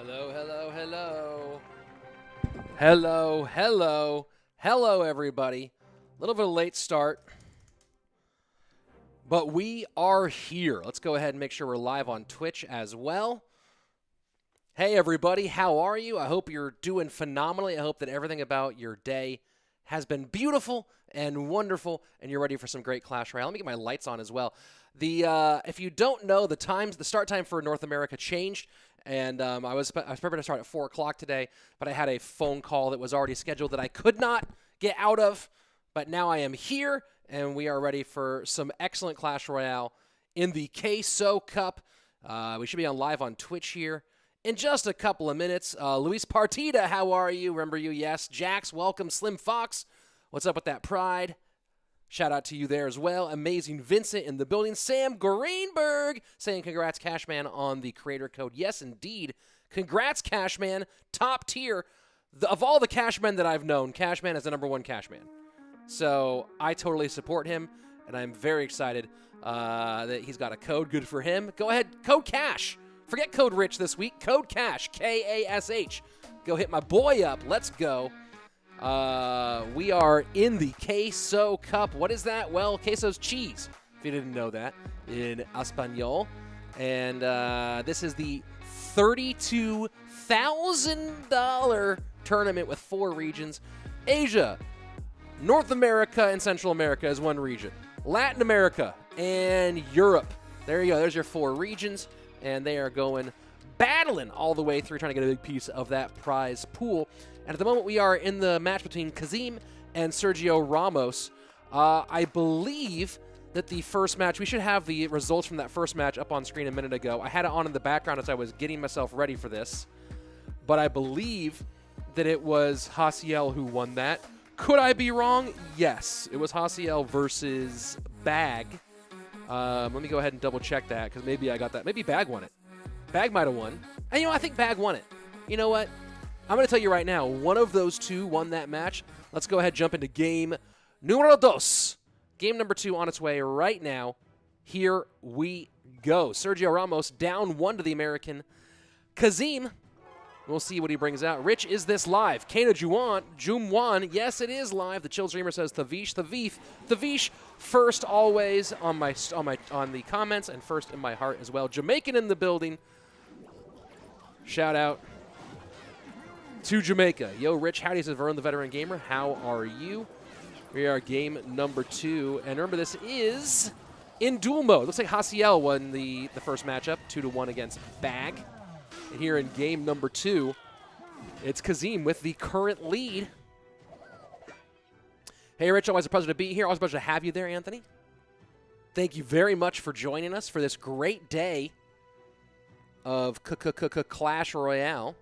Hello, hello, hello. Hello, hello. Hello, everybody. A little bit of a late start, but we are here. Let's go ahead and make sure we're live on Twitch as well. Hey, everybody. How are you? I hope you're doing phenomenally. I hope that everything about your day has been beautiful and wonderful, and you're ready for some great Clash Royale. Let me get my lights on as well. If you don't know, the start time for North America changed. And I was prepared to start at 4 o'clock today, but I had a phone call that was already scheduled that I could not get out of. But now I am here, and we are ready for some excellent Clash Royale in the Queso Cup. We should be on live on Twitch here in just a couple of minutes. Luis Partida, how are you? Remember you? Yes. Jax, welcome. Slim Fox, what's up with that pride? Shout out to you there as well. Amazing Vincent in the building. Sam Greenberg saying congrats, Cashman, on the creator code. Yes, indeed. Congrats, Cashman. Top tier. Of all the Cashmen that I've known, Cashman is the #1 Cashman. So I totally support him, and I'm very excited that he's got a code. Good for him. Go ahead. Code Cash. Forget Code Rich this week. Code Cash. K-A-S-H. Go hit my boy up. Let's go. We are in the Queso Cup. What is that? Well, queso's cheese, if you didn't know that, in Espanol. And this is the $32,000 tournament with 4 regions. Asia, North America, and Central America is 1 region. Latin America and Europe. There you go. There's your 4 regions. And they are going battling all the way through, trying to get a big piece of that prize pool. And at the moment, we are in the match between Qasim and Sergio Ramos. I believe that the first match, we should have the results from that first match up on screen a minute ago. I had it on in the background as I was getting myself ready for this. But I believe that it was Hasiel who won that. Could I be wrong? Yes. It was Hasiel versus Bag. Let me go ahead and double check that, because maybe I got that. Maybe Bag won it. Bag might have won. And I think Bag won it. You know what? I'm going to tell you right now, one of those 2 won that match. Let's go ahead and jump into game numero dos. Game number 2 on its way right now. Here we go. Sergio Ramos down 1 to the American. Qasim, we'll see what he brings out. Rich, is this live? Kana Jumwan, yes, it is live. The Chill Dreamer says Thavish, Thavish, first always on the comments and first in my heart as well. Jamaican in the building. Shout out to Jamaica. Yo, Rich, howdy, says Vern, the veteran gamer. How are you? We are game number 2. And remember, this is in duel mode. Looks like Hasiel won the first matchup, 2-1 against Bag. And here in game number 2, it's Qasim with the current lead. Hey, Rich, always a pleasure to be here. Always a pleasure to have you there, Anthony. Thank you very much for joining us for this great day of Clash Royale.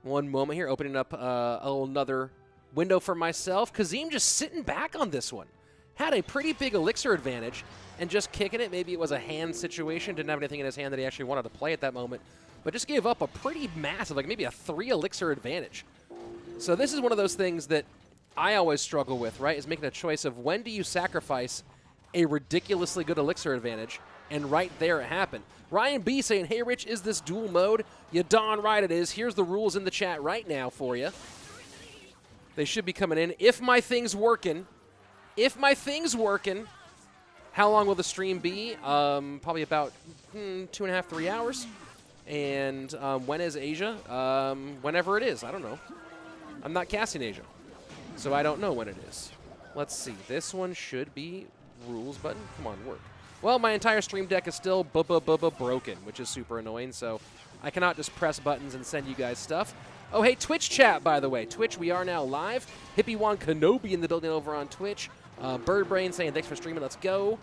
One moment here, opening up another window for myself. Qasim just sitting back on this one. Had a pretty big elixir advantage and just kicking it. Maybe it was a hand situation. Didn't have anything in his hand that he actually wanted to play at that moment. But just gave up a pretty massive, like maybe a 3 elixir advantage. So this is one of those things that I always struggle with, right, is making a choice of when do you sacrifice a ridiculously good elixir advantage, and right there it happened. Ryan B saying, hey, Rich, is this dual mode? You darn right it is. Here's the rules in the chat right now for you. They should be coming in. If my thing's working, how long will the stream be? Probably about 2.5, 3 hours. And when is Asia? Whenever it is. I don't know. I'm not casting Asia, so I don't know when it is. Let's see. This one should be rules button. Come on, work. Well, my entire stream deck is still broken, which is super annoying, so I cannot just press buttons and send you guys stuff. Oh, hey, Twitch chat, by the way. Twitch, we are now live. Hippie1 Kenobi in the building over on Twitch. Birdbrain saying, thanks for streaming, let's go.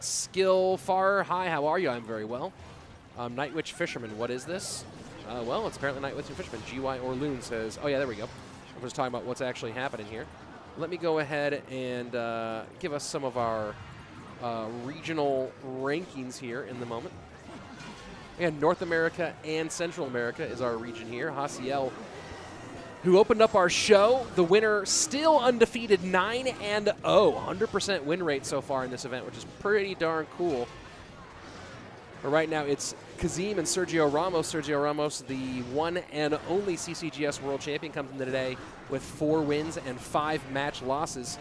Skill Far, hi, how are you? I'm very well. Nightwitch Fisherman, what is this? Well, it's apparently Nightwitch Fisherman. GY Orloon says, oh yeah, there we go. I was talking about what's actually happening here. Let me go ahead and give us some of our regional rankings here in the moment. And North America and Central America is our region here. Hasiel, who opened up our show, the winner, still undefeated, 9-0. 100% win rate so far in this event, which is pretty darn cool. But right now it's Qasim and Sergio Ramos. Sergio Ramos, the one and only CCGS World Champion, comes into today with 4 wins and 5 match losses,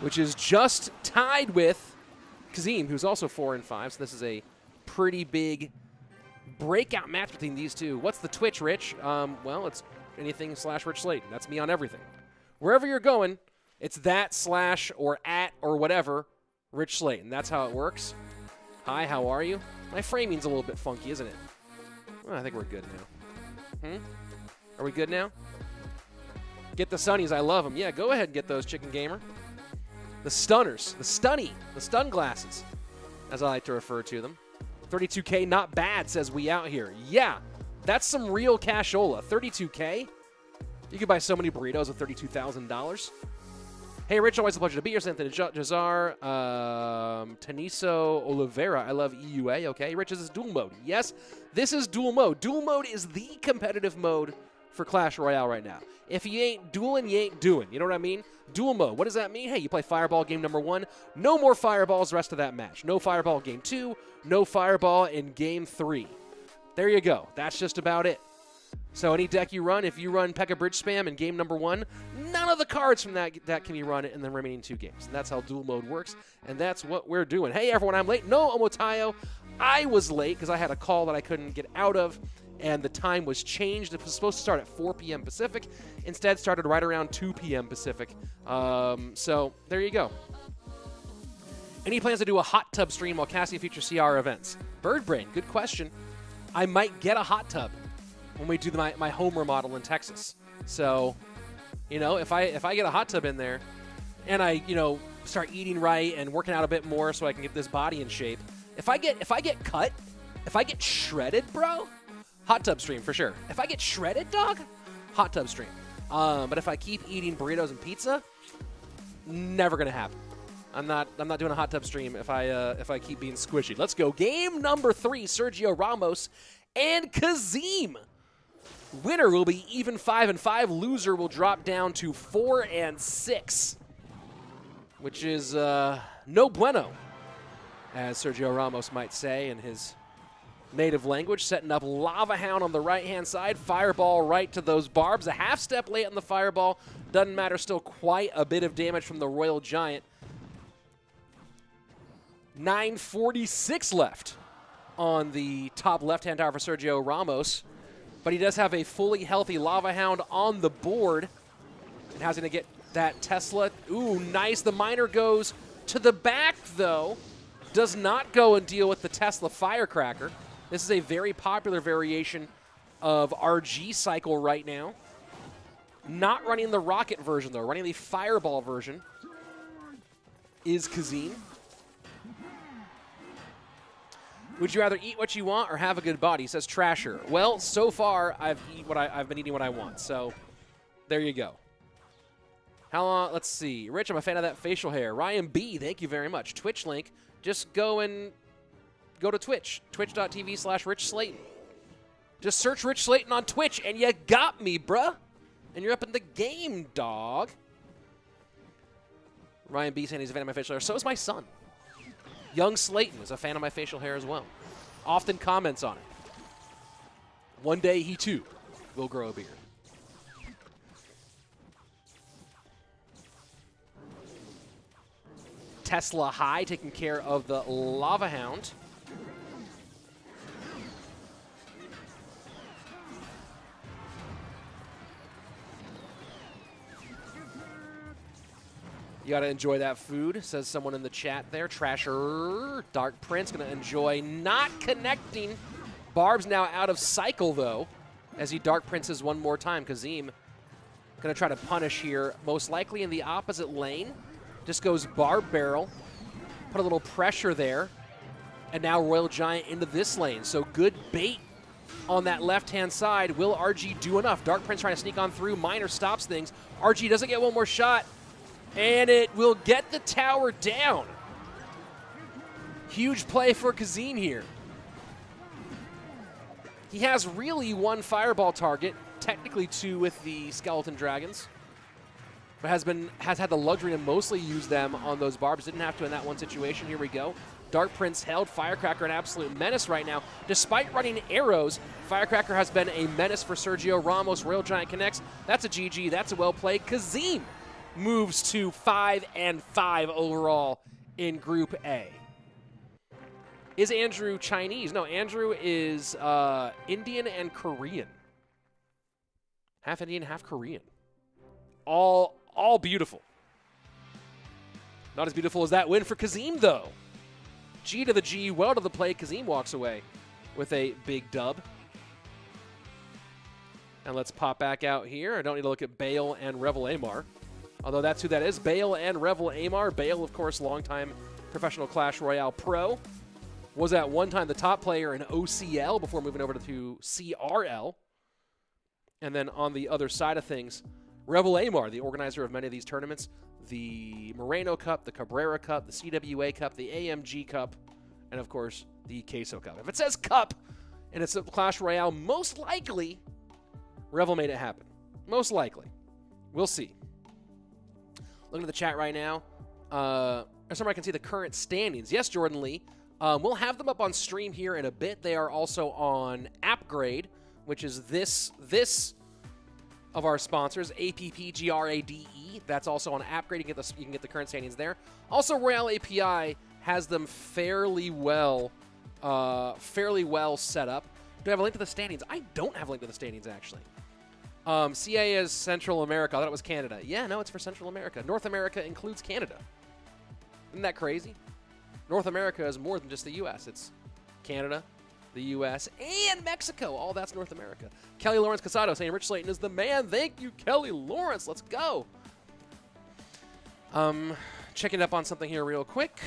which is just tied with Qasim, who's also 4 and 5. So this is a pretty big breakout match between these two. What's the Twitch, Rich? Well, it's anything / Rich Slayton. That's me on everything. Wherever you're going, it's that / or at or whatever Rich Slayton. That's how it works. Hi, how are you? My framing's a little bit funky, isn't it? Well, I think we're good now. Are we good now? Get the sunnies. I love them. Yeah, go ahead and get those, Chicken Gamer. The stunners. The stun glasses, as I like to refer to them. 32K, not bad, says We Out Here. Yeah, that's some real cashola. 32K? You could buy so many burritos with $32,000. Hey, Rich, always a pleasure to be here. Anthony Jazar, Taniso Oliveira. I love EUA. Okay, Rich, is this dual mode? Yes, this is dual mode. Dual mode is the competitive mode for Clash Royale right now. If you ain't dueling, you ain't doing. You know what I mean? Dual mode. What does that mean? Hey, you play Fireball game number 1. No more Fireballs the rest of that match. No Fireball game 2. No Fireball in game 3. There you go. That's just about it. So any deck you run, if you run P.E.K.K.A. Bridge Spam in game number 1, none of the cards from that can be run in the remaining 2 games. And that's how dual mode works, and that's what we're doing. Hey, everyone, I'm late. No, Omotayo. I was late because I had a call that I couldn't get out of, and the time was changed. It was supposed to start at 4 p.m. Pacific. Instead, started right around 2 p.m. Pacific. So there you go. Any plans to do a hot tub stream while casting future CR events? Birdbrain, good question. I might get a hot tub when we do my home remodel in Texas. So, you know, if I get a hot tub in there and I, you know, start eating right and working out a bit more so I can get this body in shape, if I get cut, if I get shredded, bro, hot tub stream for sure. If I get shredded, dog, hot tub stream. But if I keep eating burritos and pizza, never gonna happen. I'm not doing a hot tub stream if I keep being squishy. Let's go. Game number 3, Sergio Ramos and Qasim. Winner will be even 5 and 5. Loser will drop down to 4 and 6, which is no bueno, as Sergio Ramos might say in his native language. Setting up Lava Hound on the right-hand side. Fireball right to those barbs. A half step late on the Fireball. Doesn't matter. Still quite a bit of damage from the Royal Giant. 9:46 left on the top left-hand tower for Sergio Ramos. But he does have a fully healthy Lava Hound on the board. And how's he going to get that Tesla? Ooh, nice. The Miner goes to the back, though. Does not go and deal with the Tesla Firecracker. This is a very popular variation of RG Cycle right now. Not running the Rocket version, though. Running the Fireball version is Qasim. Would you rather eat what you want or have a good body? Says Trasher. Well, so far I've been eating what I want. So there you go. How long? Let's see. Rich, I'm a fan of that facial hair. Ryan B, thank you very much. Twitch link. Just go to Twitch. Twitch.tv/Rich Slayton. Just search Rich Slayton on Twitch, and you got me, bruh. And you're up in the game, dog. Ryan B saying he's a fan of my facial hair. So is my son. Young Slayton is a fan of my facial hair as well. Often comments on it. One day he too will grow a beard. Tesla High taking care of the Lava Hound. You gotta enjoy that food, says someone in the chat there. Trasher. Dark Prince gonna enjoy not connecting. Barb's now out of cycle, though, as he Dark Princes one more time. Qasim gonna try to punish here, most likely in the opposite lane. Just goes Barb Barrel. Put a little pressure there. And now Royal Giant into this lane. So good bait on that left-hand side. Will RG do enough? Dark Prince trying to sneak on through. Miner stops things. RG doesn't get one more shot. And it will get the tower down. Huge play for Qasim here. He has really one Fireball target, technically 2 with the Skeleton Dragons, but has had the luxury to mostly use them on those barbs. Didn't have to in that one situation. Here we go. Dark Prince held. Firecracker an absolute menace right now. Despite running arrows, Firecracker has been a menace for Sergio Ramos. Royal Giant connects. That's a GG. That's a well played. Qasim moves to 5-5 overall in Group A. Is Andrew Chinese? No, Andrew is Indian and Korean. Half Indian, half Korean. All beautiful. Not as beautiful as that win for Qasim, though. G to the G, well to the play. Qasim walks away with a big dub. And let's pop back out here. I don't need to look at Bale and Revel Amar, although that's who that is. Bale and Revel Amar. Bale, of course, longtime professional Clash Royale pro. Was at one time the top player in OCL before moving over to CRL. And then on the other side of things, Revel Amar, the organizer of many of these tournaments, the Moreno Cup, the Cabrera Cup, the CWA Cup, the AMG Cup, and of course, the Queso Cup. If it says Cup and it's a Clash Royale, most likely, Revel made it happen. Most likely. We'll see. Looking at the chat right now, somebody can see the current standings. Yes, Jordan Lee. We'll have them up on stream here in a bit. They are also on AppGrade, which is this of our sponsors, AppGrade. That's also on AppGrade. You can get the current standings there. Also, Royale API has them fairly well set up. Do I have a link to the standings? I don't have a link to the standings, actually. CA is Central America. I thought it was Canada. Yeah, no, it's for Central America. North America includes Canada. Isn't that crazy? North America is more than just the U.S. It's Canada, the U.S., and Mexico. All that's North America. Kelly Lawrence Casado saying Rich Slayton is the man. Thank you, Kelly Lawrence. Let's go. Checking up on something here real quick.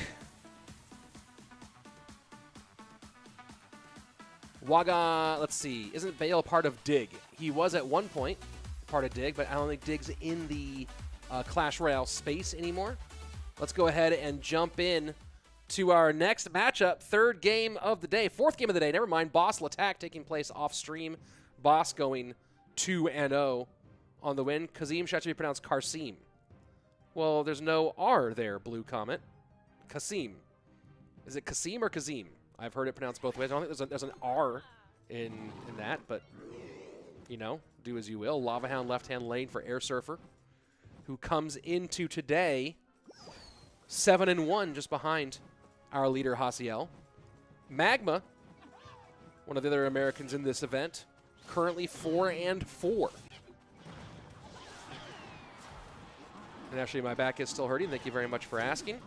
Waga, let's see. Isn't Bale part of Dig? He was at one point part of Dig, but I don't think Dig's in the Clash Royale space anymore. Let's go ahead and jump in to our next matchup, third game of the day, fourth game of the day. Never mind. Boss Lattack taking place off stream. Boss going 2-0 on the win. Qasim should actually be pronounced Qasim. Well, there's no R there, Blue Comet. Qasim. Is it Qasim or Qasim? I've heard it pronounced both ways. I don't think there's an R in that, but, you know, do as you will. Lava Hound left-hand lane for Airsurfer, who comes into today 7-1, just behind our leader, Hasiel. Magma, one of the other Americans in this event, currently 4-4. And actually, my back is still hurting. Thank you very much for asking.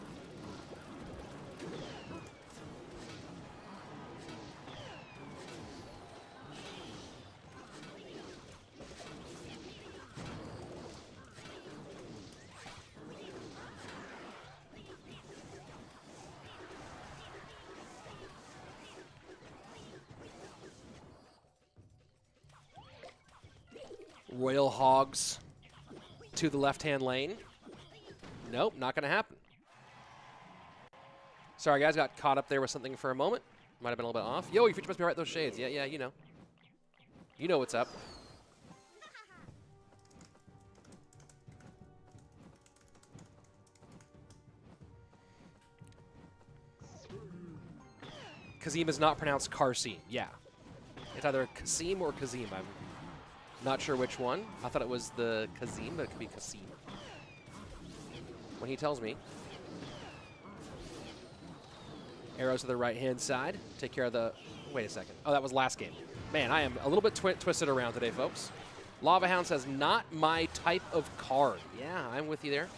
Royal Hogs to the left-hand lane. Nope, not going to happen. Sorry, guys, got caught up there with something for a moment. Might have been a little bit off. Yo, your future must be right, those shades. Yeah, you know. You know what's up. Qasim is not pronounced Qasim. Yeah. It's either Qasim or Qasim. I'm not sure which one. I thought it was the Qasim, but it could be Qasim. When he tells me. Arrows to the right-hand side. Take care of the... Wait a second. Oh, that was last game. Man, I am a little bit twisted around today, folks. Lava Hound says, not my type of card. Yeah, I'm with you there.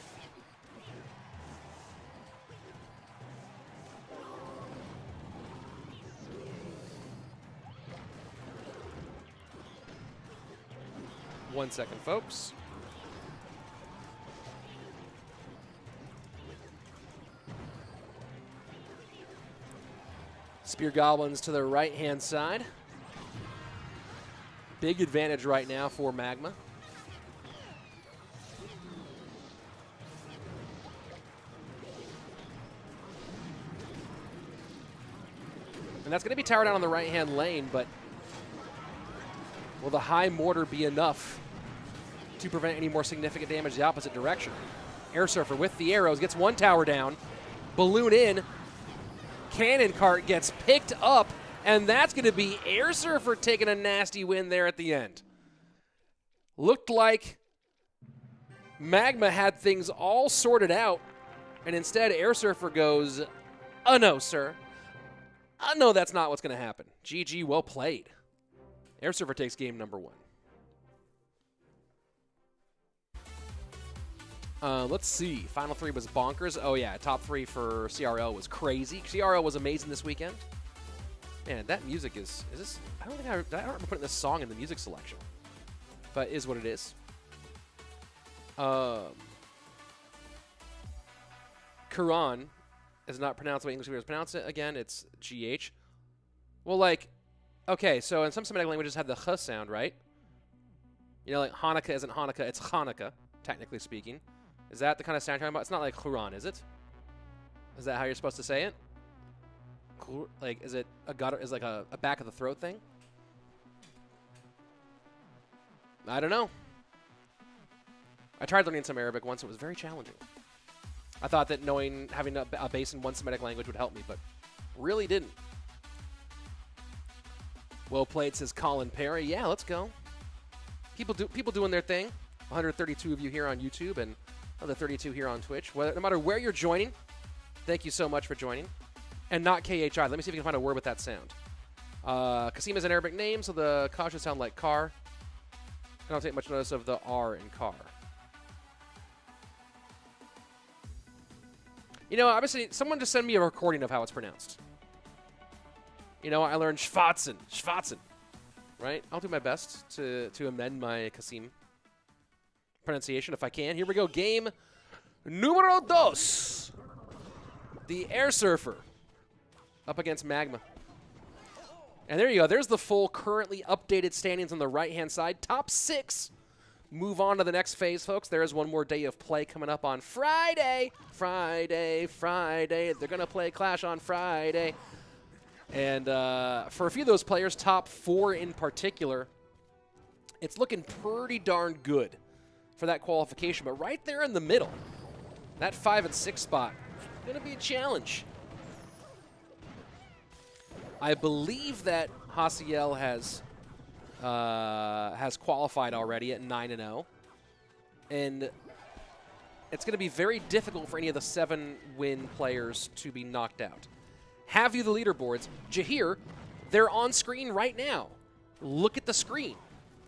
One second, folks. Spear Goblins to the right-hand side. Big advantage right now for Magma. And that's going to be towered down on the right-hand lane, but will the high mortar be enough to prevent any more significant damage the opposite direction? Airsurfer with the arrows gets one tower down. Balloon in. Cannon Cart gets picked up, and that's going to be Airsurfer taking a nasty win there at the end. Looked like Magma had things all sorted out, and instead Airsurfer goes, oh no, sir. Oh no, that's not what's going to happen. GG, well played. Airsurfer takes game number 1. Let's see. Final 3 was bonkers. Oh, yeah. Top 3 for CRL was crazy. CRL was amazing this weekend. Man, that music is this? I don't remember putting this song in the music selection. But is what it is. Quran is not pronounced the way English speakers pronounce it. Again, it's GH. Well, like, okay, so in some Semitic languages have the ch sound, right? You know, like Hanukkah isn't Hanukkah, it's Hanukkah, technically speaking. Is that the kind of sound you're talking about? It's not like Quran, is it? Is that how you're supposed to say it? Like, is it is like a back of the throat thing? I don't know. I tried learning some Arabic once. It was very challenging. I thought that having a base in one Semitic language would help me, but really didn't. Well played, says Colin Perry. Yeah, let's go. People doing their thing. 132 of you here on YouTube and another 32 here on Twitch. No matter where you're joining, thank you so much for joining. And not KHI. Let me see if we can find a word with that sound. Qasim is an Arabic name, so the ka should sound like car. I don't take much notice of the R in car. You know, obviously, someone just send me a recording of how it's pronounced. You know, I learned Schwarzen, right? I'll do my best to amend my Qasim pronunciation if I can. Here we go. Game numero dos. The Airsurfer up against Magma. And there you go. There's the full currently updated standings on the right-hand side. Top 6 move on to the next phase, folks. There is one more day of play coming up on Friday. Friday. They're going to play Clash on Friday. And for a few of those players, top 4 in particular, it's looking pretty darn good for that qualification. But right there in the middle, that 5 and 6 spot, going to be a challenge. I believe that Hasiel has qualified already at 9-0, and it's going to be very difficult for any of the 7-win players to be knocked out. Have you the leaderboards? Jahir, they're on screen right now. Look at the screen.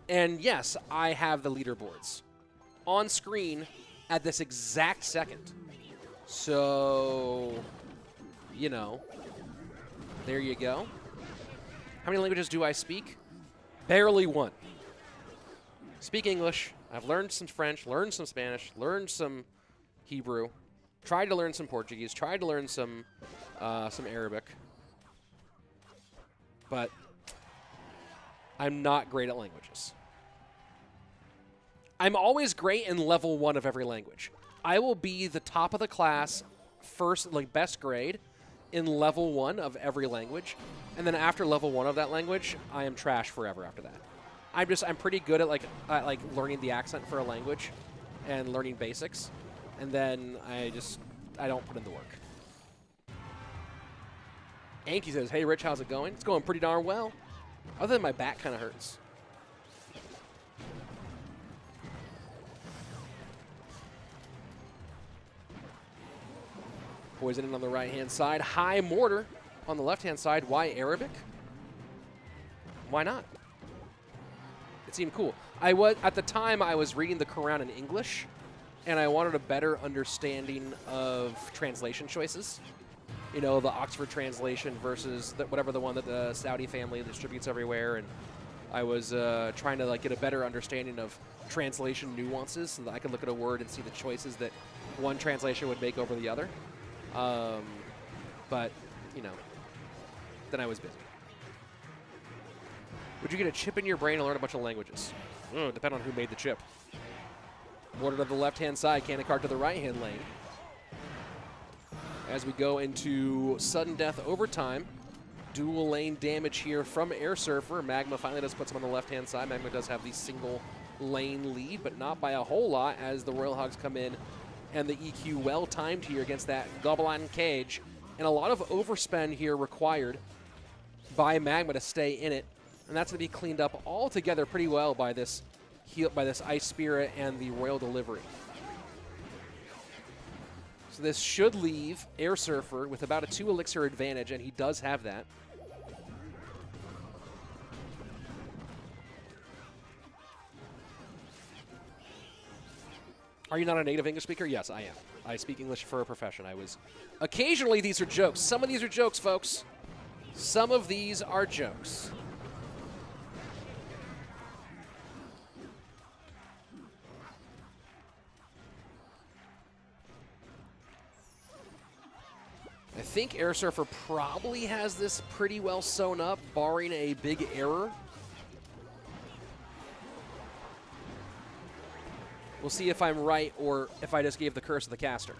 And yes, I have the leaderboards on screen at this exact second. So, you know, there you go. How many languages do I speak? Barely one. Speak English. I've learned some French, learned some Spanish, learned some Hebrew, tried to learn some Portuguese, tried to learn some Arabic. But I'm not great at languages. I'm always great in level 1 of every language. I will be the top of the class, first, like best grade, in level 1 of every language. And then after level 1 of that language, I am trash forever after that. I'm pretty good at like learning the accent for a language and learning basics. And then I don't put in the work. Anki says, hey Rich, how's it going? It's going pretty darn well. Other than my back kind of hurts. Poisoning on the right-hand side. High mortar on the left-hand side. Why Arabic? Why not? It seemed cool. At the time, I was reading the Quran in English, and I wanted a better understanding of translation choices. You know, the Oxford translation versus whatever the one that the Saudi family distributes everywhere. And I was trying to get a better understanding of translation nuances so that I could look at a word and see the choices that one translation would make over the other. But, you know, then I was busy. Would you get a chip in your brain and learn a bunch of languages? Depend on who made the chip. Mortar to the left-hand side, cannon cart to the right-hand lane. As we go into sudden death overtime, dual lane damage here from Airsurfer. Magma finally does put some on the left-hand side. Magma does have the single lane lead, but not by a whole lot as the Royal Hogs come in. And the EQ well-timed here against that Goblin Cage. and a lot of overspend here required by Magma to stay in it, and that's going to be cleaned up altogether pretty well by this Ice Spirit and the Royal Delivery. So this should leave Airsurfer with about a 2 elixir advantage, and he does have that. Are you not a native English speaker? Yes, I am. I speak English for a profession. Occasionally, these are jokes. Some of these are jokes, folks. Some of these are jokes. I think Airsurfer probably has this pretty well sewn up, barring a big error. We'll see if I'm right or if I just gave the curse of the caster.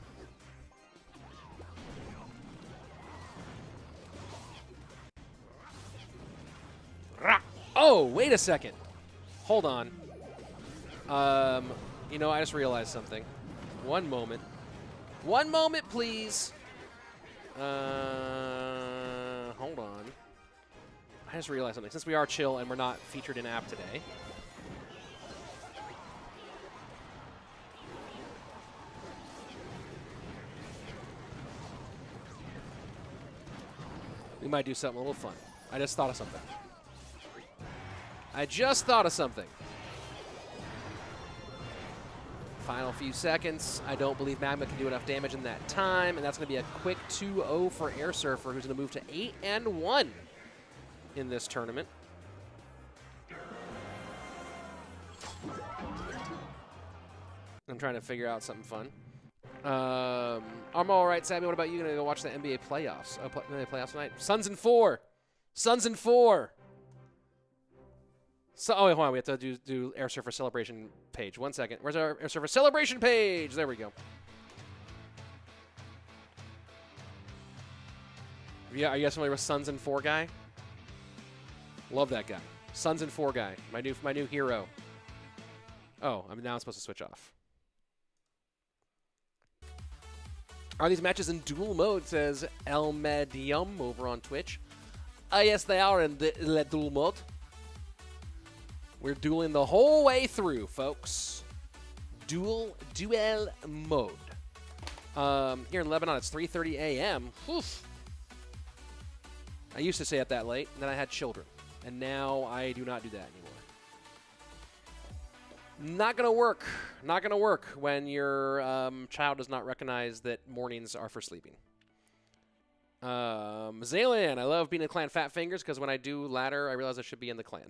Oh, wait a second. Hold on. You know, I just realized something. One moment. One moment, please. Hold on. I just realized something. Since we are chill and we're not featured in app today. We might do something a little fun. I just thought of something. Final few seconds. I don't believe Magma can do enough damage in that time, and that's going to be a quick 2-0 for Airsurfer, who's going to move to 8-1 in this tournament. I'm trying to figure out something fun. I'm all right, Sammy. What about you? Gonna go watch the NBA playoffs? Oh, NBA playoffs tonight. Suns in 4. Suns in 4. So, oh, wait, hold on. We have to do Airsurfer celebration page. 1 second. Where's our Airsurfer celebration page? There we go. Yeah, are you guys familiar with Suns in 4 guy? Love that guy. Suns in 4 guy. My new hero. Oh, now I'm supposed to switch off. Are these matches in dual mode, says El Medium over on Twitch. Yes, they are in the dual mode. We're dueling the whole way through, folks. Dual mode. Here in Lebanon, it's 3:30 a.m. Oof. I used to stay up that late, and then I had children. And now I do not do that anymore. Not going to work. Not going to work when your child does not recognize that mornings are for sleeping. Zalan, I love being in clan Fat Fingers because when I do ladder, I realize I should be in the clan.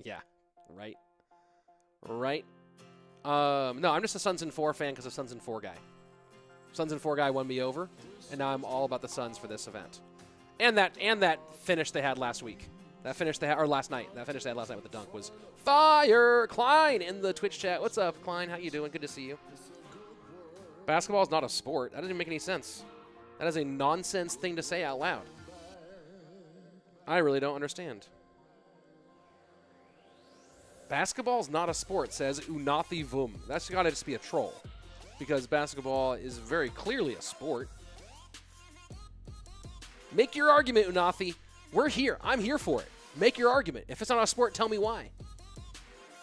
Yeah, right. Right. No, I'm just a Suns in 4 fan because of Suns in 4 guy. Suns in 4 guy won me over, and now I'm all about the Suns for this event. And that finish they had last week. That finish they had, or last night. That finish they had last night with the dunk was fire. Klein in the Twitch chat. What's up, Klein? How you doing? Good to see you. Basketball is not a sport. That doesn't make any sense. That is a nonsense thing to say out loud. I really don't understand. Basketball is not a sport, says Unathi Vum. That's got to just be a troll. Because basketball is very clearly a sport. Make your argument, Unathi. We're here. I'm here for it. Make your argument. If it's not a sport, tell me why.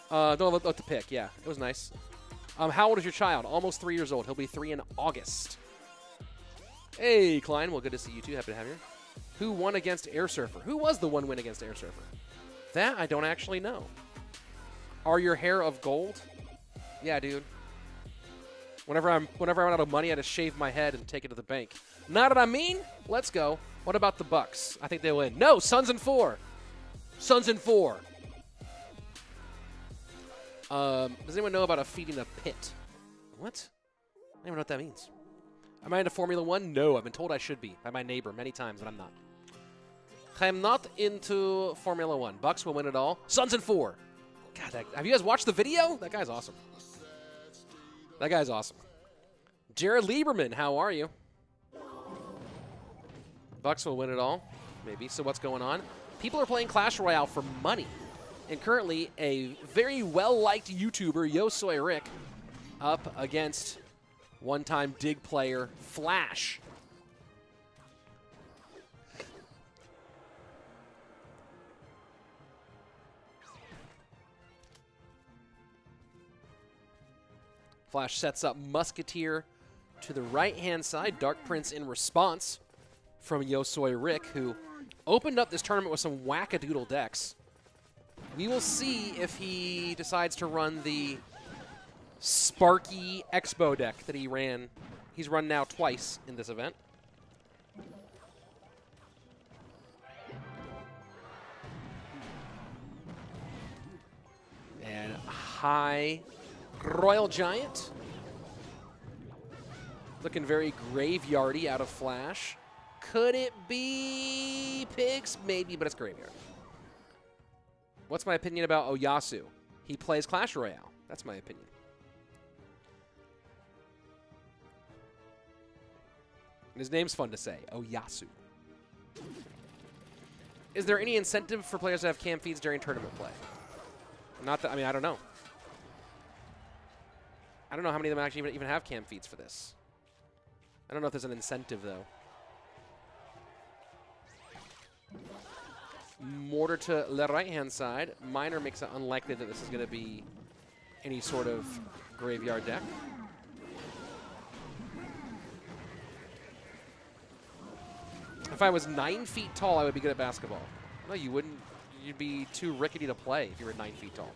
Don't let the pick. Yeah, it was nice. How old is your child? Almost 3 years old. He'll be 3 in August. Hey, Klein. Well, good to see you too. Happy to have you. Who won against Airsurfer? Who was the one win against Airsurfer? That I don't actually know. Are your hair of gold? Yeah, dude. Whenever I run out of money, I just shave my head and take it to the bank. Know what I mean? Let's go. What about the Bucks? I think they win. No, Suns in 4. Suns in 4. Does anyone know about a feeding a pit? What? I don't even know what that means. Am I into Formula 1? No, I've been told I should be by my neighbor many times, but I'm not. I'm not into Formula 1. Bucks will win it all. Suns in 4. God, have you guys watched the video? That guy's awesome. That guy's awesome. Jared Lieberman, how are you? Bucks will win it all. Maybe. So what's going on? People are playing Clash Royale for money. And currently, a very well-liked YouTuber, YoSoyRick, up against one-time Dig player Flash. Flash sets up Musketeer to the right-hand side. Dark Prince in response from YoSoyRick, who opened up this tournament with some wackadoodle decks. We will see if he decides to run the Sparky Expo deck that he ran. He's run now twice in this event. And high Royal Giant. Looking very graveyardy out of Flash. Could it be Pigs? Maybe, but it's graveyard. What's my opinion about Oyasu? He plays Clash Royale. That's my opinion. And his name's fun to say, Oyasu. Is there any incentive for players to have cam feeds during tournament play? Not that, I mean, I don't know. I don't know how many of them actually even have cam feeds for this. I don't know if there's an incentive, though. Mortar to the right-hand side. Miner makes it unlikely that this is going to be any sort of graveyard deck. If I was 9 feet tall, I would be good at basketball. No, you wouldn't. You'd be too rickety to play if you were 9 feet tall.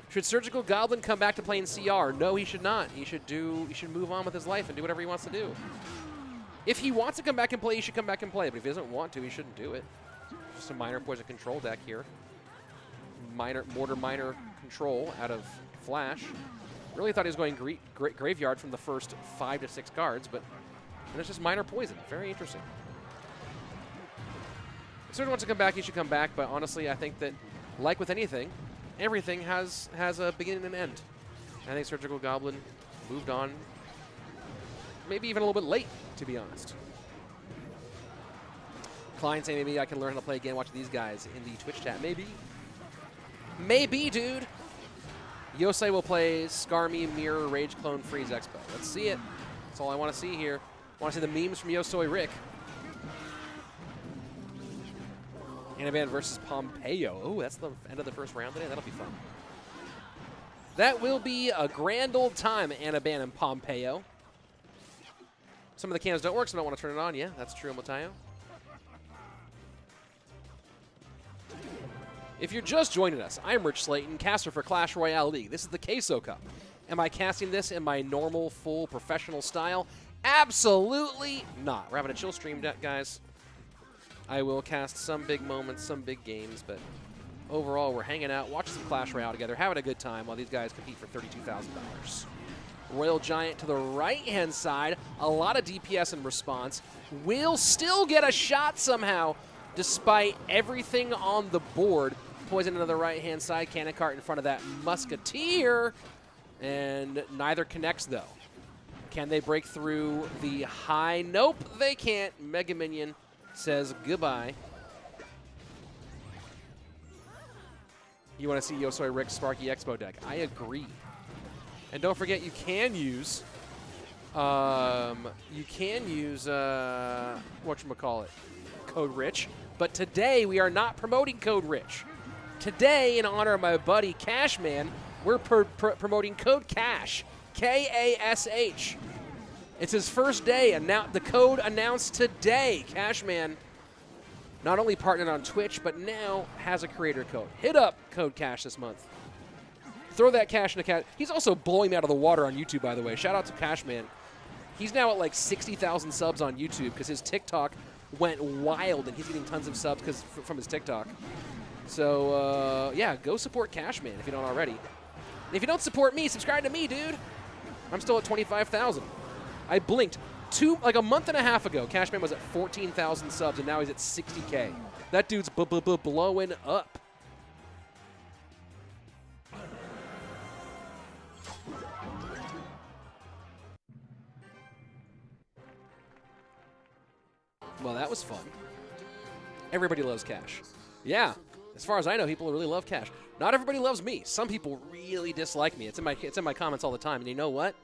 Should Surgical Goblin come back to playing CR? No, he should not. He should move on with his life and do whatever he wants to do. If he wants to come back and play, he should come back and play. But if he doesn't want to, he shouldn't do it. Just a Miner Poison control deck here. Mortar Miner control out of Flash. Really thought he was going graveyard from the first 5 to 6 cards, but it's just Miner Poison. Very interesting. If someone wants to come back, he should come back. But honestly, I think that, like with anything, everything has a beginning and an end. I think Surgical Goblin moved on, maybe even a little bit late, to be honest. Klein saying maybe I can learn how to play again watching these guys in the Twitch chat. Maybe. Maybe, dude. Yosei will play Skarmy, Mirror, Rage Clone, Freeze Expo. Let's see it. That's all I want to see here. I want to see the memes from YoSoyRick. Anaban versus Pompeyo. Oh, that's the end of the first round today. That'll be fun. That will be a grand old time, Anaban and Pompeyo. Some of the cams don't work, so I don't want to turn it on. Yeah, that's true, Matayo. If you're just joining us, I'm Rich Slayton, caster for Clash Royale League. This is the Queso Cup. Am I casting this in my normal, full, professional style? Absolutely not. We're having a chill stream, guys. I will cast some big moments, some big games, but overall, we're hanging out, watching some Clash Royale together, having a good time while these guys compete for $32,000. Royal Giant to the right-hand side. A lot of DPS in response. Will still get a shot somehow, despite everything on the board. Poison to the right-hand side. Cannon cart in front of that Musketeer. And neither connects, though. Can they break through the high? Nope, they can't. Mega Minion says goodbye. You want to see YoSoyRick's Sparky Expo deck? I agree. And don't forget, you can use whatchamacallit, Code Rich. But today, we are not promoting Code Rich. Today, in honor of my buddy Cashman, we're promoting Code Cash, K-A-S-H. It's his first day, and now the code announced today. Cashman not only partnered on Twitch, but now has a creator code. Hit up Code Cash this month. Throw that cash in the cat. He's also blowing me out of the water on YouTube, by the way. Shout out to Cashman. He's now at like 60,000 subs on YouTube because his TikTok went wild, and he's getting tons of subs from his TikTok. So, yeah, go support Cashman if you don't already. And if you don't support me, subscribe to me, dude. I'm still at 25,000. I blinked. Like a month and a half ago, Cashman was at 14,000 subs, and now he's at 60K. That dude's blowing up. Well, that was fun. Everybody loves Cash. Yeah, as far as I know, people really love Cash. Not everybody loves me. Some people really dislike me. It's in my comments all the time. And you know what?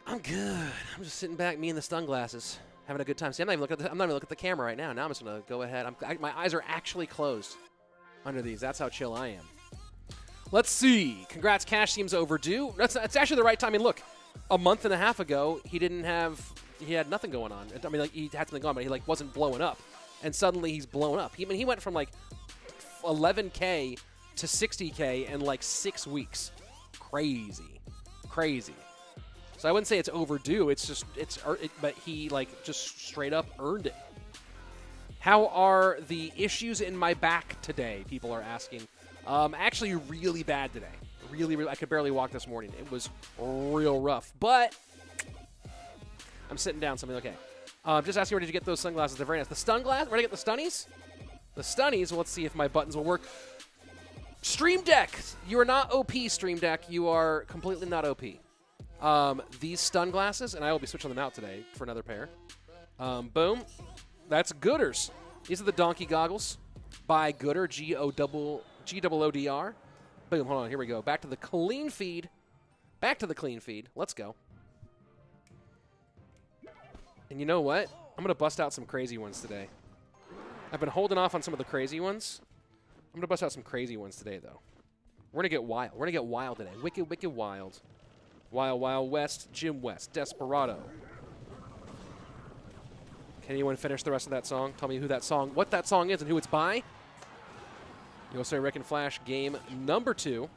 I'm good. I'm just sitting back, me and the stun glasses, having a good time. See, I'm not even looking at the camera right now. Now I'm just gonna go ahead. My eyes are actually closed under these. That's how chill I am. Let's see. Congrats, Cash seems overdue. That's actually the right time. I mean, look, a month and a half ago, he had nothing going on. I mean, like, he had something going, but he like wasn't blowing up. And suddenly he's blown up. He went from like 11K to 60K in like 6 weeks. Crazy. So I wouldn't say it's overdue. But he like just straight up earned it. How are the issues in my back today? People are asking. Actually, really bad today. Really, I could barely walk this morning. It was real rough. But I'm sitting down, so I'm okay. Just asking, where did you get those sunglasses? They're very nice. The sunglasses? Where did I get the stunnies? The stunnies. Well, let's see if my buttons will work. Stream Deck. You are not OP, Stream Deck. You are completely not OP. These stun glasses, and I will be switching them out today for another pair. Boom. That's Gooders. These are the donkey goggles by Gooder, G-O-O-D-R. Boom, hold on, here we go. Back to the clean feed. Let's go. And you know what? I'm going to bust out some crazy ones today. I've been holding off on some of the crazy ones. I'm going to bust out some crazy ones today, though. We're going to get wild. We're going to get wild today. Wicked, wicked wild. Wild, Wild West, Jim West, Desperado. Can anyone finish the rest of that song? Tell me what that song is and who it's by. YoSoyRick and Flash game number 2.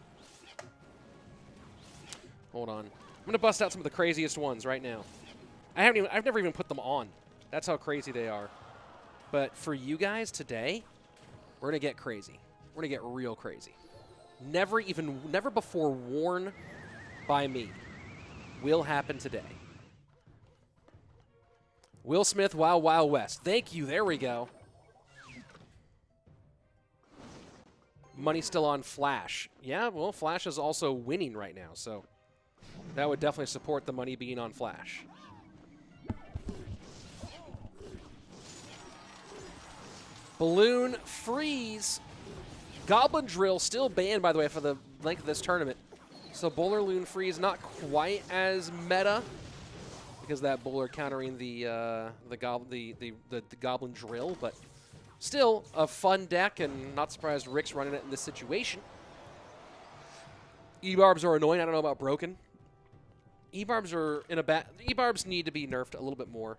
Hold on. I'm going to bust out some of the craziest ones right now. I've never even put them on. That's how crazy they are. But for you guys today, we're going to get crazy. We're going to get real crazy. Never before worn by me will happen today. Will Smith, Wild Wild West. Thank you. There we go. Money still on Flash. Yeah, well, Flash is also winning right now, so that would definitely support the money being on Flash. Balloon Freeze. Goblin Drill still banned, by the way, for the length of this tournament. So Balloon Freeze not quite as meta because that bowler countering the Goblin Drill, but still a fun deck, and not surprised Rick's running it in this situation. E-Barbs are annoying. I don't know about broken. E-Barbs are in a bad. E-Barbs need to be nerfed a little bit more.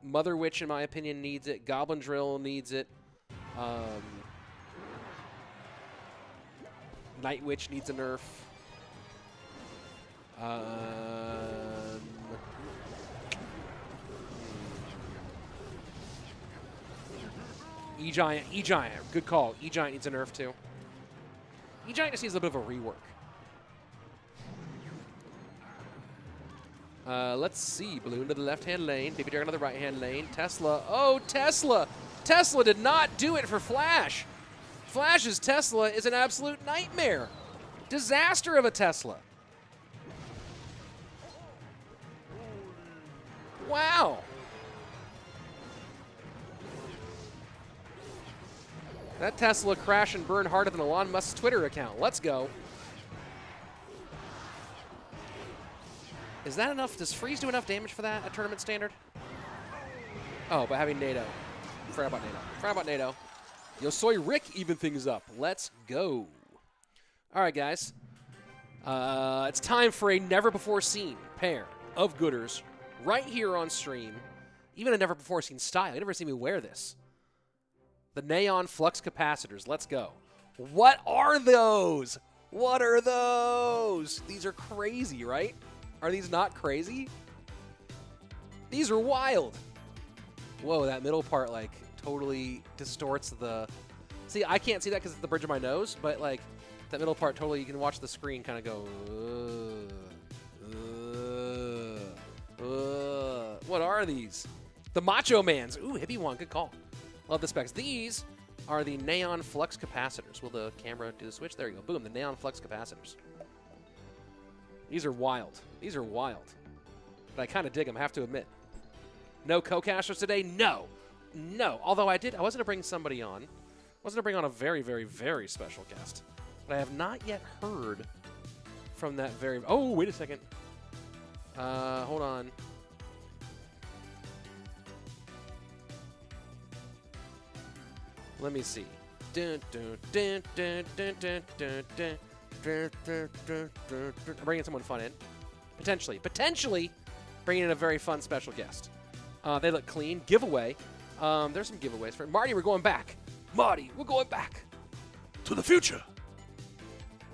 Mother Witch, in my opinion, needs it. Goblin Drill needs it. Night Witch needs a nerf. E-Giant, good call. E-Giant needs a nerf too. E-Giant just needs a bit of a rework. Let's see. Balloon to the left-hand lane. Baby Dragon to the right-hand lane. Tesla. Oh, Tesla! Tesla did not do it for Flash. Flash's Tesla is an absolute nightmare. Disaster of a Tesla. Wow. That Tesla crash and burn harder than Elon Musk's Twitter account. Let's go. Is that enough? Does Freeze do enough damage for that at tournament standard? Oh, by having NATO. Forgot about NATO. YoSoyRick even things up. Let's go. All right, guys. It's time for a never-before-seen pair of Gooders right here on stream. Even a never-before-seen style. You never seen me wear this. The Neon Flux Capacitors. Let's go. What are those? What are those? These are crazy, right? Are these not crazy? These are wild. Whoa, that middle part, like, totally distorts the... See, I can't see that because it's the bridge of my nose, but, like, that middle part totally, you can watch the screen kind of go... What are these? The Macho Mans. Ooh, Hippie one. Good call. Love the specs. These are the Neon Flux Capacitors. Will the camera do the switch? There you go. Boom, the Neon Flux Capacitors. These are wild. These are wild. But I kind of dig them, I have to admit. No co-casters today? No. No. Although I wasn't going to bring somebody on. I wasn't going to bring on a very, very, very special guest. But I have not yet heard from that very... Oh, wait a second. Hold on. Let me see. Bringing someone fun in. Potentially bringing in a very fun special guest. They look clean. Giveaway. There's some giveaways. For Marty, we're going back. Marty, we're going back. To the future.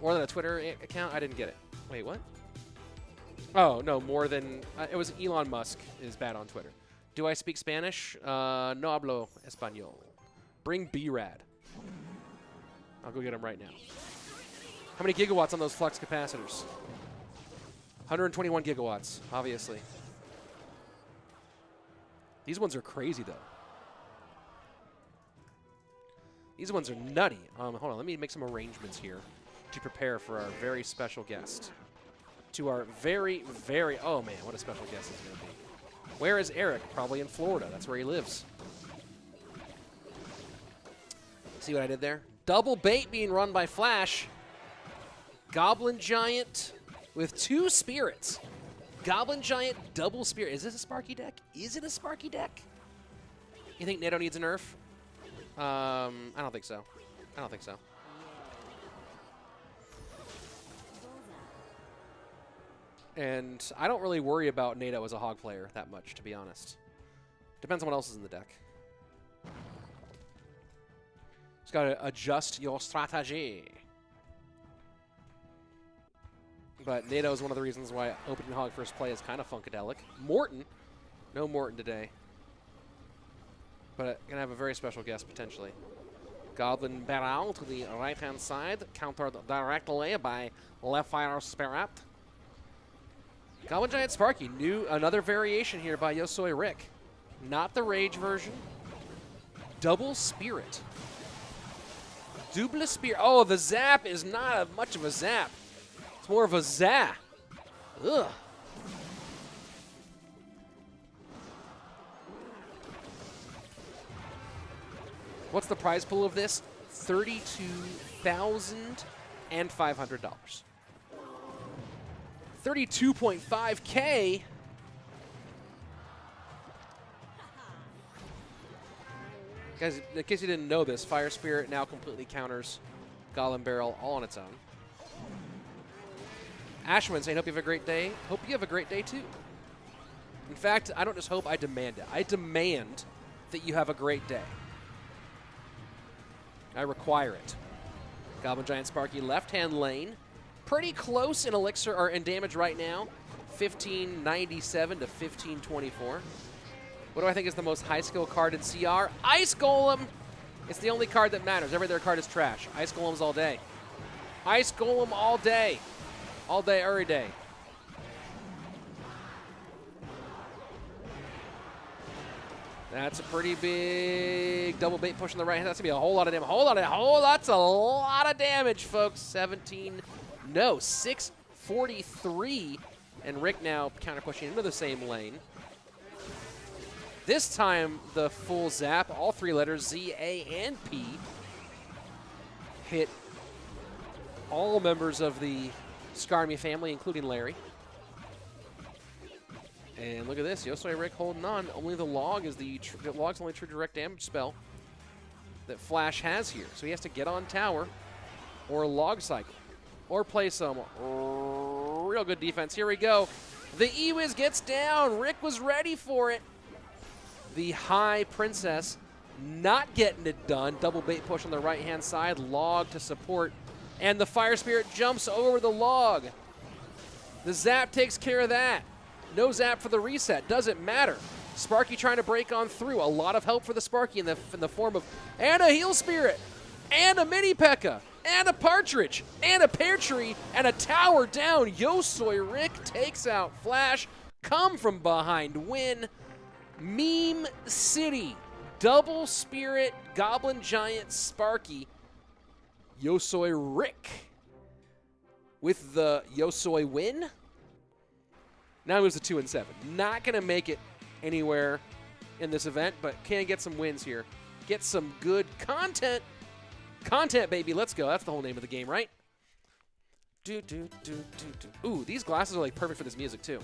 More than a Twitter account? I didn't get it. Wait, what? Oh, no, more than... it was Elon Musk is bad on Twitter. Do I speak Spanish? No hablo español. Bring B-Rad. I'll go get him right now. How many gigawatts on those flux capacitors? 121 gigawatts, obviously. These ones are crazy, though. These ones are nutty. Hold on, let me make some arrangements here to prepare for our very special guest. To our very, very... Oh, man, what a special guest this is going to be. Where is Eric? Probably in Florida. That's where he lives. See what I did there? Double bait being run by Flash. Goblin Giant with 2 spirits. Goblin Giant, double spirit. Is this a Sparky deck? Is it a Sparky deck? You think NATO needs a nerf? I don't think so. I don't think so. And I don't really worry about NATO as a hog player that much, to be honest. Depends on what else is in the deck. Just got to adjust your strategy. But NATO is one of the reasons why opening hog first play is kind of funkadelic. Morton. No Morton today. But going to have a very special guest, potentially. Goblin Barrel to the right-hand side. Countered directly by Left Fire Spirit. Goblin Giant Sparky. Another variation here by YoSoyRick. Not the Rage version. Double Spirit. Double Spirit. Oh, the zap is not much of a zap. It's more of a za. Ugh. What's the prize pool of this? $32,500. 32.5K. Guys, in case you didn't know this, Fire Spirit now completely counters Goblin Barrel all on its own. Ashwin saying, hope you have a great day. Hope you have a great day, too. In fact, I don't just hope, I demand it. I demand that you have a great day. I require it. Goblin Giant Sparky left-hand lane. Pretty close in elixir or in damage right now. 1597 to 1524. What do I think is the most high skill card in CR? Ice Golem! It's the only card that matters. Every other card is trash. Ice Golems all day. Ice Golem all day. All day, every day. That's a pretty big double bait push on the right hand. That's going to be a whole lot of damage. That's a lot of damage, folks. 643. And Rick now counter pushing into the same lane. This time, the full zap, all 3 letters, Z, A, and P, hit all members of the Skarmy family, including Larry. And look at this, YoSoyRick holding on. Only the log is the log's only true direct damage spell that Flash has here. So he has to get on tower or log cycle or play some real good defense. Here we go. The E-Wiz gets down. Rick was ready for it. The High Princess not getting it done. Double bait push on the right-hand side. Log to support. And the Fire Spirit jumps over the log. The zap takes care of that. No zap for the reset. Doesn't matter. Sparky trying to break on through. A lot of help for the Sparky in the form of and a Heal Spirit, and a Mini P.E.K.K.A., and a Partridge, and a Pear Tree, and a tower down. YoSoyRick takes out Flash. Come from behind win. Meme City. Double Spirit, Goblin Giant, Sparky. YoSoyRick with the YoSoy win. Now he moves to 2 and 7. Not going to make it anywhere in this event, but can get some wins here. Get some good content. Content, baby. Let's go. That's the whole name of the game, right? Ooh, these glasses are like perfect for this music, too.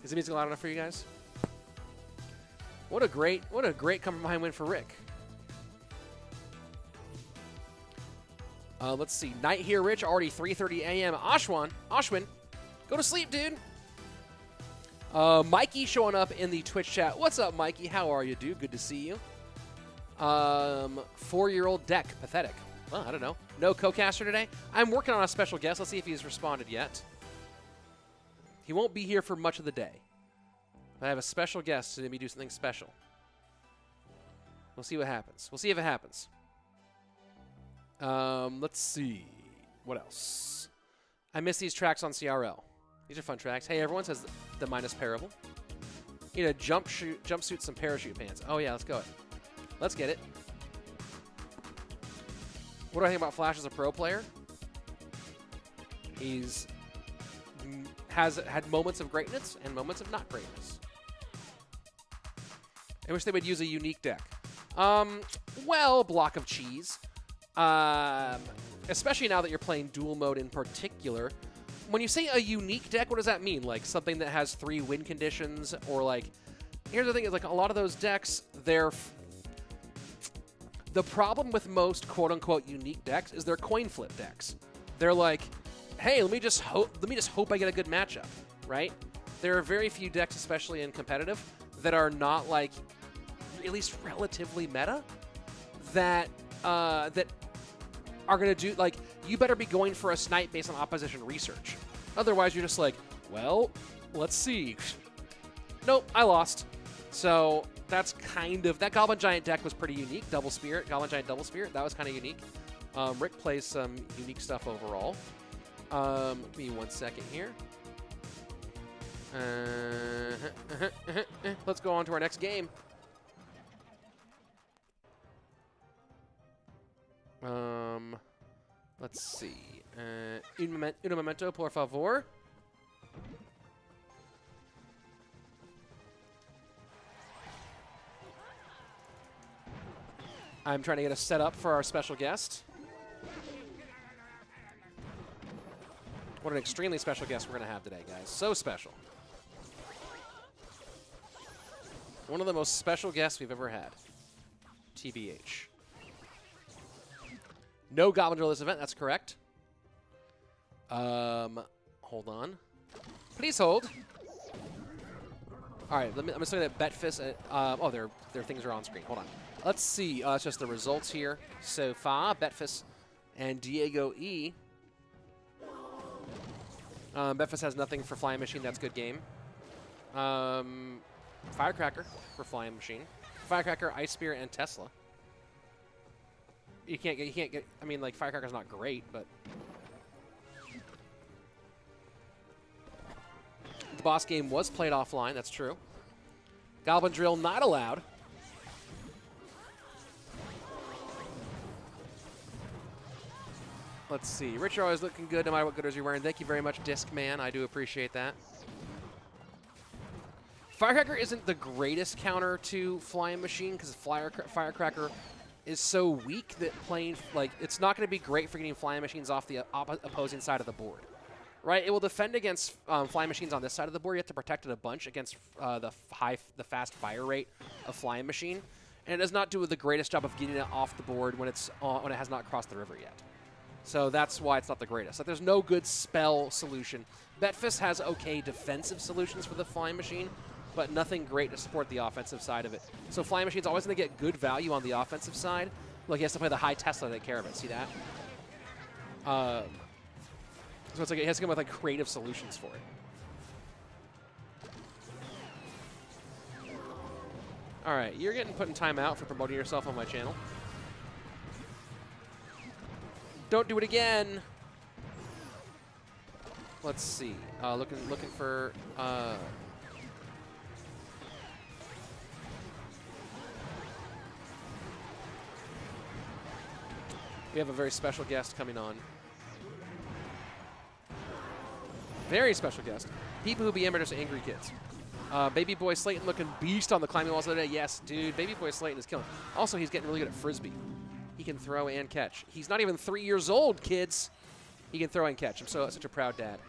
Is the music loud enough for you guys? What a great come from behind win for Rick. Let's see. Night here, Rich. Already 3:30 a.m. Ashwin, go to sleep, dude. Mikey showing up in the Twitch chat. What's up, Mikey? How are you, dude? Good to see you. 4-year-old deck. Pathetic. Well, I don't know. No co-caster today? I'm working on a special guest. Let's see if he's responded yet. He won't be here for much of the day. I have a special guest to maybe do something special. We'll see what happens. We'll see if it happens. Let's see. What else? I miss these tracks on CRL. These are fun tracks. Hey, everyone says the minus parable. Need a jumpsuit, some parachute pants. Oh, yeah, let's go. Let's get it. What do I think about Flash as a pro player? He's has had moments of greatness and moments of not greatness. I wish they would use a unique deck. Well, block of cheese. Especially now that you're playing dual mode in particular. When you say a unique deck, what does that mean? Like something that has 3 win conditions, or like, here's the thing, is like a lot of those decks, the problem with most quote-unquote unique decks is they're coin flip decks. They're like, hey, let me just hope I get a good matchup, right? There are very few decks, especially in competitive, that are not like at least relatively meta that that are going to do, like, you better be going for a snipe based on opposition research. Otherwise, you're just like, well, let's see. Nope, I lost. So that's kind of, that Goblin Giant deck was pretty unique. Double Spirit, Goblin Giant Double Spirit, that was kind of unique. Rick plays some unique stuff overall. Give me 1 second here. Let's go on to our next game. Let's see. Un momento, por favor. I'm trying to get a setup for our special guest. What an extremely special guest we're going to have today, guys. So special. One of the most special guests we've ever had. TBH. No Goblin Drill this event, that's correct. Hold on. Please hold. All right, I'm just looking at Betfas. Oh, their things are on screen. Hold on. Let's see. It's just the results here so far. Betfas and DiegoE. Betfas has nothing for Flying Machine. That's good game. Firecracker for Flying Machine. Firecracker, Ice Spear, and Tesla. You can't get. I mean, like, Firecracker's not great, but the boss game was played offline. That's true. Goblin Drill not allowed. Let's see. Richard always looking good no matter what gooders you're wearing. Thank you very much, Disc Man. I do appreciate that. Firecracker isn't the greatest counter to Flying Machine because Firecracker is so weak that playing, like, it's not going to be great for getting Flying Machines off the opposing side of the board. Right? It will defend against Flying Machines on this side of the board. You have to protect it a bunch against the fast fire rate of Flying Machine. And it does not do the greatest job of getting it off the board when it has not crossed the river yet. So that's why it's not the greatest. Like, there's no good spell solution. Betfas has okay defensive solutions for the Flying Machine, but nothing great to support the offensive side of it. So Flying Machine's always going to get good value on the offensive side. Like, he has to play the high Tesla to take care of it. See that? So it's like it has to come with, like, creative solutions for it. All right, you're getting put in timeout for promoting yourself on my channel. Don't do it again. Let's see. Looking for. We have a very special guest coming on. Very special guest. People who be just angry kids. Baby Boy Slayton looking beast on the climbing walls the other day. Yes, dude. Baby Boy Slayton is killing. Also, he's getting really good at Frisbee. He can throw and catch. He's not even 3 years old, kids. He can throw and catch. I'm such a proud dad.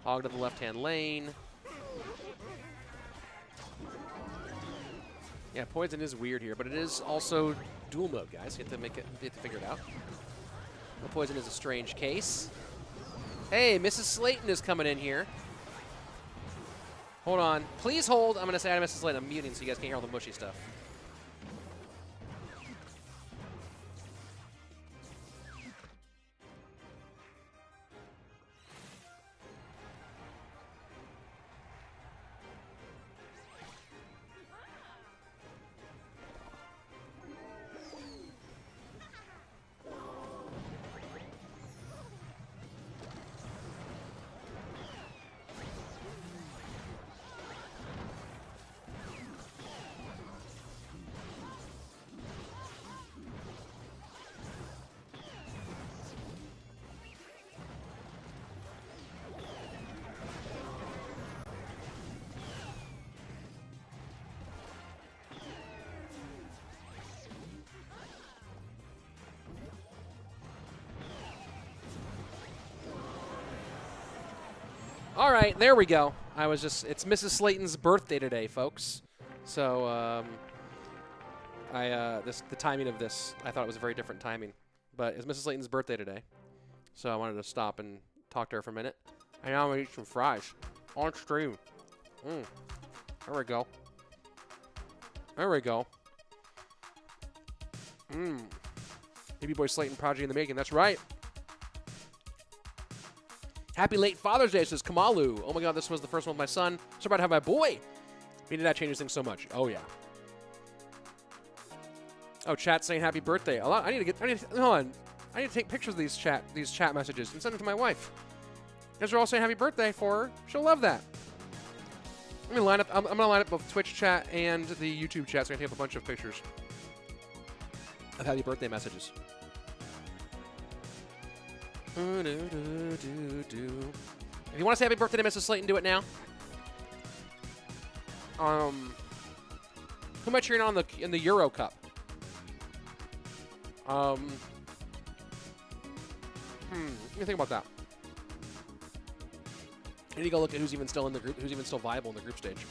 Hog to the left-hand lane. Yeah, poison is weird here, but it is also dual mode, guys. You have to figure it out. The poison is a strange case. Hey, Mrs. Slayton is coming in here. Hold on. Please hold. I'm going to say hi to Mrs. Slayton. I'm muting so you guys can't hear all the mushy stuff. All right, there we go. It's Mrs. Slayton's birthday today, folks. So, the timing of this, I thought it was a very different timing. But it's Mrs. Slayton's birthday today. So I wanted to stop and talk to her for a minute. And now I'm going to eat some fries on stream. There we go. There we go. Baby boy Slayton prodigy in the making. That's right. Happy late Father's Day, says Kamalu. Oh my God, this was the first one with my son. So about to have my boy. Maybe that changes things so much. Oh yeah. Oh, chat saying happy birthday. Hold on. I need to take pictures of these chat messages and send them to my wife. Because they're all saying happy birthday for her. She'll love that. I'm gonna line up both Twitch chat and the YouTube chat, so I can take up a bunch of pictures of happy birthday messages. If you want to say happy birthday to Mrs. Slayton, do it now. Who am I cheering on in the Euro Cup? Let me think about that. I need to go look at who's even still in the group, who's even still viable in the group stage.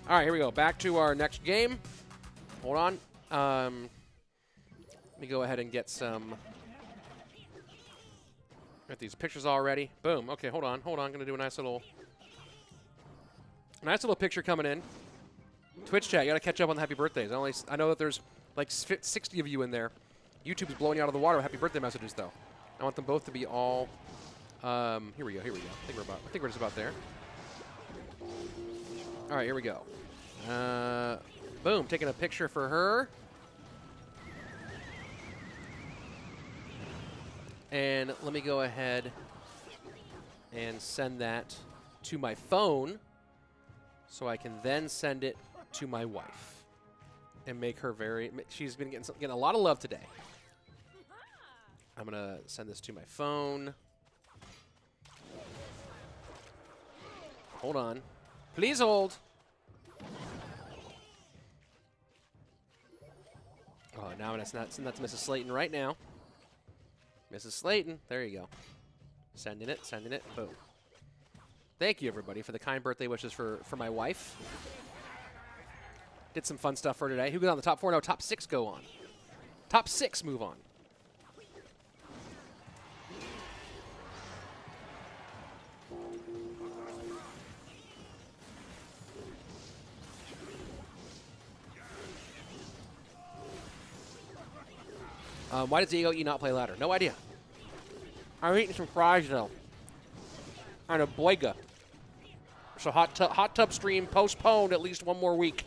All right, here we go. Back to our next game. Hold on. Let me go ahead and get some. Got these pictures already. Boom. Okay, hold on. Going to do a nice little picture coming in. Twitch chat, you got to catch up on the happy birthdays. I know that there's like 60 of you in there. YouTube's blowing you out of the water with happy birthday messages, though. I want them both to be all. Here we go. I think we're just about there. All right, here we go. Boom. Taking a picture for her. And let me go ahead and send that to my phone so I can then send it to my wife and make her she's been getting a lot of love today. I'm going to send this to my phone. Hold on. Please hold. Oh, now I'm going to send that to Mrs. Slayton right now. Mrs. Slayton, there you go. Sending it, boom. Thank you, everybody, for the kind birthday wishes for my wife. Did some fun stuff for today. Who got on the top 4? No, top 6 go on. Top 6 move on. Why does DiegoE not play ladder? No idea. I'm eating some fries, though. On a boiga. So hot tub stream postponed at least one more week.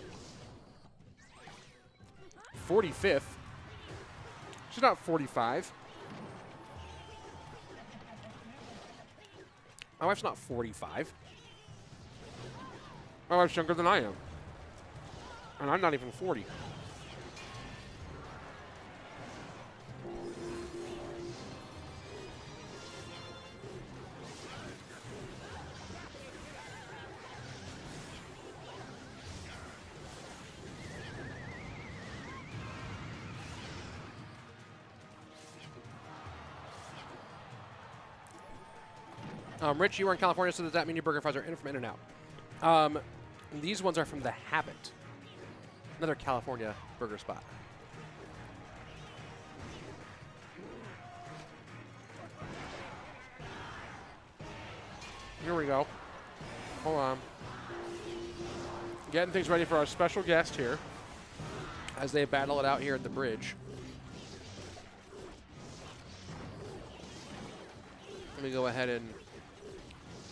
45th. She's not 45. My wife's not 45. My wife's younger than I am. And I'm not even 40. Rich, you are in California, so does that mean your burger and fries are in from In-N-Out? These ones are from The Habit. Another California burger spot. Here we go. Hold on. Getting things ready for our special guest here as they battle it out here at the bridge. Let me go ahead and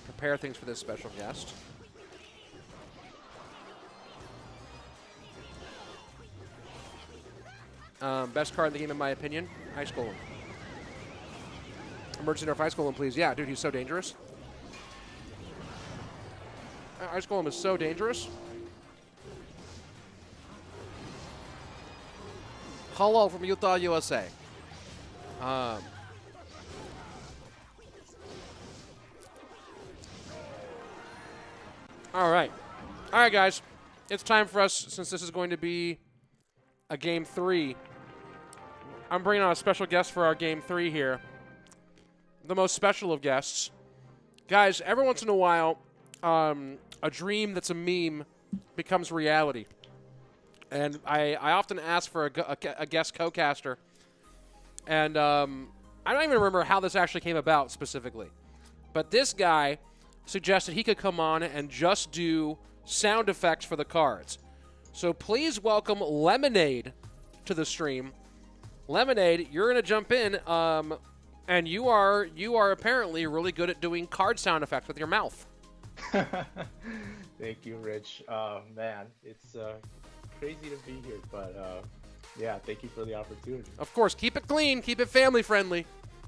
prepare things for this special guest. Best card in the game, in my opinion. Ice Golem. Emergency nerf Ice Golem, please. Yeah, dude, he's so dangerous. Ice Golem is so dangerous. Hello from Utah, USA. All right. All right, guys. It's time for us, since this is going to be a Game 3. I'm bringing on a special guest for our Game 3 here. The most special of guests. Guys, every once in a while, a dream that's a meme becomes reality. And I often ask for a guest co-caster. And I don't even remember how this actually came about specifically. But this guy suggested he could come on and just do sound effects for the cards. So please welcome Lemonade to the stream. Lemonade, you're going to jump in, and you are apparently really good at doing card sound effects with your mouth. Thank you, Rich. Man, it's crazy to be here, but yeah, thank you for the opportunity. Of course, keep it clean, keep it family friendly.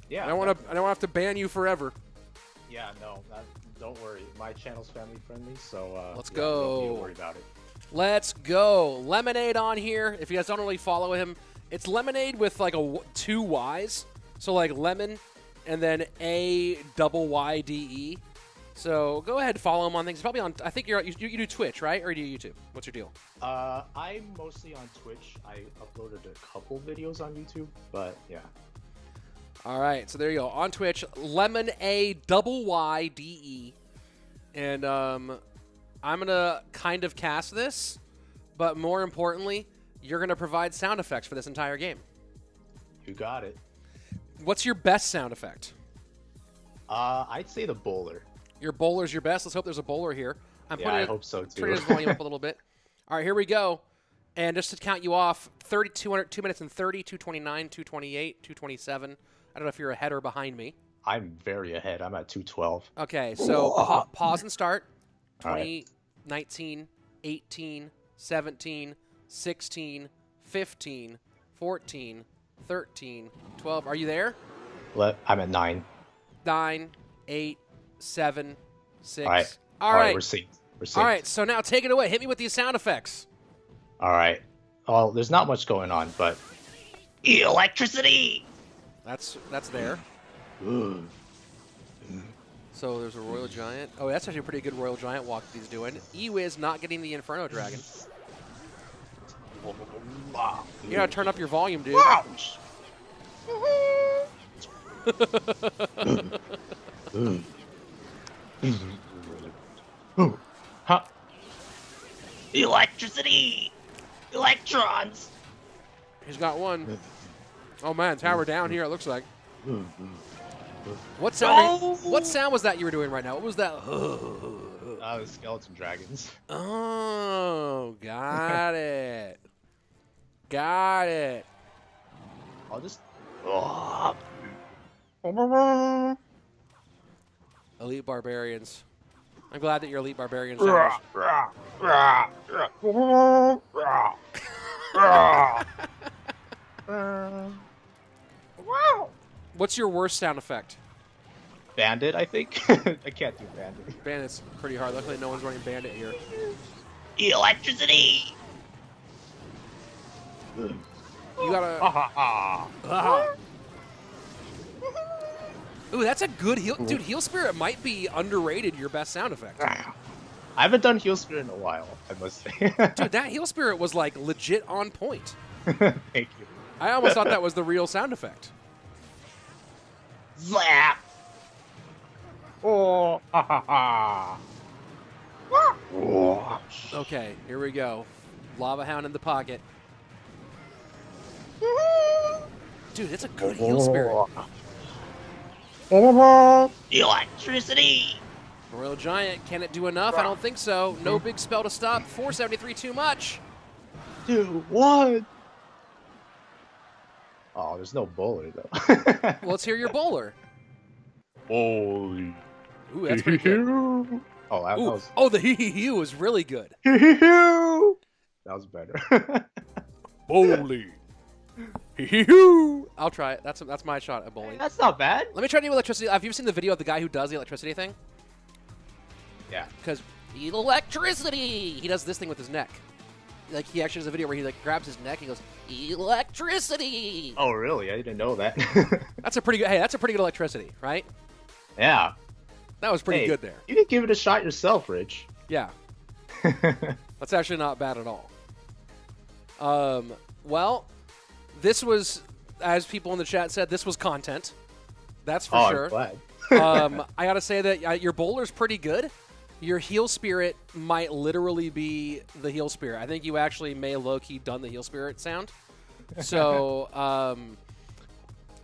Yeah, I don't want to have to ban you forever. Yeah, no, don't worry. My channel's family friendly, so let's yeah, go. Don't worry about it. Let's go. Lemonade on here. If you guys don't really follow him, it's Lemonade with like two Y's. So like lemon and then AYYDE. So go ahead and follow him on things. Probably on, I think you do Twitch, right? Or do you YouTube? What's your deal? I'm mostly on Twitch. I uploaded a couple videos on YouTube, but yeah. All right, so there you go. On Twitch, Lemon AYYDE. And I'm going to kind of cast this, but more importantly, you're going to provide sound effects for this entire game. You got it. What's your best sound effect? I'd say the bowler. Your bowler's your best. Let's hope there's a bowler here. I hope so, too. Turning his volume up a little bit. All right, here we go. And just to count you off, 2 minutes and 30, 229, 228, 227. I don't know if you're ahead or behind me. I'm very ahead. I'm at 212. Okay, so pause and start. 20, right. 19, 18, 17, 16, 15, 14, 13, 12. Are you there? I'm at 9. 9, 8, 7, 6. All right. All right. We're synced. All right, so now take it away. Hit me with these sound effects. All right. Well, there's not much going on, but electricity. That's there. So there's a Royal Giant. Oh, that's actually a pretty good Royal Giant walk that he's doing. Ewiz not getting the Inferno Dragon. You gotta turn up your volume, dude. Huh. Electricity! Electrons! He's got one. Oh man, tower down here, it looks like. What sound was that you were doing right now? What was that? The skeleton dragons. Oh, got it. Got it. I'll just... Elite Barbarians. I'm glad that you're Elite Barbarians. What's your worst sound effect? Bandit, I think. I can't do Bandit. Bandit's pretty hard. Luckily, no one's running Bandit here. Electricity! You gotta... Ooh, that's a good heal. Dude, Heal Spirit might be underrated, your best sound effect. I haven't done Heal Spirit in a while, I must say. Dude, that Heal Spirit was, like, legit on point. Thank you. I almost thought that was the real sound effect. Slap! Oh, ha ha ha. Oh. Okay, here we go. Lava Hound in the pocket. Dude, it's a good heal spirit. Electricity. Royal Giant, can it do enough? I don't think so. No big spell to stop. 473 too much. 2, 1. Oh, there's no bowler though. Well, let's hear your bowler. Holy. Ooh, that's pretty good. Oh, that Ooh. was. Oh, the hee was really good. That was better. Holy. I'll try it. That's my shot at bowling. That's not bad. Let me try to do electricity. Have you seen the video of the guy who does the electricity thing? Yeah. Because electricity, he does this thing with his neck. Like he actually does a video where he like grabs his neck and goes electricity. Oh, really? I didn't know that. That's a pretty good. Hey, that's a pretty good electricity, right? Yeah. That was pretty good there. You can give it a shot yourself, Rich. Yeah. That's actually not bad at all. Well, this was, as people in the chat said, this was content. That's for sure. I'm glad. I gotta say that your bowler's pretty good. Your heal spirit might literally be the heal spirit. I think you actually may low-key done the heal spirit sound. So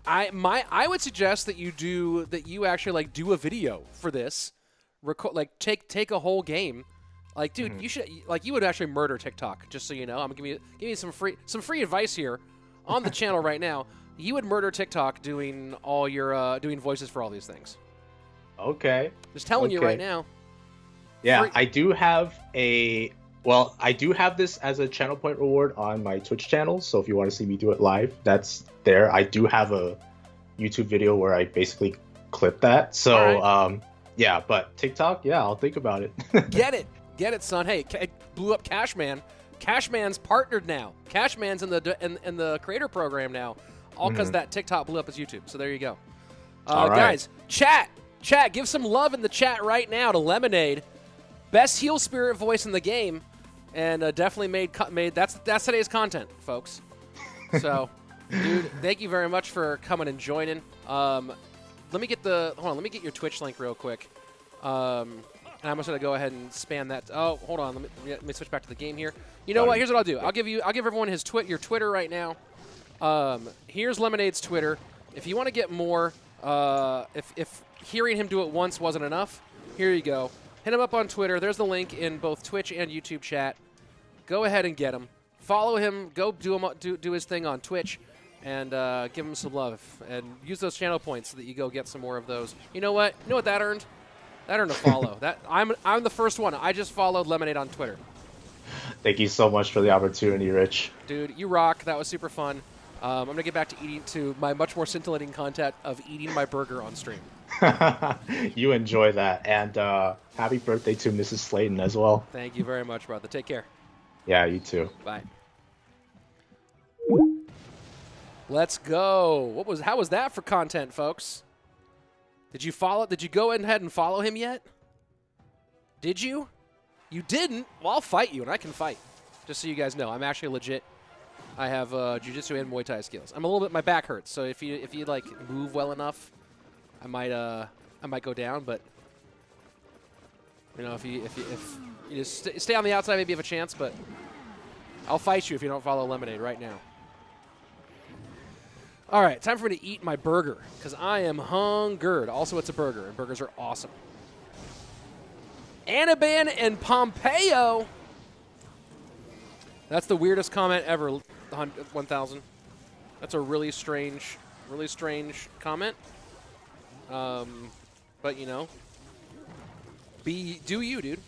I would suggest that you actually like do a video for this. Take a whole game. Like, dude, you would actually murder TikTok, just so you know. I'm gonna give you some free advice here on the channel right now. You would murder TikTok doing all your doing voices for all these things. Okay. Just telling you right now. Yeah, I do have this as a channel point reward on my Twitch channel. So if you want to see me do it live, that's there. I do have a YouTube video where I basically clip that. So yeah, but TikTok, yeah, I'll think about it. Get it, son. Hey, it blew up Cashman. Cashman's partnered now. Cashman's in the creator program now. All because that TikTok blew up his YouTube. So there you go. All right. Guys, chat, give some love in the chat right now to Lemonade. Best heal spirit voice in the game, and definitely made. That's today's content, folks. So, dude, thank you very much for coming and joining. Let me get your Twitch link real quick. And I'm just gonna go ahead and spam that. Oh, hold on. Let me switch back to the game here. You know what? Here's what I'll do. I'll give everyone your Twitter right now. Here's Lemonade's Twitter. If you want to get more, if hearing him do it once wasn't enough, here you go. Hit him up on Twitter. There's the link in both Twitch and YouTube chat. Go ahead and get him. Follow him. Go do his thing on Twitch, and give him some love. And use those channel points so that you go get some more of those. You know what? You know what that earned? That earned a follow. I'm the first one. I just followed Lemonade on Twitter. Thank you so much for the opportunity, Rich. Dude, you rock. That was super fun. I'm gonna get back to my much more scintillating content of eating my burger on stream. You enjoy that, and happy birthday to Mrs. Slayton as well. Thank you very much, brother. Take care. Yeah, you too. Bye. Let's go. How was that for content, folks? Did you go ahead and follow him yet? Did you? You didn't? Well, I'll fight you, and I can fight. Just so you guys know, I'm actually legit. I have jiu-jitsu and Muay Thai skills. I'm a little bit. My back hurts, so if you like move well enough, I might go down. But you know, if you just stay on the outside, maybe you have a chance. But I'll fight you if you don't follow Lemonade right now. All right, time for me to eat my burger because I am hungered. Also, it's a burger, and burgers are awesome. Anaban and Pompeyo. That's the weirdest comment ever, 1,000. That's a really strange comment. But, you know, do you, dude.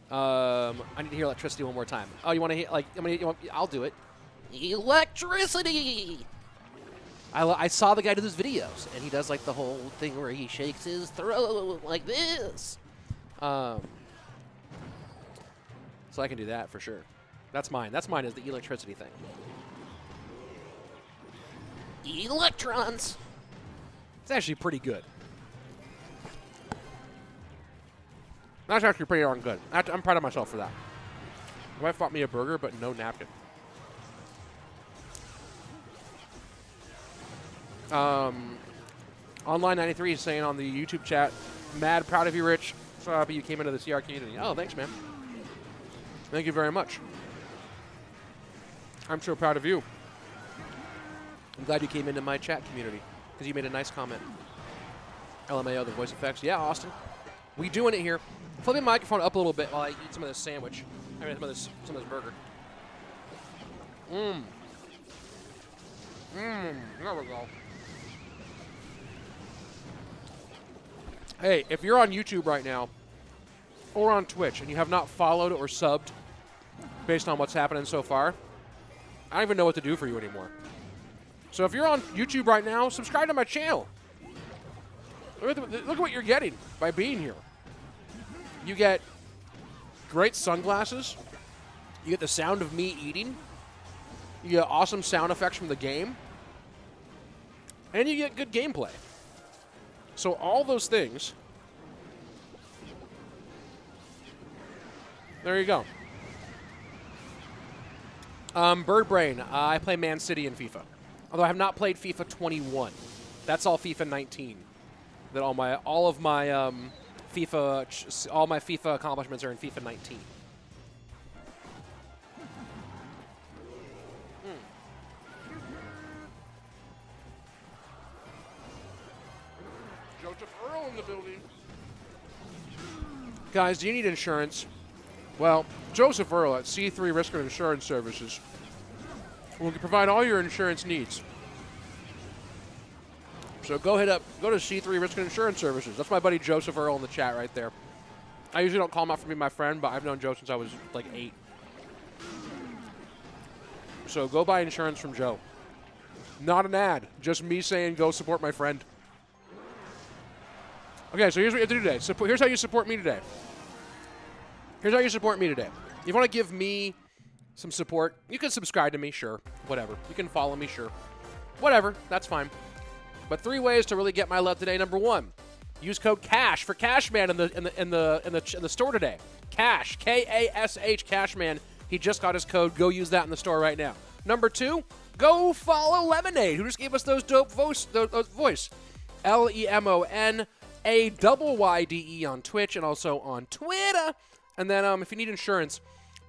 I need to hear electricity one more time. Oh, you want to hear, like, I'll do it. Electricity! I saw the guy do those videos, and he does, like, the whole thing where he shakes his throat like this. So I can do that for sure. That's mine. That's mine is the electricity thing. Electrons! It's actually pretty good. That's actually pretty darn good. I'm proud of myself for that. My wife bought me a burger, but no napkin. Online 93 is saying on the YouTube chat, mad proud of you, Rich. So happy you came into the CR community. Oh, thanks, man. Thank you very much. I'm so proud of you. I'm glad you came into my chat community because you made a nice comment. LMAO, the voice effects. Yeah, Austin. We doing it here. Flip the microphone up a little bit while I eat some of this sandwich. I mean, some of this burger. There we go. Hey, if you're on YouTube right now or on Twitch and you have not followed or subbed based on what's happening so far, I don't even know what to do for you anymore. So if you're on YouTube right now, subscribe to my channel. Look at what you're getting by being here. You get great sunglasses. You get the sound of me eating. You get awesome sound effects from the game. And you get good gameplay. So all those things, there you go. Birdbrain, I play Man City in FIFA. Although I have not played FIFA 21. That's all FIFA 19. That all of my FIFA accomplishments are in FIFA 19. Joseph Earl in the building. Guys, do you need insurance? Well, Joseph Earl at C3 Risk and Insurance Services will provide all your insurance needs. So go to C3 Risk and Insurance Services. That's my buddy Joseph Earl in the chat right there. I usually don't call him out for being my friend, but I've known Joe since I was like 8. So go buy insurance from Joe. Not an ad, just me saying go support my friend. Okay, so here's what you have to do today. Here's how you support me today. Here's how you support me today. You want to give me some support, you can subscribe to me, sure, whatever. You can follow me, sure. Whatever, that's fine. But 3 ways to really get my love today. Number 1, use code CASH for Cashman in the store today. Cash, K-A-S-H, Cashman. He just got his code. Go use that in the store right now. Number 2, go follow Lemonade, who just gave us those dope voice. LEMONAYYDE on Twitch and also on Twitter. And then if you need insurance,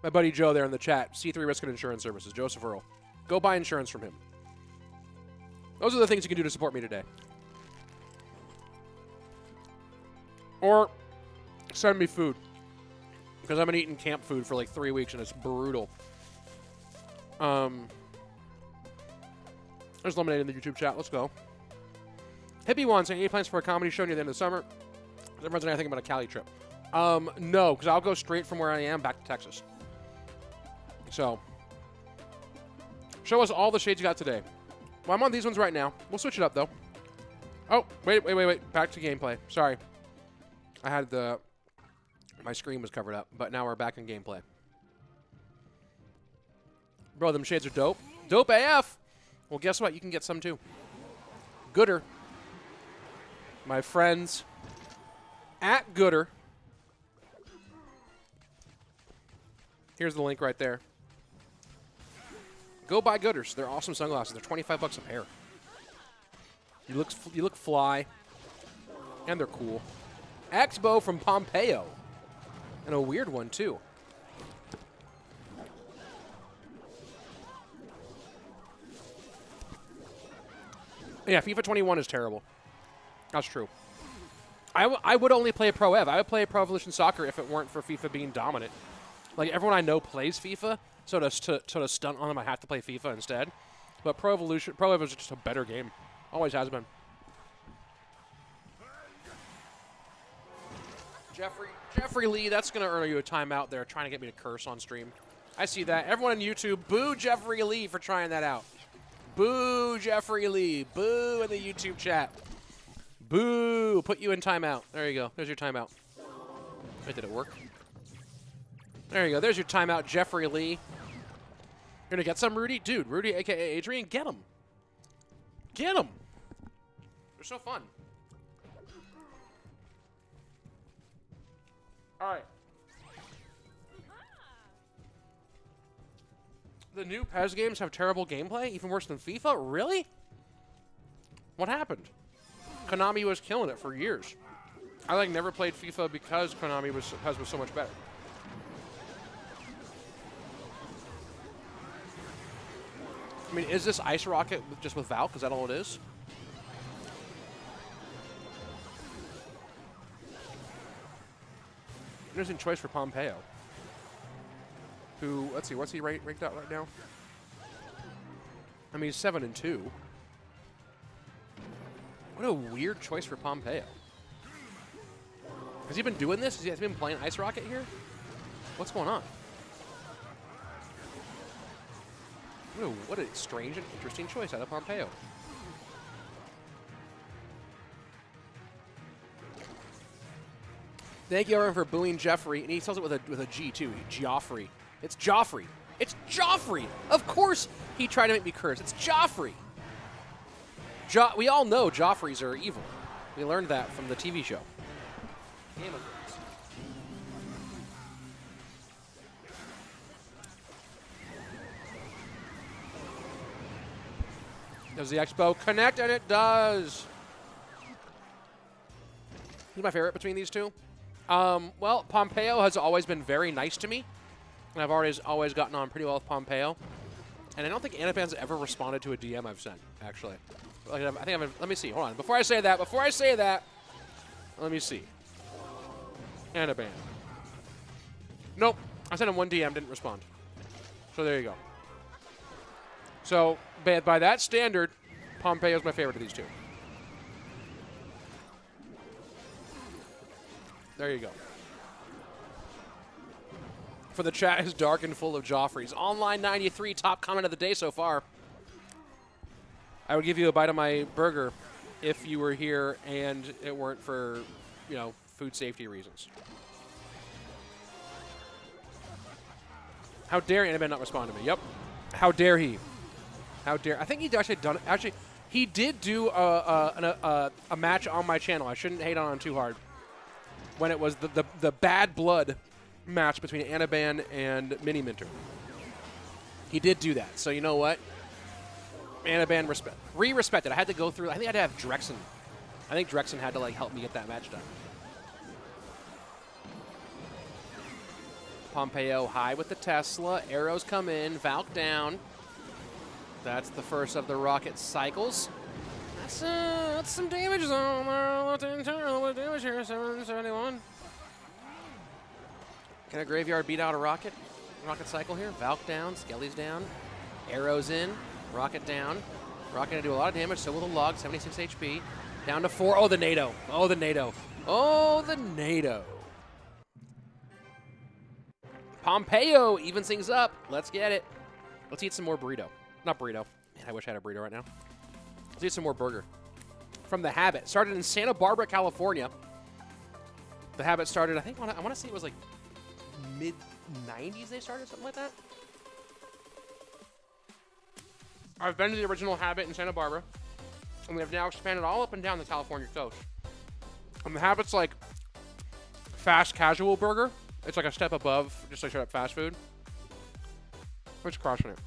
my buddy Joe there in the chat, C3 Risk and Insurance Services, Joseph Earl. Go buy insurance from him. Those are the things you can do to support me today. Or send me food. Because I've been eating camp food for like 3 weeks and it's brutal. There's Lemonade in the YouTube chat. Let's go. Hippie wants any plans for a comedy show near the end of the summer? Everyone's thinking about a Cali trip. No, because I'll go straight from where I am back to Texas. So, show us all the shades you got today. Well, I'm on these ones right now. We'll switch it up, though. Oh, wait. Back to gameplay. Sorry. I had my screen was covered up, but now we're back in gameplay. Bro, them shades are dope. Dope AF! Well, guess what? You can get some, too. Gooder. My friends at Gooder. Here's the link right there. Go buy Gooders. They're awesome sunglasses. They're $25 a pair. You look fly, and they're cool. Expo from Pompeyo, and a weird one too. Yeah, FIFA 21 is terrible. That's true. I would only play Pro Ev. I would play Pro Evolution Soccer if it weren't for FIFA being dominant. Like, everyone I know plays FIFA, so to stunt on them, I have to play FIFA instead. But Pro Ev is just a better game. Always has been. Jeffrey Lee, that's going to earn you a timeout there, trying to get me to curse on stream. I see that. Everyone on YouTube, boo Jeffrey Lee for trying that out. Boo Jeffrey Lee. Boo in the YouTube chat. Boo. Put you in timeout. There you go. There's your timeout. Wait, did it work? There you go. There's your timeout, Jeffrey Lee. You're going to get some, Rudy? Dude, Rudy, a.k.a. Adrian, get him. Get him. They're so fun. All right. The new PES games have terrible gameplay, even worse than FIFA? Really? What happened? Konami was killing it for years. I like never played FIFA because Konami was so much better. I mean, is this Ice Rocket just with Valk? Is that all it is? Interesting choice for Pompeyo. Who, let's see, what's he ranked out right now? I mean, he's 7-2. What a weird choice for Pompeyo. Has he been doing this? Has he been playing Ice Rocket here? What's going on? What a strange and interesting choice out of Pompeyo. Thank you, everyone, for booing Jeffrey. And he spells it with a G, too. Joffrey. It's Joffrey. It's Joffrey. Of course he tried to make me curse. It's Joffrey. We all know Joffreys are evil. We learned that from the TV show. Game of Thrones. Does the Expo connect? And it does. Who's my favorite between these two? Well, Pompeyo has always been very nice to me. And I've always gotten on pretty well with Pompeyo. And I don't think Anaban's ever responded to a DM I've sent, actually. Like, I think let me see. Hold on. Before I say that, let me see. Anaban. Nope. I sent him one DM, didn't respond. So there you go. So by that standard, Pompeyo's my favorite of these two. There you go. For the chat is dark and full of Joffreys. Online 93, top comment of the day so far. I would give you a bite of my burger if you were here and it weren't for, you know, food safety reasons. How dare Anaban not respond to me? Yep. How dare he? How dare? I think he actually done it. Actually, he did do a match on my channel. I shouldn't hate on him too hard. When it was the Bad Blood match between Anaban and Mini Minter. He did do that. So you know what? Anaban respected. I had to go through. I think I had to have Drexen. I think Drexen had to like help me get that match done. Pompeyo high with the Tesla. Arrows come in. Valk down. That's the first of the rocket cycles. That's some damage on there. What's internal damage here? 771. Can a graveyard beat out a rocket? Rocket cycle here. Valk down. Skelly's down. Arrows in. Rocket down. Rocket gonna do a lot of damage. So will the log. 76 HP. Down to 4. Oh, the NATO. Oh, the NATO. Oh, the NATO. Pompeyo evens things up. Let's get it. Let's eat some more burrito. Not burrito. Man, I wish I had a burrito right now. Let's eat some more burger. From The Habit. Started in Santa Barbara, California. The Habit started, I think, I want to say it was like mid-90s they started, something like that. I've been to the original Habit in Santa Barbara, and we have now expanded all up and down the California coast. And The Habit's like fast casual burger. It's like a step above just like straight up fast food. We're just crushing it.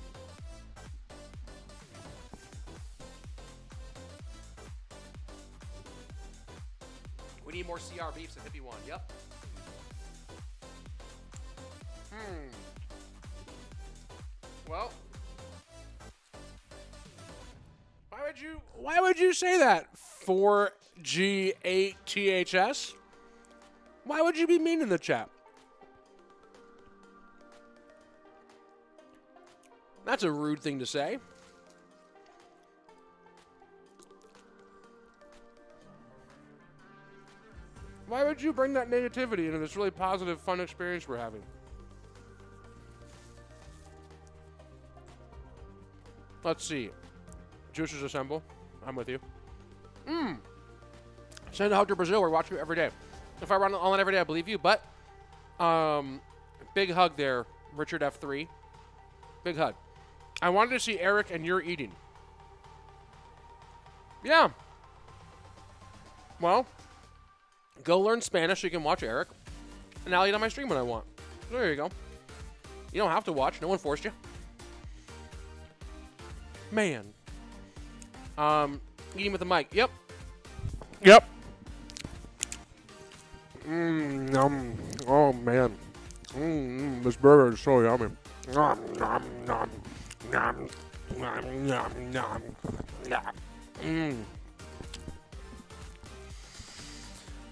We need more CR beefs at Hippie One. Yep. Well, why would you say that? 4G8THS? Why would you be mean in the chat? That's a rude thing to say. Why would you bring that negativity into this really positive, fun experience we're having? Let's see. Juicers assemble. I'm with you. Send a hug to Brazil. We're watching you every day. If I run online every day, I believe you. But big hug there, Richard F3. Big hug. I wanted to see Eric and you're eating. Yeah. Well, go learn Spanish so you can watch Eric. And I'll eat on my stream when I want. So there you go. You don't have to watch. No one forced you. Man. Eating with the mic. Yep. Yep. Oh, man. This burger is so yummy.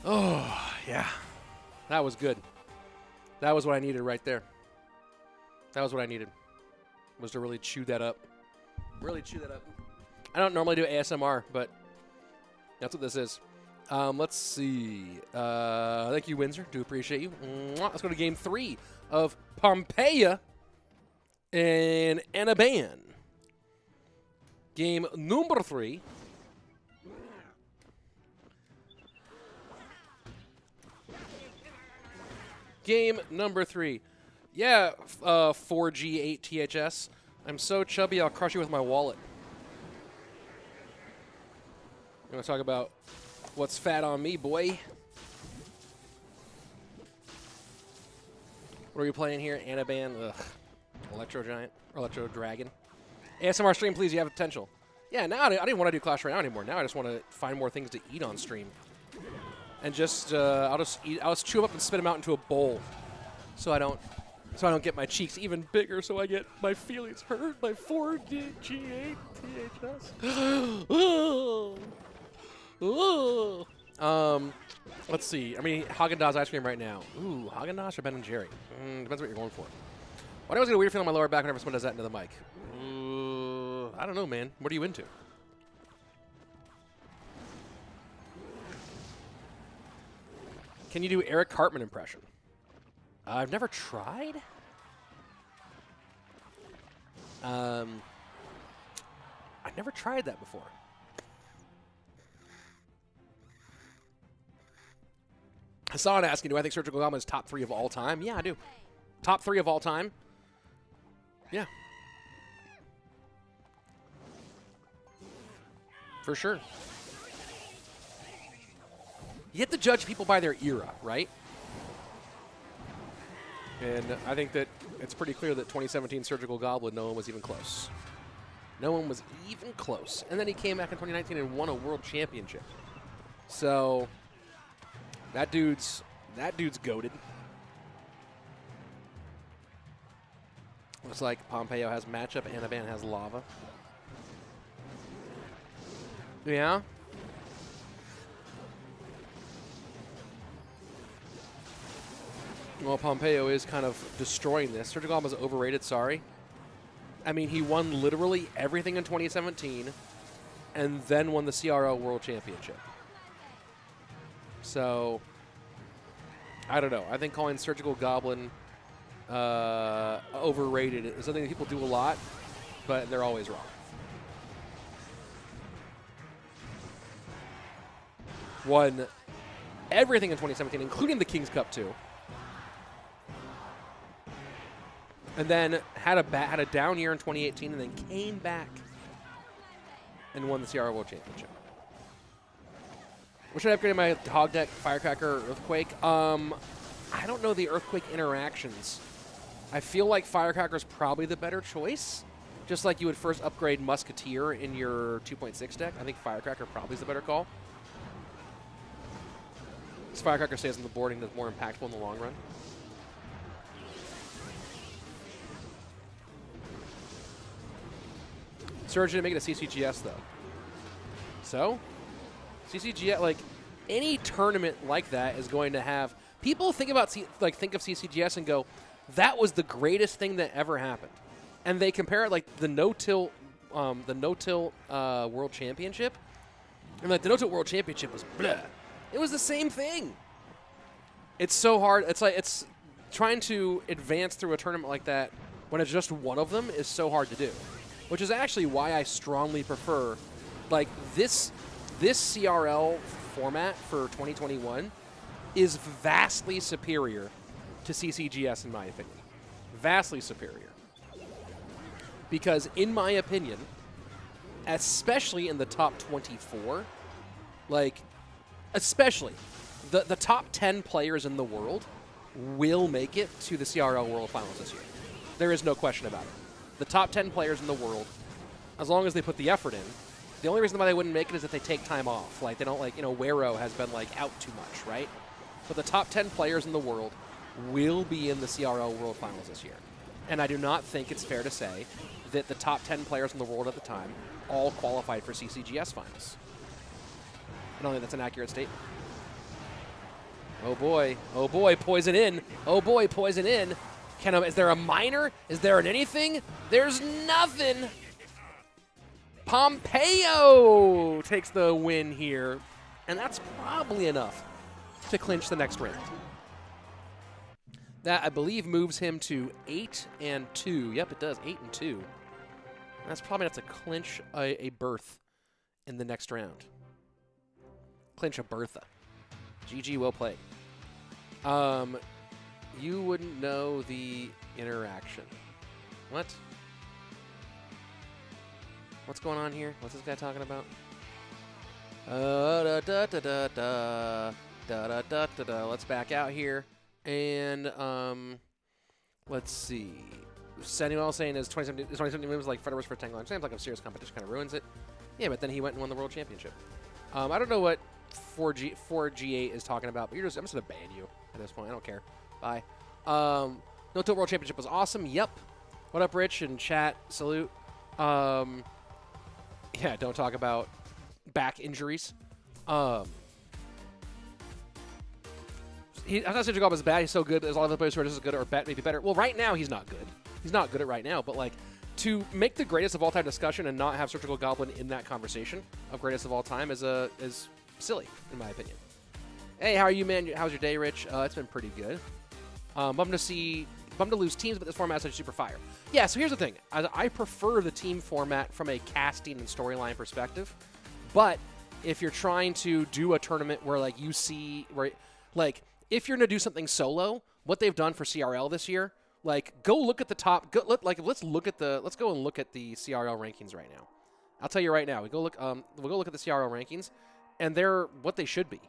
Oh, yeah. That was good. That was what I needed right there. That was what I needed, was to really chew that up. Really chew that up. I don't normally do ASMR, but that's what this is. Let's see. Thank you, Windsor. Do appreciate you. Let's go to game 3 of Pompeyo and Anaban. Game number 3. Game number 3. Yeah, 4G 8THS. I'm so chubby, I'll crush you with my wallet. I'm going to talk about what's fat on me, boy. What are we playing here? Anaban, Electro Giant, or Electro Dragon. ASMR stream, please, you have potential. Yeah, now I didn't want to do Clash Royale anymore. Now I just want to find more things to eat on stream. And just, I'll just chew them up and spit them out into a bowl. So I don't get my cheeks even bigger, so I get my feelings hurt by 4G8 THS. Let's see. I mean, Haagen-Dazs ice cream right now. Ooh, Haagen-Dazs or Ben & Jerry? Depends what you're going for. Why do I always get a weird feeling on my lower back whenever someone does that into the mic? I don't know, man. What are you into? Can you do Eric Cartman impression? I've never tried. I've never tried that before. Hassan asking, do I think Surgical Goblin is top 3 of all time? Yeah, I do. Top 3 of all time? Yeah. For sure. You have to judge people by their era, right? And I think that it's pretty clear that 2017 Surgical Goblin, no one was even close. No one was even close. And then he came back in 2019 and won a world championship. So that dude's goated. Looks like Pompeyo has matchup, Anaban has lava. Yeah. Well, Pompeyo is kind of destroying this. Surgical Goblin is overrated, sorry. I mean, he won literally everything in 2017 and then won the CRL World Championship. So, I don't know. I think calling Surgical Goblin overrated is something that people do a lot, but they're always wrong. Won everything in 2017, including the King's Cup too. And then had a down year in 2018, and then came back and won the CRL World Championship. What should I upgrade my hog deck, Firecracker, or Earthquake? I don't know the Earthquake interactions. I feel like Firecracker is probably the better choice. Just like you would first upgrade Musketeer in your 2.6 deck, I think Firecracker probably is the better call. Because Firecracker stays on the board and is more impactful in the long run. Surge didn't make it a CCGS, though. So, CCGS, like, any tournament like that is going to have... People think about, think of CCGS and go, that was the greatest thing that ever happened. And they compare it, like, the no-till World Championship. And, like, the no-till World Championship was bleh. It was the same thing. It's so hard. It's like, it's trying to advance through a tournament like that when it's just one of them is so hard to do. Which is actually why I strongly prefer, like, this CRL format for 2021 is vastly superior to CCGS in my opinion. Vastly superior. Because in my opinion, especially in the top 24, like, especially the top 10 players in the world will make it to the CRL World Finals this year. There is no question about it. The top 10 players in the world, as long as they put the effort in, The only reason why they wouldn't make it is if they take time off. Like, they don't, like, Wero has been, like, out too much, right? But the top 10 players in the world will be in the CRL World Finals this year. And I do not think it's fair to say that the top 10 players in the world at the time all qualified for CCGS Finals. I don't think that's an accurate statement. Oh boy, poison in. Oh boy, poison in. Is there a minor? Is there an anything? There's nothing. Pompeyo takes the win here, and that's probably enough to clinch the next round. That, I believe, moves him to 8-2. Yep, it does, 8-2. That's probably enough to clinch a berth in the next round. Clinch a bertha. GG, well played. You wouldn't know the interaction. What? What's going on here? What's this guy talking about? Let's back out here. And, let's see. Samuel saying his 2017 moves like Federer's for 10 long. Seems like a serious competition kind of ruins it. Yeah, but then he went and won the World Championship. I don't know what 4G8 is talking about, but I'm just going to ban you at this point. I don't care. Bye. No Tilt World Championship was awesome. Yep. What up, Rich? And chat. Salute. Yeah, don't talk about back injuries. I'm not saying Sergio Ramos is bad. He's so good. There's a lot of other players who are just as good or maybe better. Well, right now, he's not good. He's not good at right now. But, like, to make the greatest of all time discussion and not have Surgical Goblin in that conversation of greatest of all time is silly, in my opinion. Hey, how are you, man? How's your day, Rich? It's been pretty good. Bummed to lose teams, but this format is actually super fire. Yeah, so here's the thing. I prefer the team format from a casting and storyline perspective. But if you're trying to do a tournament where, like, if you're going to do something solo, what they've done for CRL this year, like, go look at the top. Let's go and look at the CRL rankings right now. I'll tell you right now. We'll go look at the CRL rankings, and they're what they should be.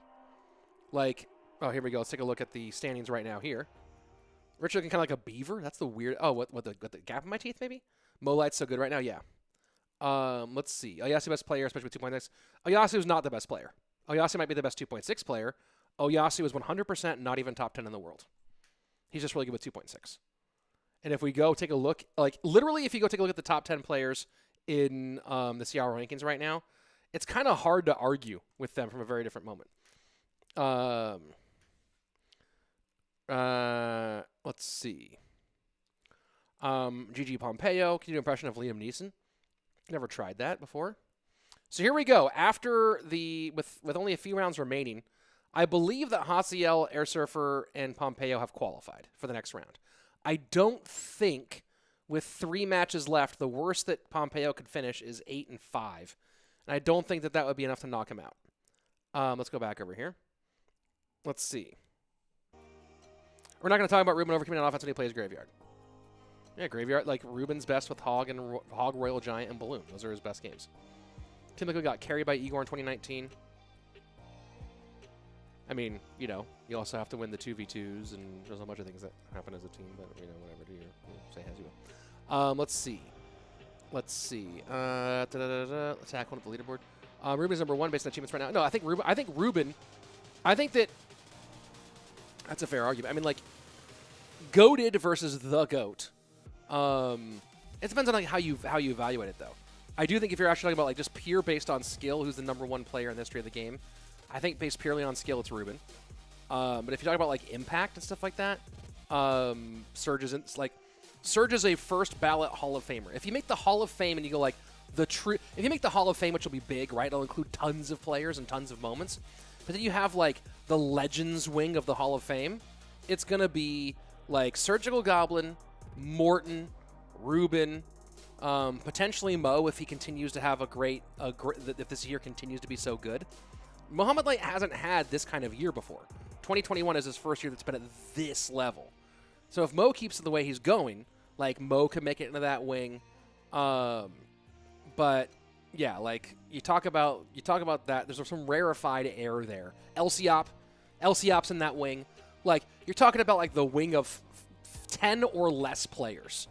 Like, oh, here we go. Let's take a look at the standings right now here. Rich looking kind of like a beaver. That's the weird. Oh, what the gap in my teeth maybe? Molight's so good right now. Yeah. Let's see. Oyase best player, especially with 2.6. Oyase was not the best player. Oyase might be the best 2.6 player. Oyase was 100% not even top 10 in the world. He's just really good with 2.6. And if we go take a look, like literally if you go take a look at the top 10 players in the CRL rankings right now, it's kind of hard to argue with them from a very different moment. Let's see. GG Pompeyo. Can you do an impression of Liam Neeson? Never tried that before. So here we go. After with only a few rounds remaining, I believe that Hasiel, Airsurfer, and Pompeyo have qualified for the next round. I don't think, with 3 matches left, the worst that Pompeyo could finish is 8-5. And I don't think that would be enough to knock him out. Let's go back over here. Let's see. We're not going to talk about Ruben overcoming on offense when he plays Graveyard. Yeah, Graveyard, like, Ruben's best with Hog, Royal Giant, and Balloon. Those are his best games. Team Liquid got carried by Igor in 2019. I mean, you also have to win the 2v2s, and there's a bunch of things that happen as a team, but, whatever, do you say as you will. Let's see. Attack one at the leaderboard. Ruben's number 1 based on achievements right now. No, I think Ruben, that's a fair argument. I mean, like, GOATed versus the GOAT. It depends on, like, how you evaluate it, though. I do think if you're actually talking about, like, just pure based on skill, who's the number 1 player in the history of the game, I think based purely on skill, it's Ruben. But if you talk about, like, impact and stuff like that, Serge is a first ballot Hall of Famer. If you make the Hall of Fame and you go, like, if you make the Hall of Fame, which will be big, right? It'll include tons of players and tons of moments. But then you have, like, the Legends wing of the Hall of Fame. It's going to be, like, Surgical Goblin, Morton, Ruben, potentially Mo if he continues to have if this year continues to be so good. Muhammad Light hasn't had this kind of year before. 2021 is his first year that's been at this level. So if Mo keeps it the way he's going, like, Mo could make it into that wing. But yeah, like, you talk about that. There's some rarefied air there. LCOP's in that wing. Like, you're talking about, like, the wing of 10 or less players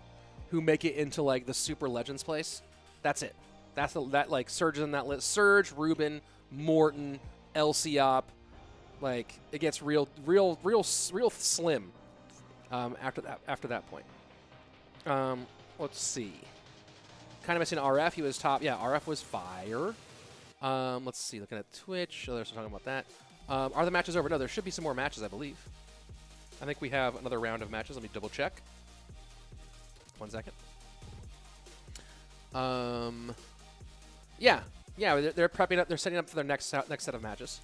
who make it into, like, the Super Legends place. That's it. That's that like Surge is in that list. Surge, Ruben, Morton, Elsiop. Like it gets real slim after that point. Let's see. Kind of missing RF. He was top. Yeah, RF was fire. Let's see. Looking at Twitch. Oh, they're still talking about that. Are the matches over? No, there should be some more matches, I believe. I think we have another round of matches. Let me double check. 1 second. Yeah, they're prepping up. They're setting up for their next set of matches.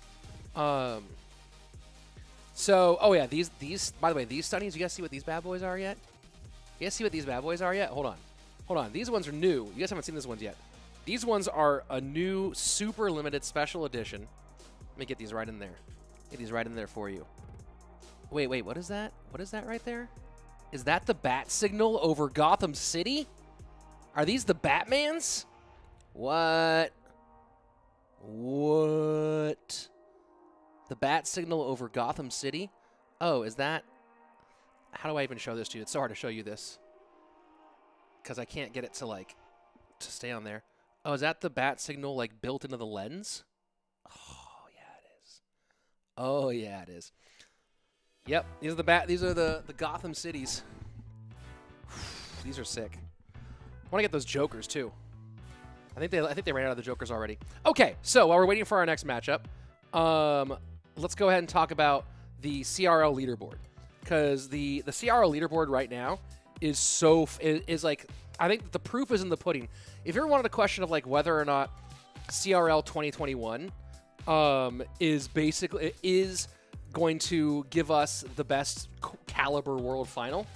So, oh yeah, these. By the way, these studies. You guys see what these bad boys are yet? You guys see what these bad boys are yet? Hold on. These ones are new. You guys haven't seen these ones yet. These ones are a new, super limited special edition. Let me get these right in there. Get these right in there for you. Wait. What is that? What is that right there? Is that the bat signal over Gotham City? Are these the Batmans? What? The bat signal over Gotham City? Oh, is that... How do I even show this to you? It's so hard to show you this. Because I can't get it to stay on there. Oh, is that the bat signal, like, built into the lens? Oh, yeah, it is. Oh, yeah, it is. Yep, these are the Gotham cities. These are sick. I want to get those Jokers, too. I think they ran out of the Jokers already. Okay, so while we're waiting for our next matchup, let's go ahead and talk about the CRL leaderboard. Because the CRL leaderboard right now is like, I think the proof is in the pudding. If you ever wanted a question of like whether or not CRL 2021 is going to give us the best caliber world final,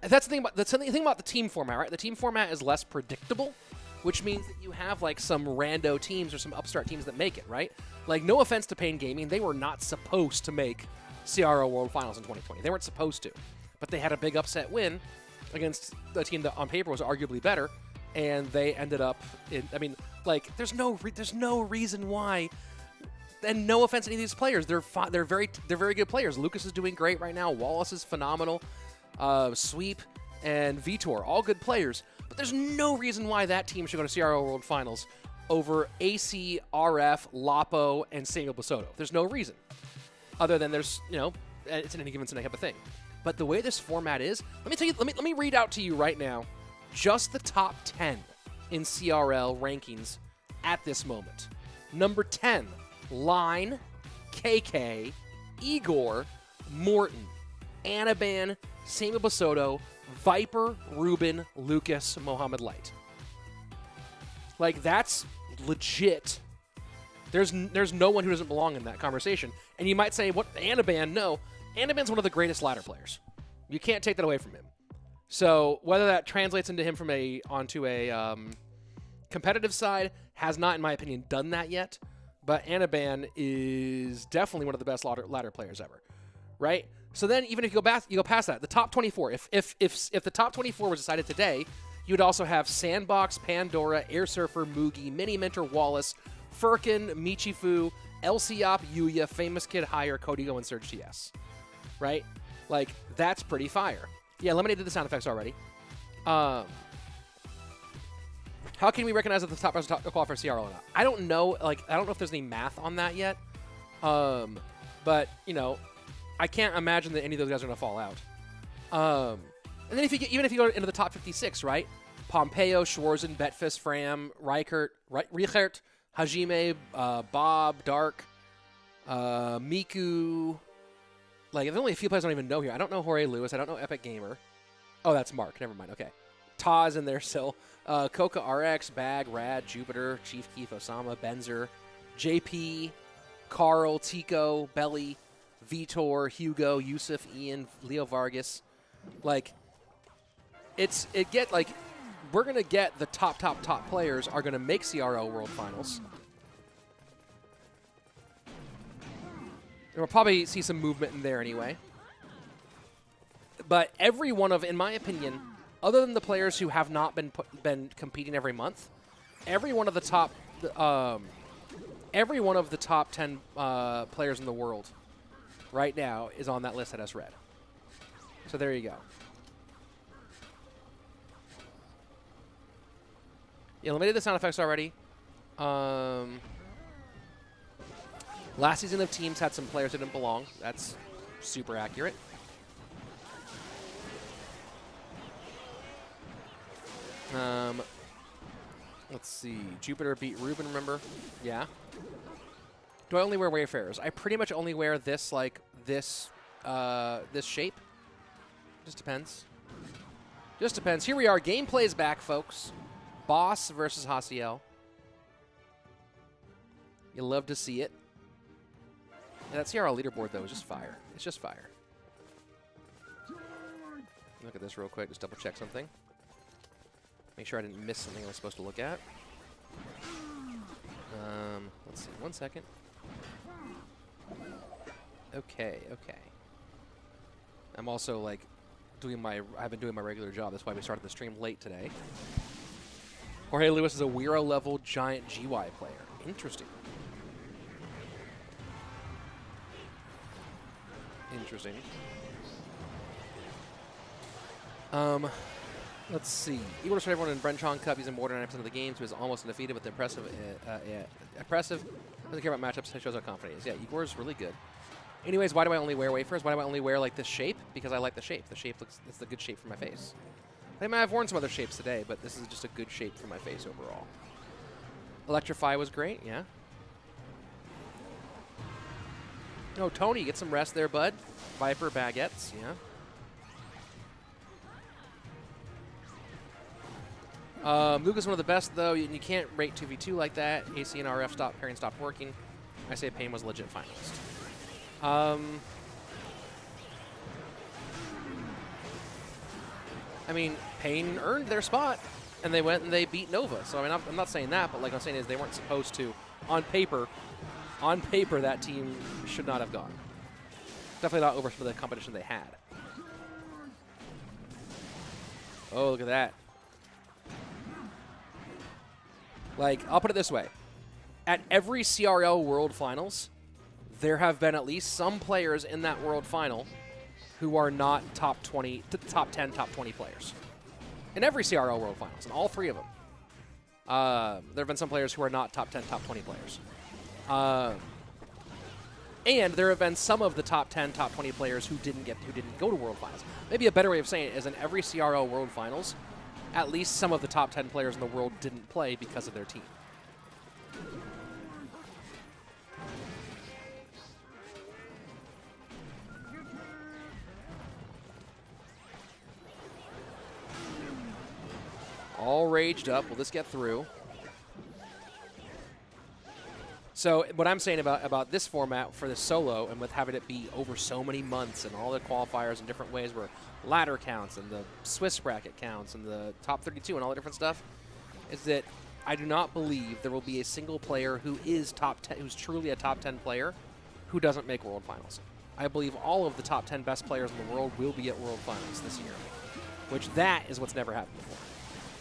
that's the thing about the team format, right? The team format is less predictable, which means that you have like some rando teams or some upstart teams that make it, right? Like, no offense to Pain Gaming, they were not supposed to make CRL World Finals in 2020. They weren't supposed to, but they had a big upset win against a team that on paper was arguably better, and they ended up in. I mean, like, there's no reason why. And no offense to any of these players, they're very good players. Lucas is doing great right now. Wallace is phenomenal. Sweep and Vitor, all good players. But there's no reason why that team should go to CRL World Finals over AC, RF, Lapo, and Samuel Basoto. There's no reason. Other than there's, it's an any given Sunday type of thing. But the way this format is, let me read out to you right now just the top 10 in CRL rankings at this moment. Number 10, Line, KK, Igor, Morton, Anaban, Samuel Basoto, Viper, Ruben, Lucas, Mohammed Light. Like, that's legit. There's no one who doesn't belong in that conversation. And you might say, what, Anaban? No. Anaban's one of the greatest ladder players. You can't take that away from him. So whether that translates into him onto a competitive side has not, in my opinion, done that yet. But Anaban is definitely one of the best ladder players ever, right? So then, even if you go past that, the top 24. If the top 24 was decided today, you'd also have Sandbox, Pandora, Airsurfer, Mugi, Mini Mentor, Wallace, Firkin, Michifu, Elsiop, Yuya, Famous Kid, Higher, Codigo, and Surge TS. Right? Like, that's pretty fire. Yeah, Lemonade did the sound effects already. How can we recognize that the top players qualify for CRL or not? I don't know. Like, I don't know if there's any math on that yet. But, I can't imagine that any of those guys are going to fall out. And then even if you go into the top 56, right? Pompeyo, Schwarzen, Betfas, Fram, Reichert, Hajime, Bob, Dark, Miku. Like, there's only a few players I don't even know here. I don't know Jorge Lewis. I don't know Epic Gamer. Oh, that's Mark. Never mind. Okay. Taz in there still. Coca RX, Bag, Rad, Jupiter, Chief Keith, Osama, Benzer, JP, Carl, Tico, Belly, Vitor, Hugo, Yusuf, Ian, Leo Vargas. Like, we're going to get the top players are going to make CRL World Finals. And we'll probably see some movement in there anyway. But every one of, in my opinion, other than the players who have not been competing every month, every one of the top 10 players in the world right now is on that list that has red. So there you go. You eliminated the sound effects already. Last season of teams had some players that didn't belong. That's super accurate. Let's see. Jupiter beat Ruben, remember? Yeah. Do I only wear Wayfarers? I pretty much only wear this, like, this shape. Just depends. Just depends. Here we are. Gameplay is back, folks. Boss versus Hasiel. You love to see it. And that CRL leaderboard, though, is just fire. It's just fire. Look at this real quick. Just double check something. Make sure I didn't miss something I was supposed to look at. Let's see. 1 second. Okay, okay. I'm also, like, I've been doing my regular job. That's why we started the stream late today. Jorge Lewis is a Weiro-level giant GY player. Interesting. Interesting. Let's see. Equal to everyone in Brenchon Cup. He's in more than 9% of the games. He was almost undefeated, but impressive. Impressive. Doesn't care about matchups. Shows how confident he is. Yeah, Igor's really good. Anyways, why do I only wear wafers? Why do I only wear like this shape? Because I like the shape. The shape looks. It's the good shape for my face. I might have worn some other shapes today, but this is just a good shape for my face overall. Electrify was great. Yeah. Oh, Tony, get some rest there, bud. Viper baguettes. Yeah. Luca's one of the best, though. You can't rate 2v2 like that. AC and RF pairing stopped working. I say Pain was a legit finalist. I mean, Pain earned their spot, and they went and they beat Nova. So, I mean, I'm not saying that, but like I'm saying is they weren't supposed to. On paper, that team should not have gone. Definitely not over some of the competition they had. Oh, look at that. Like, I'll put it this way. At every CRL World Finals, there have been at least some players in that World Final who are not top 20, top 10, top 20 players. In every CRL World Finals, in all three of them. There have been some players who are not top 10, top 20 players. And there have been some of the top 10, top 20 players who didn't go to World Finals. Maybe a better way of saying it is in every CRL World Finals, at least some of the top 10 players in the world didn't play because of their team. All raged up. Will this get through? So what I'm saying about this format for the solo and with having it be over so many months and all the qualifiers in different ways where ladder counts and the Swiss bracket counts and the top 32 and all the different stuff is that I do not believe there will be a single player who is top 10, who's truly a top 10 player who doesn't make World Finals. I believe all of the top 10 best players in the world will be at World Finals this year, which that is what's never happened before.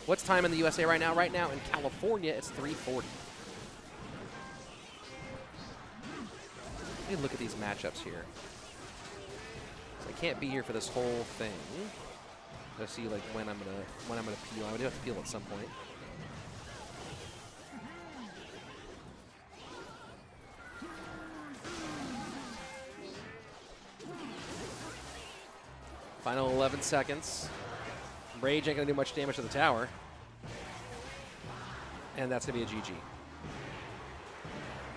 What's time in the USA right now? Right now in California, it's 3:40. Let me look at these matchups here. So I can't be here for this whole thing. To see like when I'm gonna peel. I do have to peel at some point. Final 11 seconds. Rage ain't gonna do much damage to the tower. And that's gonna be a GG.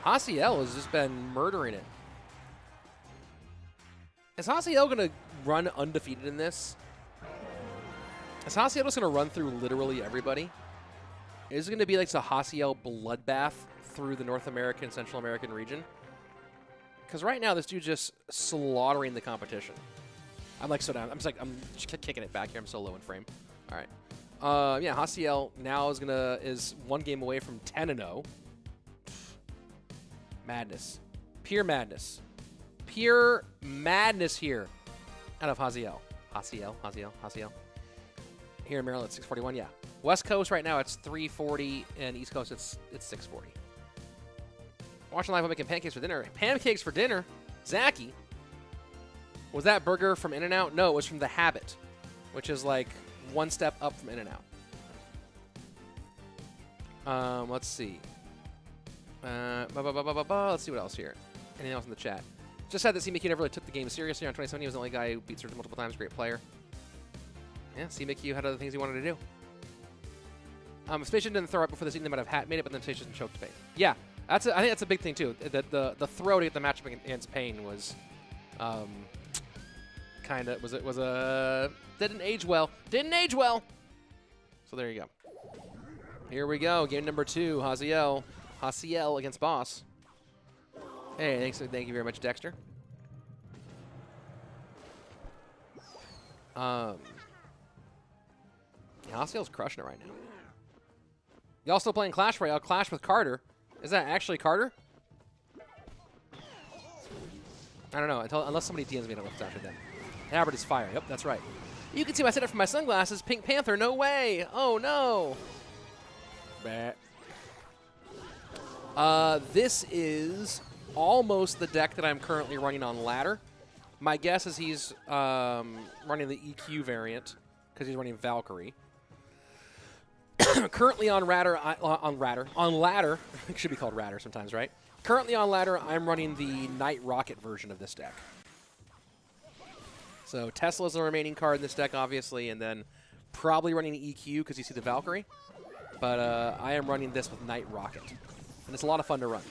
Hasiel has just been murdering it. Is Hasiel gonna run undefeated in this? Is Hasiel just gonna run through literally everybody? Is it gonna be like a Hasiel bloodbath through the North American, Central American region? Because right now this dude's just slaughtering the competition. I'm like so down. I'm just kicking it back here. I'm so low in frame. All right. Yeah, Hasiel now is one game away from 10-0. Madness. Pure madness. Pure madness here out of Hasiel. Hasiel. Here in Maryland, 641. Yeah. West Coast right now, it's 340, and East Coast, it's 640. Watching live, I'm making pancakes for dinner. Pancakes for dinner? Zachy? Was that burger from In-N-Out? No, it was from The Habit, which is like one step up from In-N-Out. Let's see. Let's see what else here. Anything else in the chat? Just said that CMQ never really took the game seriously. On 2017, he was the only guy who beat Sergio multiple times. Great player. Yeah, CMQ had other things he wanted to do. Station didn't throw up before the season. They might have made it, but then Station choked to Pain. Yeah, I think that's a big thing too. That the throw to get the matchup against Pain was, kind of didn't age well. Didn't age well. So there you go. Here we go. Game number 2. Hasiel against Boss. Hey, thank you very much, Dexter. Hasiel's crushing it right now. Y'all still playing Clash Royale? Clash with Carter. Is that actually Carter? I don't know. Unless somebody DMs me, I don't know if it's actually them. Albert is fire. Yep, that's right. You can see my setup from my sunglasses. Pink Panther, no way. Oh, no. This is almost the deck that I'm currently running on ladder. My guess is he's running the EQ variant because he's running Valkyrie. Currently on ladder, it should be called Radder sometimes, right? Currently on ladder, I'm running the Night Rocket version of this deck. So Tesla's the remaining card in this deck, obviously, and then probably running the EQ because you see the Valkyrie. But I am running this with Night Rocket, and it's a lot of fun to run.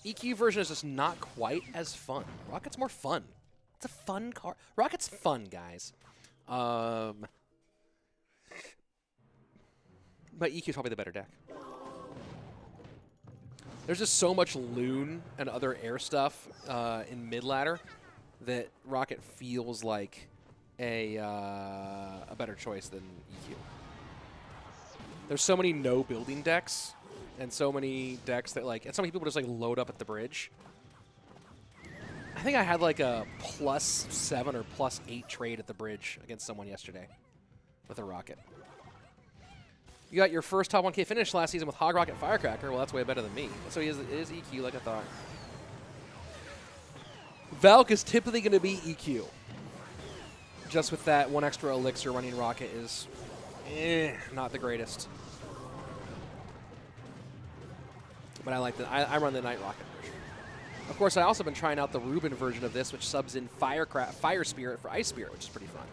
EQ version is just not quite as fun. Rocket's more fun. It's a fun card. Rocket's fun, guys. But EQ is probably the better deck. There's just so much Loon and other air stuff in mid-ladder that Rocket feels like a better choice than EQ. There's so many no-building decks and so many decks that, like, and so many people just, like, load up at the bridge. I think I had, like, a +7 or +8 trade at the bridge against someone yesterday with a Rocket. You got your first top 1K finish last season with Hog Rocket Firecracker. Well, that's way better than me. So it is EQ like I thought. Valk is typically going to be EQ. Just with that one extra elixir, running Rocket is not the greatest. But I like that. I run the Night Rocket version. Of course, I also been trying out the Ruben version of this, which subs in Fire Spirit for Ice Spirit, which is pretty fun.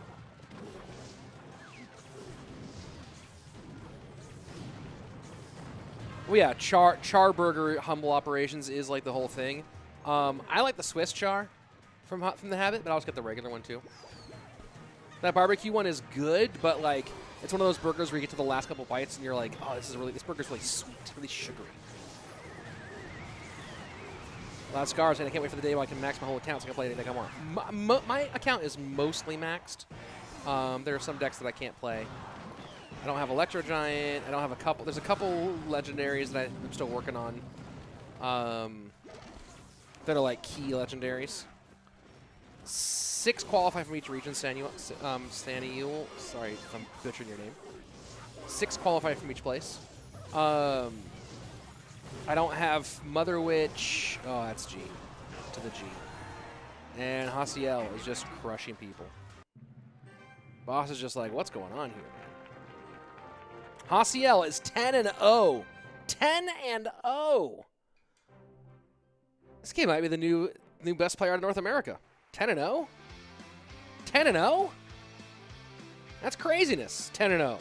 Well, yeah, Char Burger Humble Operations is like the whole thing. I like the Swiss Char from the Habit, but I always get the regular one too. That barbecue one is good, but like it's one of those burgers where you get to the last couple bites and you're like, oh, this burger's really sweet, really sugary. A lot of scars, and I can't wait for the day when I can max my whole account so I can play anything I want. My account is mostly maxed. There are some decks that I can't play. I don't have Electro Giant. I don't have a couple. There's a couple legendaries that I'm still working on that are like key legendaries. 6 qualify from each region. Saniel, sorry if I'm butchering your name. 6 qualify from each place. I don't have Mother Witch. Oh, that's G to the G. And Hasiel is just crushing people. Boss is just like, what's going on here, man? Hasiel is 10-0. 10-0. This game might be the new best player out of North America. 10-0? 10-0? That's craziness. 10-0.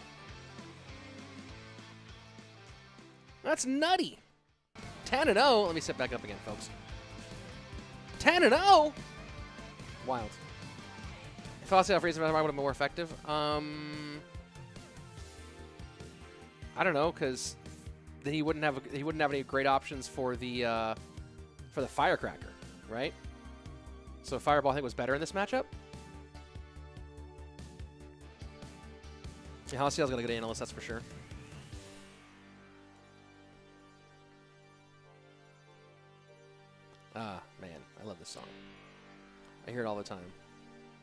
That's nutty. 10-0. Let me sit back up again, folks. 10-0? Wild. If Hasiel freezes would have been more effective. I don't know, because he wouldn't have any great options for the Firecracker, right? So Fireball, I think, was better in this matchup. Yeah, Hasiel's got a good analyst, that's for sure. Ah, man, I love this song. I hear it all the time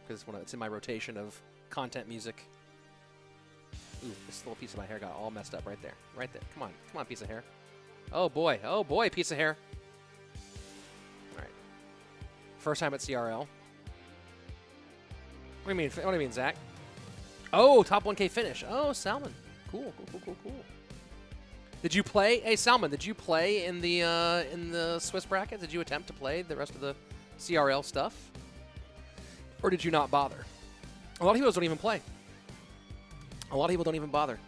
because it's in my rotation of content music. Ooh, this little piece of my hair got all messed up right there. Right there. Come on, piece of hair. Oh boy, piece of hair. All right. First time at CRL. What do you mean, Zach? Oh, top 1K finish. Oh, Salmon. Cool. Did you play? Hey, Salman, did you play in the Swiss bracket? Did you attempt to play the rest of the CRL stuff? Or did you not bother? A lot of people don't even play. A lot of people don't even bother.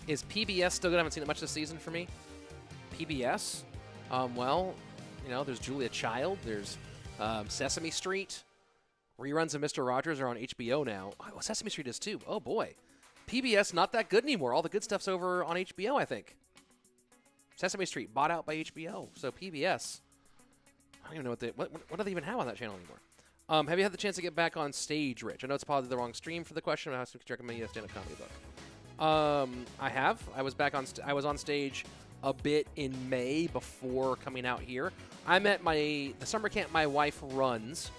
Is PBS still good? I haven't seen it much this season for me. PBS? Well, you know, there's Julia Child. There's Sesame Street. Reruns of Mr. Rogers are on HBO now. Oh, Sesame Street is too. Oh, boy. PBS not that good anymore. All the good stuff's over on HBO, I think. Sesame Street bought out by HBO. So PBS. I don't even know what do they even have on that channel anymore. Have you had the chance to get back on stage, Rich? I know it's probably the wrong stream for the question. I could recommend you a stand-up comedy book. I have. I was back on. I was on stage a bit in May before coming out here. I'm at the summer camp my wife runs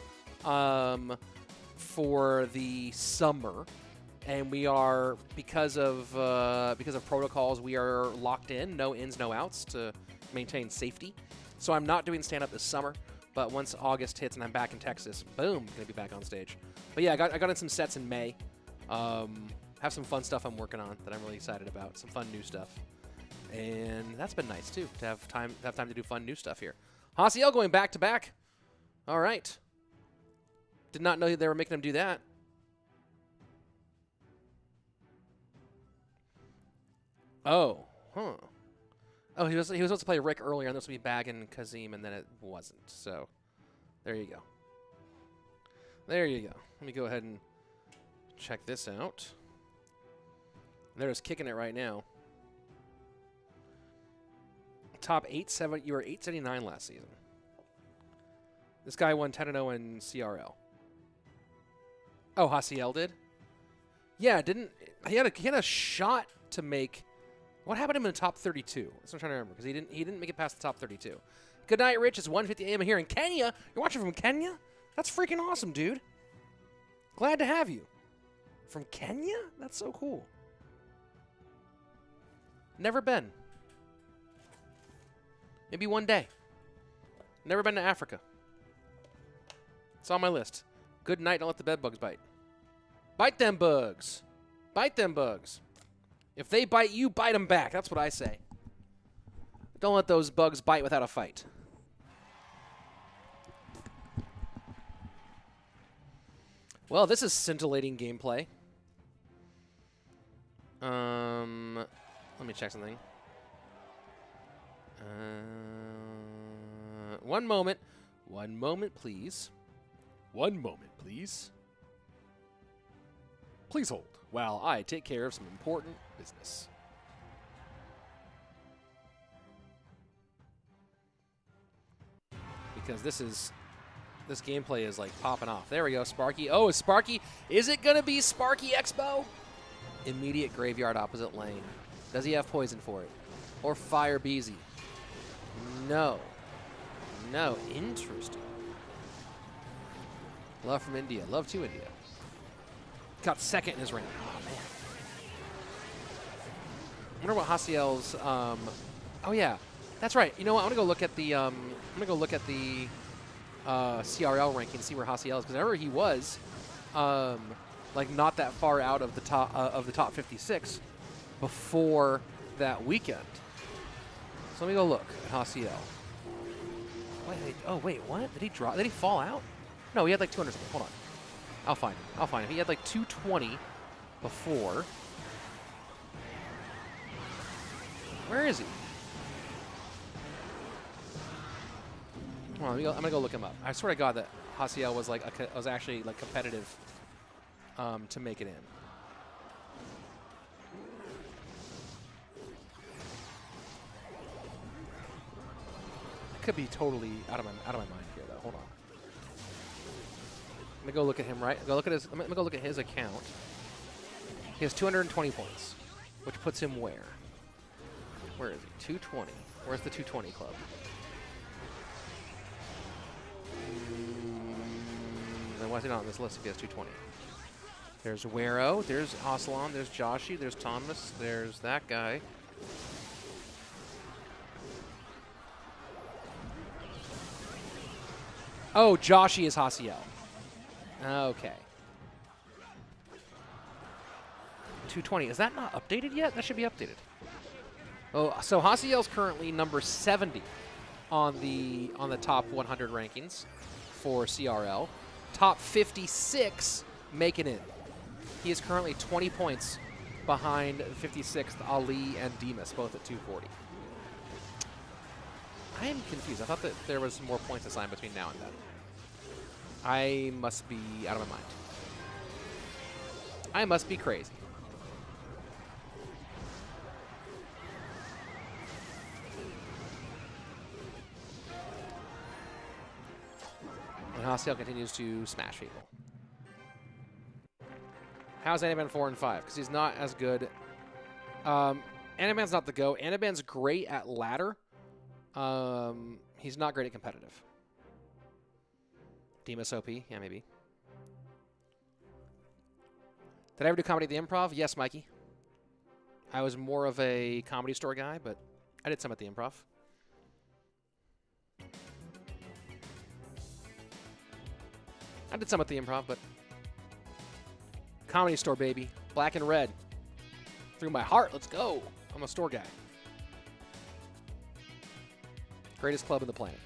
for the summer, and we are because of protocols, we are locked in, no ins, no outs to maintain safety. So I'm not doing stand-up this summer, but once August hits and I'm back in Texas, boom, gonna be back on stage. But yeah, I got in some sets in May. Have some fun stuff I'm working on that I'm really excited about. Some fun new stuff, and that's been nice too to have time to do fun new stuff here. Hasiel going back to back. All right. Did not know they were making him do that. Oh, huh. Oh, he was supposed to play Rick earlier, and this would be Bag and Qasim, and then it wasn't. So, there you go. There you go. Let me go ahead and check this out. They're just kicking it right now. Top 8-7. You were 879 last season. This guy won 10-0 in CRL. Oh, Hasiel did? Yeah, didn't he had a shot to make. What happened to him in the top 32? That's what I'm trying to remember, because he didn't make it past the top 32. Good night, Rich. It's 1:50 a.m. here in Kenya. You're watching from Kenya? That's freaking awesome, dude. Glad to have you. From Kenya? That's so cool. Never been. Maybe one day. Never been to Africa. It's on my list. Good night. Don't let the bed bugs bite. Bite them bugs. Bite them bugs. If they bite you, bite them back. That's what I say. Don't let those bugs bite without a fight. Well, this is scintillating gameplay. Let me check something. One moment. One moment, please. One moment, please. Please hold while I take care of some important business. Because this gameplay is like popping off. There we go, Sparky. Oh, is Sparky? Is it gonna be Sparky Expo? Immediate graveyard opposite lane. Does he have poison for it? Or Fire Beezy? No. No. Interesting. Love from India. Love to India. Got second in his round. Oh, man. I wonder what Hasiel's. Oh, yeah. That's right. You know what? I'm gonna go look at the. CRL ranking, see where Hasiel is, because I remember he was, like not that far out of the top 56 before that weekend. So let me go look at Hasiel. Wait, what? Did he drop? Did he fall out? No, he had like 200 something. Hold on. I'll find him. He had like 220 before. Where is he? Hold on, I'm gonna go look him up. I swear to God that Hasiel was like was actually like competitive to make it in. I could be totally out of my mind here though. Hold on. I'm gonna go look at him. Right? Go look at his. I'm gonna go look at his account. He has 220 points, which puts him where? Where is he? 220. Where's the 220 club? Then why is he not on this list if he has 220? There's Wero, there's Aslan, there's Joshi, there's Thomas, there's that guy. Oh, Joshi is Hasiel. Okay. 220. Is that not updated yet? That should be updated. Oh, so Hasiel's currently number 70 on the top 100 rankings for CRL. Top 56 make it in. He is currently 20 points behind 56th Ali and Demas, both at 240. I am confused. I thought that there was more points assigned between now and then. I must be out of my mind. I must be crazy. And Hasiel continues to smash people. How's Anaban 4 and 5? Because he's not as good. Anaban's not the go. Anaban's great at ladder. He's not great at competitive. Demas OP? Yeah, maybe. Did I ever do comedy at the Improv? Yes, Mikey. I was more of a Comedy Store guy, but I did some at the Improv. I did some at the Improv, but Comedy Store, baby. Black and red. Through my heart. Let's go. I'm a store guy. Greatest club in the planet.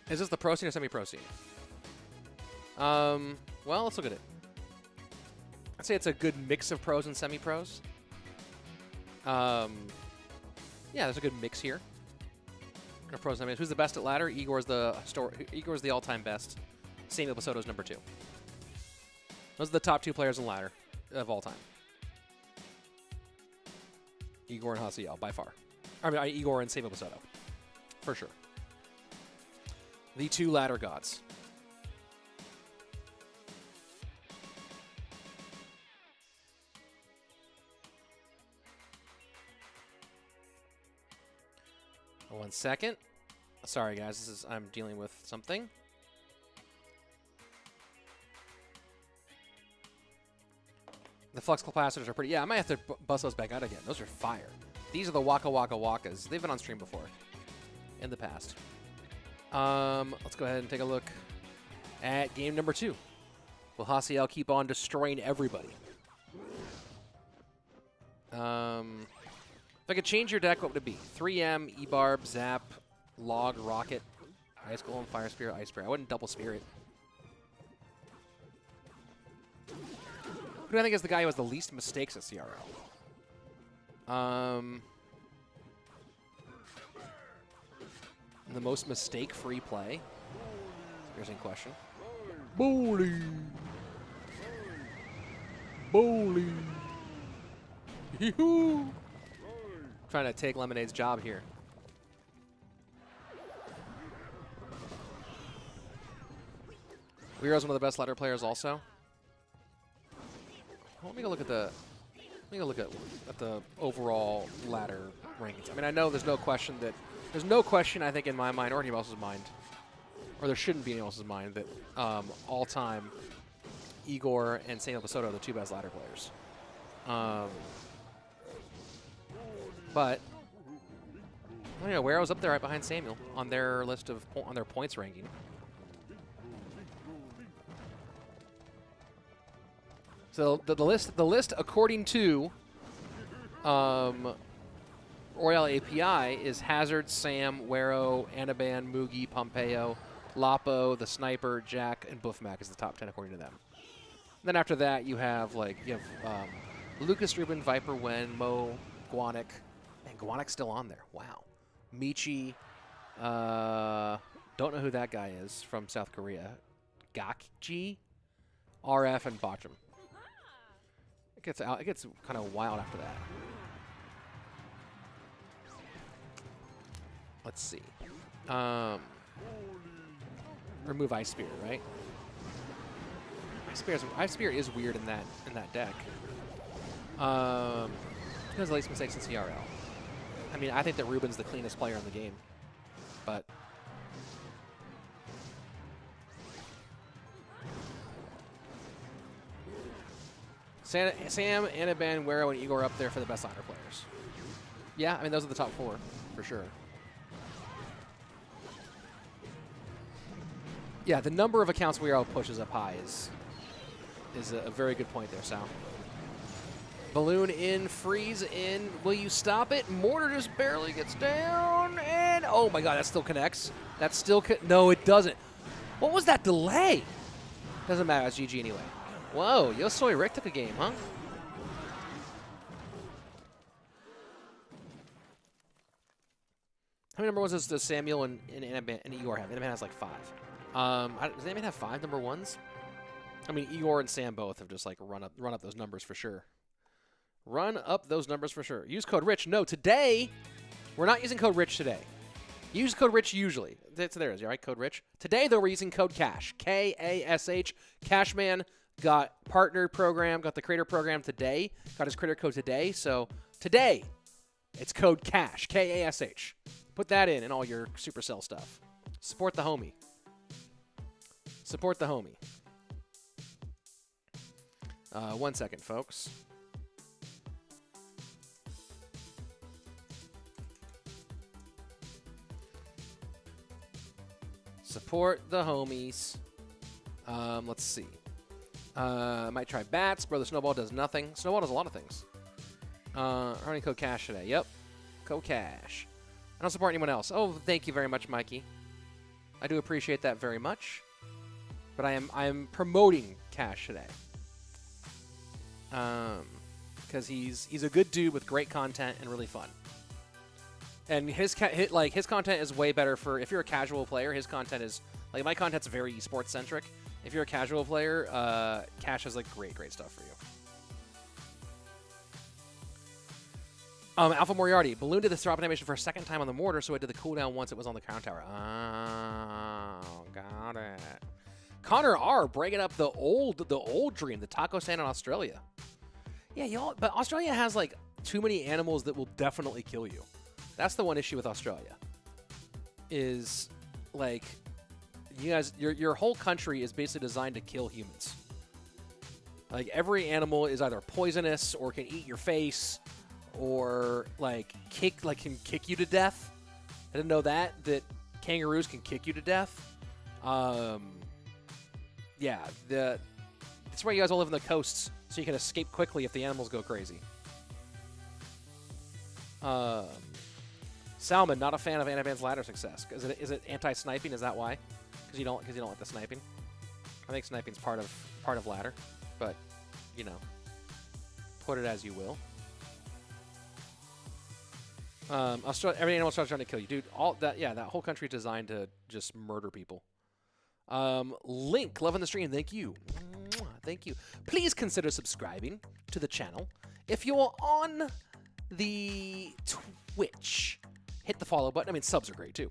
Is this the pro scene or semi-pro scene? Well, let's look at it. I'd say it's a good mix of pros and semi-pros. Yeah, there's a good mix here. Pros and semis. Who's the best at ladder? Igor's the all-time best. Samuel Basoto's number 2. Those are the top 2 players in ladder of all time. Igor and Hasiel, by far. I mean, Igor and Samuel Basoto. For sure. The 2 ladder gods. One second. Sorry, guys. I'm dealing with something. The flux capacitors are pretty... Yeah, I might have to bust those back out again. Those are fire. These are the Waka Waka Wakas. They've been on stream before. In the past. Let's go ahead and take a look at game number 2. Will Hasiel keep on destroying everybody? If I could change your deck, what would it be? 3M, E-Barb, Zap, Log, Rocket, Ice Golem, Fire Spirit, Ice Spirit. I wouldn't double Spirit. Who do I think is the guy who has the least mistakes at CRL? The most mistake-free play? Here's a question. Bowling! Bowling! Hee-hoo! Trying to take Lemonade's job here. Weir's one of the best ladder players also. Let me go look at the overall ladder rankings. I mean, I know there's no question I think in my mind or anyone else's mind, or there shouldn't be anyone else's mind, that all-time Igor and Samuel Basoto are the 2 best ladder players. But I don't know where I was up there right behind Samuel on their list of on their points ranking. So the list according to Royale API is Hazard, Sam, Wero, Anaban, Mugi, Pompeyo, Lapo, the Sniper, Jack, and Buffmac is the top 10 according to them. And then after that you have Lucas Rubin, Viper, Wen, Mo, Guanic. And Guanic's still on there. Wow. Michi. Don't know who that guy is from South Korea. Gakji, RF, and Botcham. It gets kind of wild after that. Let's see. Remove Ice Spirit, right? Ice Spirit is weird in that deck. Because of least mistakes in CRL. I mean, I think that Ruben's the cleanest player in the game, but Sam, Anaban, Wero, and Igor up there for the best ladder players. Yeah, I mean, those are the top 4 for sure. Yeah, the number of accounts Wero pushes up high is a very good point there, Sal. Balloon in, freeze in. Will you stop it? Mortar just barely gets down, and oh my god, that still connects. That still no, it doesn't. What was that delay? Doesn't matter, it's GG anyway. Whoa, YoSoyRick took a game, huh? How many number ones does Samuel and Anaban and Igor have? Anaban has like 5. Does Anaban have 5 number ones? I mean, Igor and Sam both have just like run up those numbers for sure. Run up those numbers for sure. Use code RICH. No, today, we're not using code RICH today. Use code RICH usually. There it is, right? Code RICH. Today, though, we're using code CASH. K-A-S-H. Cashman got partner program, got the creator program today, got his creator code today. So today, it's code CASH. K-A-S-H. Put that in all your Supercell stuff. Support the homie. Support the homie. 1 second, folks. Support the homies. Let's see. Might try bats. Brother Snowball does nothing. Snowball does a lot of things. Running code CASH today. Yep. Code CASH. I don't support anyone else. Oh, thank you very much, Mikey. I do appreciate that very much. But I am promoting Cash today. Because he's a good dude with great content and really fun. And his content is way better for if you're a casual player. His content is like my content's very esports centric. If you're a casual player, Cash has like great stuff for you. Alpha Moriarty. Balloon did the drop animation for a second time on the mortar, so it did the cooldown once it was on the crown tower. Oh, got it. Connor R. bringing up the old dream, the taco stand in Australia. Yeah, y'all, but Australia has like too many animals that will definitely kill you. That's the one issue with Australia. Is like you guys, your whole country is basically designed to kill humans. Like every animal is either poisonous or can eat your face. Or can kick you to death. I didn't know that kangaroos can kick you to death. Yeah, that's why you guys all live in the coasts, so you can escape quickly if the animals go crazy. Salmon, not a fan of Anaban's ladder success. Is it anti-sniping? Is that why? Because you don't like the sniping. I think sniping's part of ladder, but you know, put it as you will. Every animal starts trying to kill you, dude. That whole country is designed to just murder people. Link, loving the stream. Thank you. Thank you. Please consider subscribing to the channel. If you're on the Twitch, hit the follow button. I mean, subs are great too,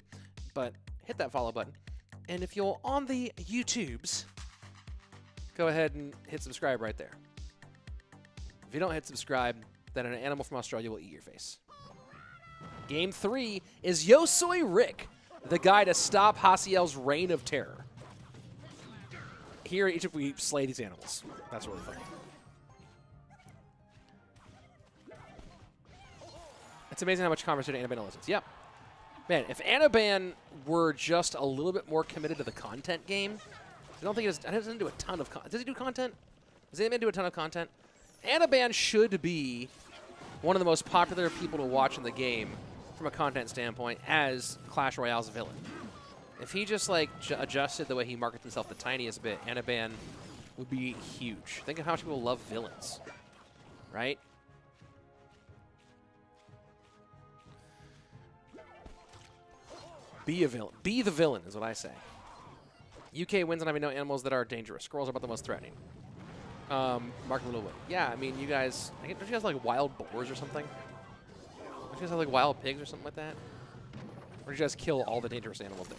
but hit that follow button. And if you're on the YouTubes, go ahead and hit subscribe right there. If you don't hit subscribe, then an animal from Australia will eat your face. Game 3 is YoSoyRick, the guy to stop Hasiel's reign of terror. Here in Egypt, we slay these animals. That's really funny. It's amazing how much conversation Anaban listens. Yep. Man, if Anaban were just a little bit more committed to the content game, I don't think it doesn't do a ton of content. Does he do content? Does Anaban do a ton of content? Anaban should be one of the most popular people to watch in the game from a content standpoint as Clash Royale's villain. If he just like adjusted the way he markets himself the tiniest bit, Anaban would be huge. Think of how much people love villains, right? Be a villain. Be the villain is what I say. UK wins and having no animals that are dangerous. Squirrels are about the most threatening. Mark a little bit. Yeah, I mean, you guys, don't you guys like wild boars or something? Don't you guys have like wild pigs or something like that? Or did you guys kill all the dangerous animals there?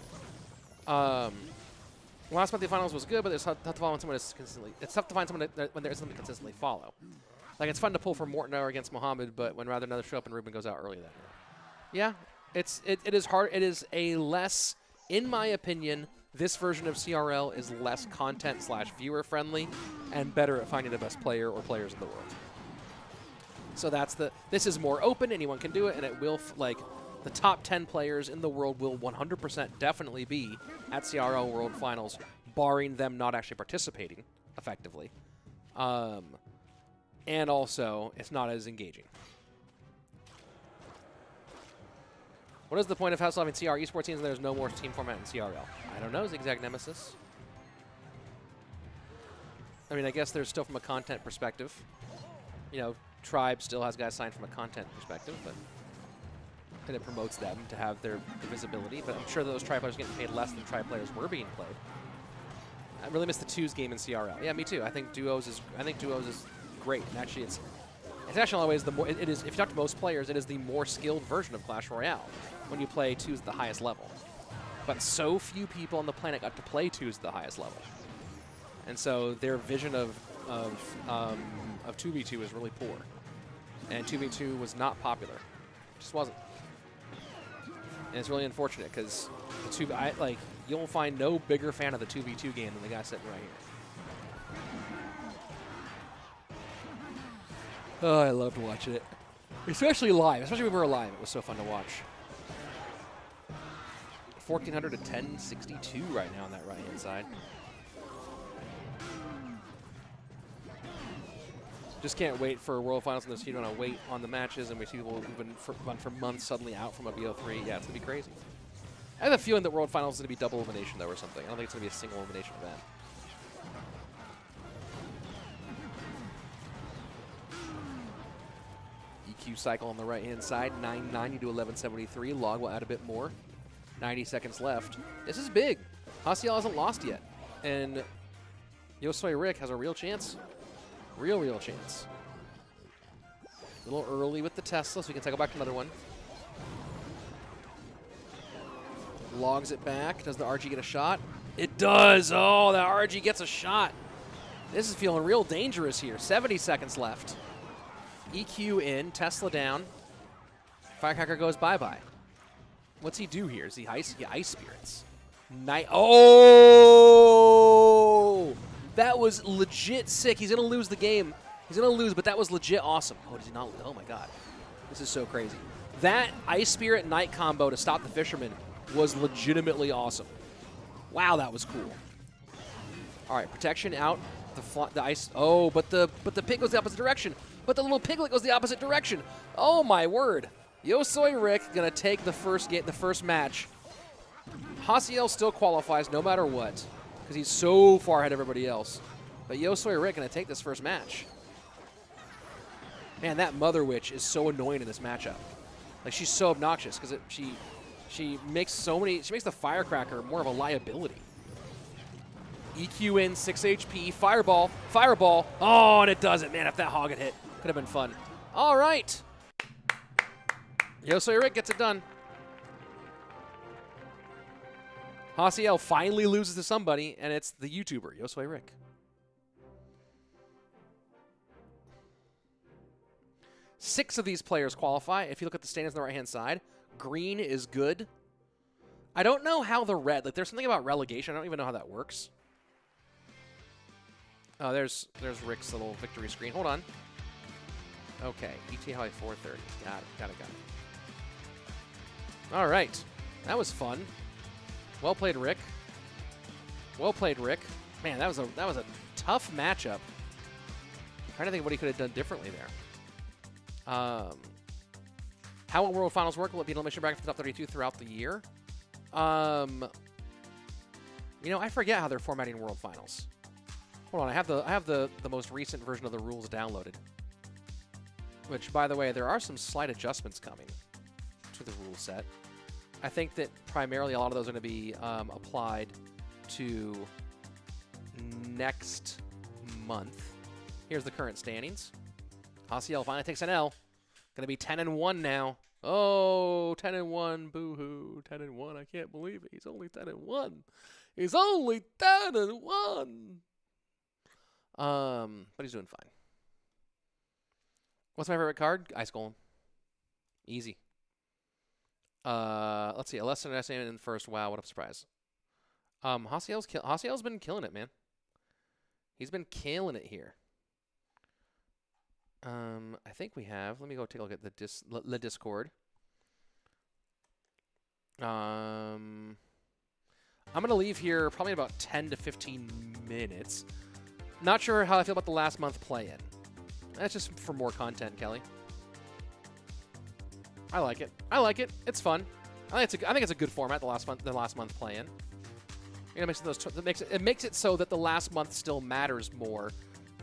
Last month the finals was good, but it's tough to follow when someone is consistently. It's tough to find someone when there is something to consistently follow. Like it's fun to pull for Mortner against Muhammad, but when rather another show up and Ruben goes out early that night. Yeah, it is hard. It is a less, in my opinion, this version of CRL is less content / viewer friendly and better at finding the best player or players in the world. So this is more open, anyone can do it, and it will, like, the top 10 players in the world will 100% definitely be at CRL World Finals, barring them not actually participating effectively. And also, it's not as engaging. What is the point of Hasiel having CR esports teams and there's no more team format in CRL? I don't know, Zigzag Nemesis. I mean, I guess there's still from a content perspective. You know, Tribe still has guys signed from a content perspective, but and it promotes them to have their visibility. But I'm sure those Tribe players are getting paid less than Tribe players were being played. I really miss the twos game in CRL. Yeah, me too. I think duos is great. And actually, it's actually always the more it is. If you talk to most players, it is the more skilled version of Clash Royale when you play twos at the highest level. But so few people on the planet got to play twos at the highest level, and so their vision of 2v2 is really poor. And 2v2 was not popular. It just wasn't. And it's really unfortunate because you'll find no bigger fan of the 2v2 game than the guy sitting right here. Oh, I loved watching it. Especially live. Especially when we were live. It was so fun to watch. 1400 to 1062 right now on that right-hand side. Just can't wait for World Finals in this. You don't want to wait on the matches, and we see people who've been run for months suddenly out from a BO3. Yeah, it's going to be crazy. I have a feeling that World Finals is going to be double elimination, though, or something. I don't think it's going to be a single elimination event. EQ cycle on the right-hand side. 9-9, you do 1173. Log will add a bit more. 90 seconds left. This is big. Hasiel hasn't lost yet. And YoSoyRick has a real chance. Real chance. A little early with the Tesla, so we can cycle back to another one. Logs it back. Does the RG get a shot? It does. Oh, the RG gets a shot. This is feeling real dangerous here. 70 seconds left. EQ in. Tesla down. Firecracker goes bye-bye. What's he do here? Is he ice? Yeah, ice spirits. Oh! That was legit sick. He's going to lose the game. He's going to lose, but that was legit awesome. Oh, does he not? Oh, my God. This is so crazy. That Ice Spirit Knight combo to stop the Fisherman was legitimately awesome. Wow, that was cool. All right, protection out. The ice. Oh, but the pig goes the opposite direction. But the little piglet goes the opposite direction. Oh, my word. YoSoyRick going to take the first match. Hasiel still qualifies no matter what, because he's so far ahead of everybody else. But YoSoyRick going to take this first match. Man, that Mother Witch is so annoying in this matchup. Like, she's so obnoxious because she makes the Firecracker more of a liability. EQ in, 6 HP, Fireball. Oh, and it doesn't. Man, if that hog had hit, could have been fun. All right. YoSoyRick gets it done. Hasiel finally loses to somebody, and it's the YouTuber, YoSoyRick. Six of these players qualify. If you look at the standings on the right-hand side, green is good. I don't know how the red, like there's something about relegation. I don't even know how that works. Oh, there's Rick's little victory screen. Hold on. Okay, ET High 430. Got it. All right, that was fun. Well played, Rick. Man, that was a tough matchup. Trying to think what he could have done differently there. How will World Finals work? Will it be an elimination bracket for the top 32 throughout the year? You know, I forget how they're formatting World Finals. Hold on, I have the most recent version of the rules downloaded. Which, by the way, there are some slight adjustments coming to the rule set. I think that primarily a lot of those are going to be applied to next month. Here's the current standings. Hasiel finally takes an L. Going to be 10-1 now. Oh, 10-1. Boo-hoo. 10-1. I can't believe it. He's only 10-1. He's only 10-1. But he's doing fine. What's my favorite card? Ice Golem. Easy. Let's see. A lesson I in the first. Wow, what a surprise. Hasiel's been killing it, man. He's been killing it here. I think we have. Let me go take a look at the Discord. I'm gonna leave here probably in about 10 to 15 minutes. Not sure how I feel about the last month play-in. That's just for more content, Kelly. I like it. I like it. It's fun. I think it's a good format. The last month play-in. You know, it makes it so that the last month still matters more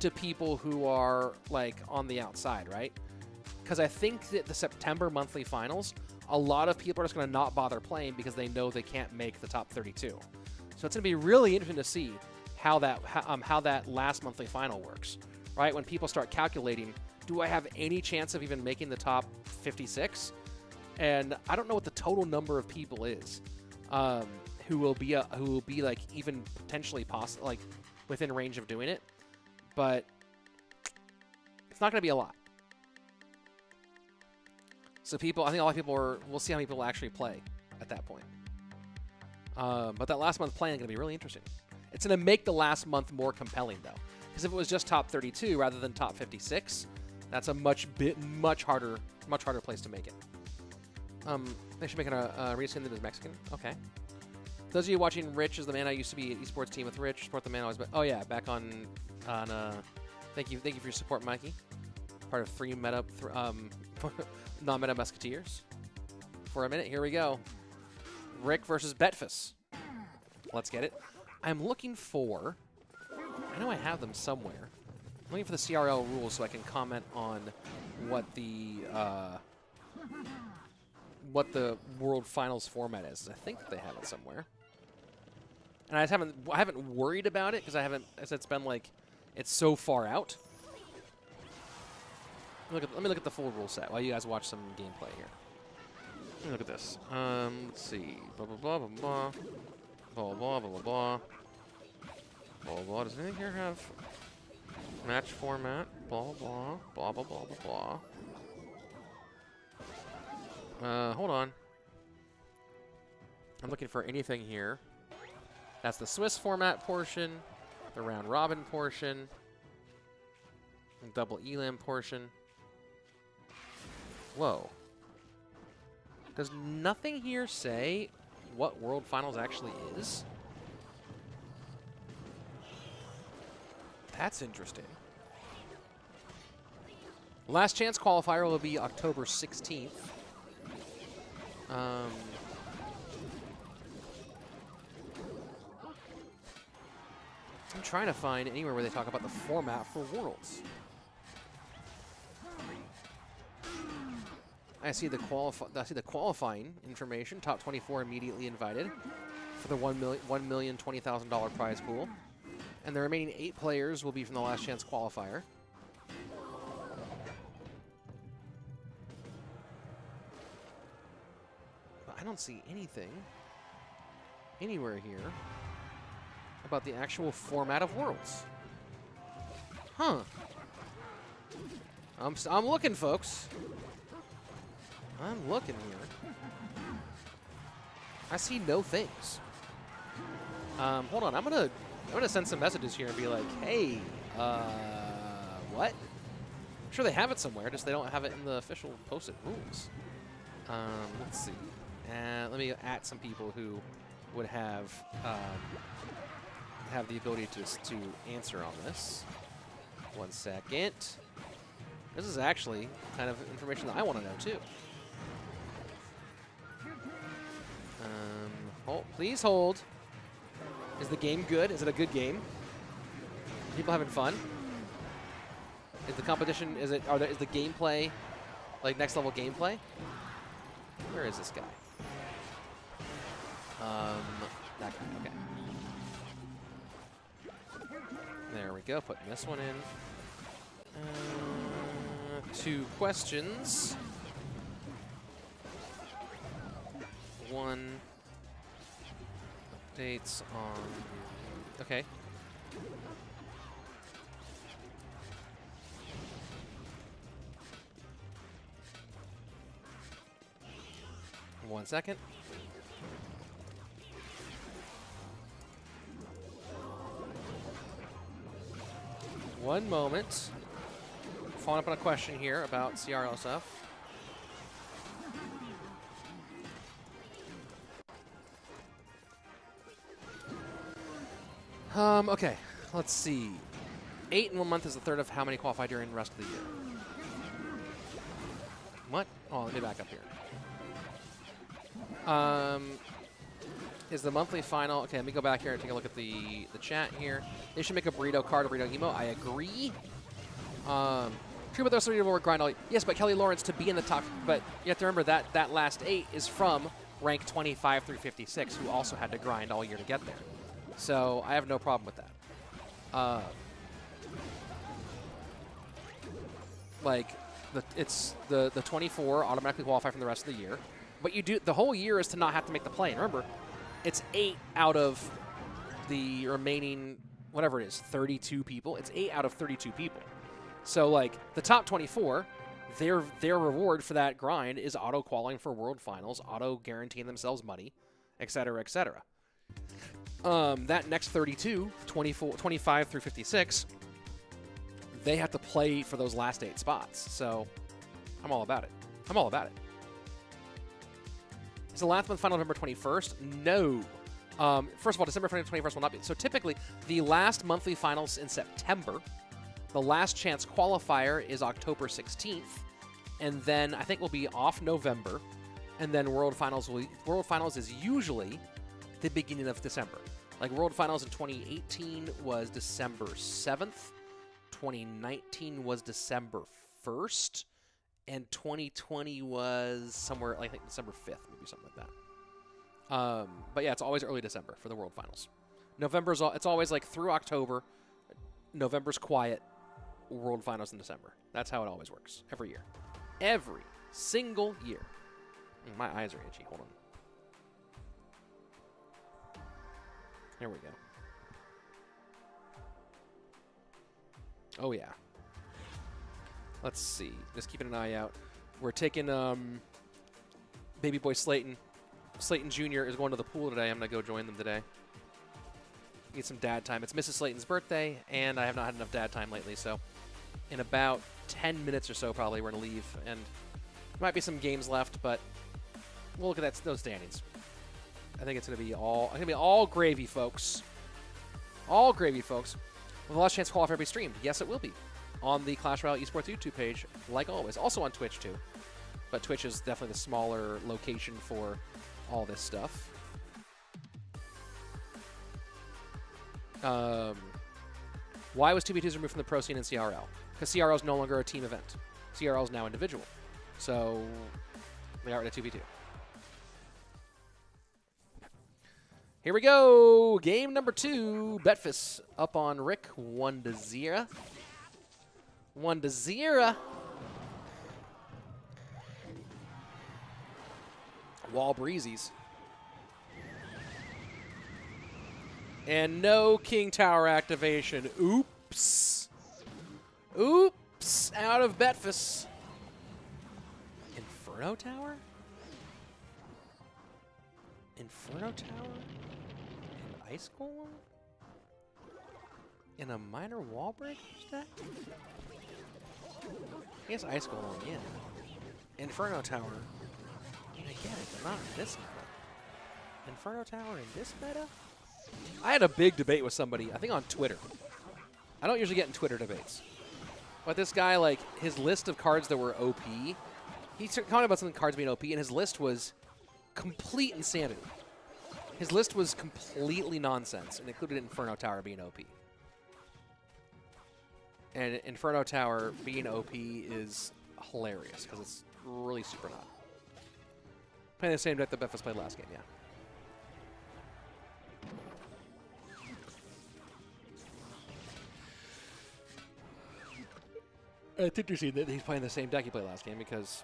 to people who are like on the outside, right? Because I think that the September monthly finals, a lot of people are just going to not bother playing because they know they can't make the top 32. So it's going to be really interesting to see how that last monthly final works, right? When people start calculating, do I have any chance of even making the top 56? And I don't know what the total number of people is who will be like even potentially possible, like within range of doing it, but it's not going to be a lot. So I think a lot of people we'll see how many people actually play at that point. But that last month playing is going to be really interesting. It's going to make the last month more compelling, though. Because if it was just top 32 rather than top 56, that's a much harder place to make it. They should make a reason that is Mexican. Okay. Those of you watching, Rich is the man I used to be at esports team with. Rich, support the man always. Oh yeah, back on. Thank you for your support, Mikey. Part of 3 meta, non-meta Musketeers. For a minute, here we go. Rick versus Betfas. Let's get it. I'm looking for... I know I have them somewhere. I'm looking for the CRL rules so I can comment on what the World Finals format is. I think they have it somewhere. And I haven't worried about it because it's been like, it's so far out. Let me look at the full rule set while you guys watch some gameplay here. Let me look at this. Let's see. Blah blah blah blah blah. Blah blah blah blah blah. Blah blah. Does anything here have match format? Blah blah blah blah blah blah blah. Hold on. I'm looking for anything here. That's the Swiss format portion, the round robin portion, and double elam portion. Whoa. Does nothing here say what World Finals actually is? That's interesting. Last chance qualifier will be October 16th. I'm trying to find anywhere where they talk about the format for Worlds. I see the qualifying information. Top 24 immediately invited for the $1,020,000 prize pool, and the remaining 8 players will be from the last chance qualifier. But I don't see anything anywhere here about the actual format of Worlds. Huh. I'm looking, folks. I'm looking here. I see no things. Hold on. I'm gonna send some messages here and be like, hey, what? I'm sure they have it somewhere, just they don't have it in the official posted rules. Let's see. Let me at some people who would have the ability to answer on this. 1 second. This is actually kind of information that I want to know too. Please hold. Is the game good? Is it a good game? Are people having fun? Is the competition? Is the gameplay like next level gameplay? Where is this guy? That guy. Okay. There we go. Putting this one in. 2 questions. 1 updates on. Okay. One second. One moment. Following up on a question here about CRL stuff. Okay, let's see. 8 in 1 month is a third of how many qualify during the rest of the year. What? Oh, let me back up here. Is the monthly final... Okay, let me go back here and take a look at the chat here. They should make a burrito card, a burrito emo. I agree. True, but those 3 will grind all... Yes, but Kelly Lawrence to be in the top... But you have to remember that last 8 is from rank 25 through 56, who also had to grind all year to get there. So I have no problem with that. It's the 24 automatically qualify from the rest of the year. But you do the whole year is to not have to make the play. And remember, it's 8 out of the remaining, whatever it is, 32 people. It's 8 out of 32 people. So, like, the top 24, their reward for that grind is auto-qualifying for World Finals, auto-guaranteeing themselves money, etc., etc. That next 32, 25 through 56, they have to play for those last 8 spots. So, I'm all about it. I'm all about it. Is the last month final November 21st? No. First of all, December 21st will not be. So, typically, the last monthly finals in September. The last chance qualifier is October 16th, and then I think we'll be off November, and then World Finals is usually the beginning of December. Like World Finals in 2018 was December 7th, 2019 was December 1st, and 2020 was somewhere, I think December 5th, maybe something like that. But yeah, it's always early December for the World Finals. It's always like through October. November's quiet. World Finals in December. That's how it always works. Every year. Every single year. My eyes are itchy. Hold on. There we go. Oh, yeah. Let's see. Just keeping an eye out. We're taking baby boy Slayton. Slayton Jr. is going to the pool today. I'm going to go join them today. Need some dad time. It's Mrs. Slayton's birthday, and I have not had enough dad time lately, so in about 10 minutes or so, probably, we're going to leave, and there might be some games left, but we'll look at those standings. I think it's going to be all gravy, folks. All gravy, folks. With the last chance to qualify to be streamed. Yes, it will be on the Clash Royale Esports YouTube page, like always. Also on Twitch, too. But Twitch is definitely the smaller location for all this stuff. Why was 2v2s removed from the pro scene in CRL? Because CRL is no longer a team event. CRL is now individual. So they are at a 2v2. Here we go. Game number 2. Betfas up on Rick. 1-0. 1-0. Wall breezies. And no King Tower activation. Oops. Oops. Out of Betfas. Inferno Tower? Inferno Tower? And Ice Golem? In a minor wall break deck? I guess Ice Golem, yeah. Inferno Tower. I mean, I get it, but not in this meta. Inferno Tower in this meta? I had a big debate with somebody, I think on Twitter. I don't usually get in Twitter debates. But this guy, like, his list of cards that were OP, he commented about some cards being OP, and his list was complete insanity. His list was completely nonsense, and included Inferno Tower being OP. And Inferno Tower being OP is hilarious, because it's really super hot. Playing the same deck that Betfas played last game, yeah. It's interesting that he's playing the same deck he played last game, because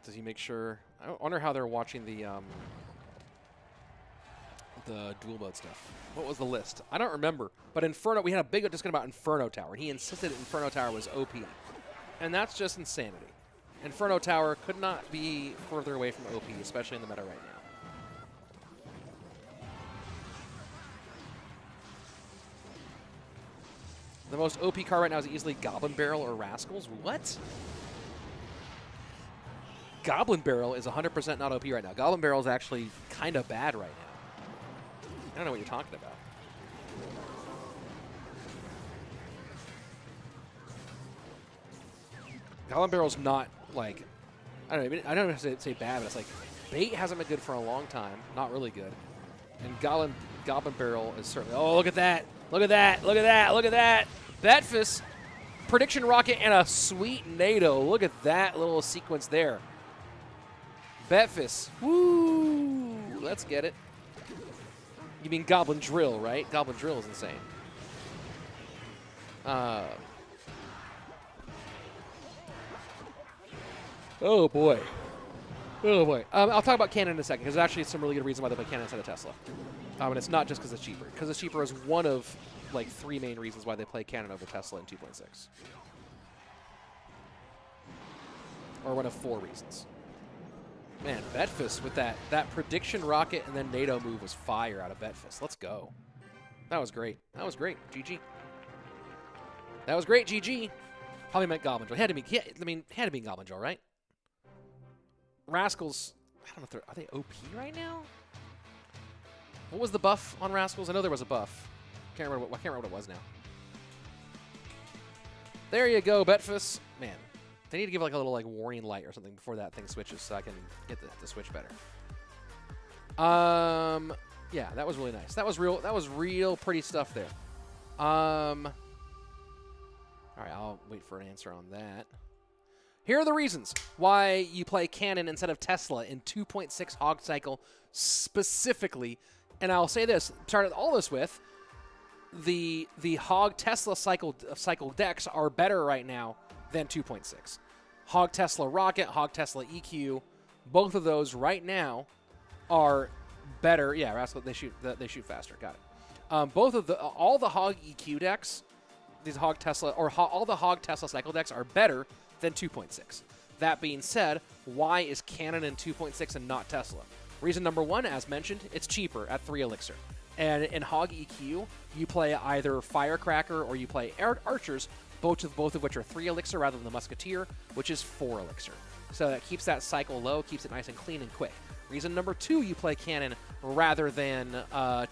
does he make sure... I wonder how they're watching the dual mode stuff. What was the list? I don't remember. But Inferno, we had a big discussion about Inferno Tower, and he insisted Inferno Tower was OP. And that's just insanity. Inferno Tower could not be further away from OP, especially in the meta right now. The most OP card right now is easily Goblin Barrel or Rascals. What? Goblin Barrel is 100% not OP right now. Goblin Barrel is actually kind of bad right now. I don't know what you're talking about. Goblin Barrel's not, like, I don't know how to say bad, but it's like, bait hasn't been good for a long time. Not really good. And Goblin Barrel is certainly, oh, look at that. Look at that. Look at that. Look at that. Betfas, Prediction Rocket, and a sweet NATO. Look at that little sequence there. Betfas. Woo. Let's get it. You mean Goblin Drill, right? Goblin Drill is insane. Oh, boy. Oh, boy. I'll talk about Cannon in a second, because there's actually some really good reason why they play Cannon instead of Tesla. And it's not just because it's cheaper. Because it's cheaper is one of, like, 3 main reasons why they play Cannon over Tesla in 2.6. Or one of 4 reasons. Man, Betfas with that Prediction Rocket and then NATO move was fire out of Betfas. Let's go. That was great. That was great. GG. That was great, GG. Probably meant Goblin Drill. Had to be Goblin Drill, right? Rascals, I don't know if they're, are they OP right now? What was the buff on Rascals? I know there was a buff. I can't remember what it was now. There you go, Betfas. Man, they need to give like a little like warning light or something before that thing switches so I can get the switch better. Yeah, that was really nice. That was real pretty stuff there. All right, I'll wait for an answer on that. Here are the reasons why you play Cannon instead of Tesla in 2.6 Hog Cycle specifically. And I'll say this, started all this with, the Hog Tesla cycle decks are better right now than 2.6. Hog Tesla Rocket, Hog Tesla EQ, both of those right now are better. Yeah, Rascal, they shoot faster. Got it. All the Hog EQ decks, these Hog Tesla all the Hog Tesla cycle decks are better than 2.6. That being said, why is Cannon in 2.6 and not Tesla? Reason number 1, as mentioned, it's cheaper at 3 Elixir. And in Hog EQ, you play either Firecracker or you play Archers, both of which are 3 Elixir rather than the Musketeer, which is 4 Elixir. So that keeps that cycle low, keeps it nice and clean and quick. Reason number 2 you play Cannon rather than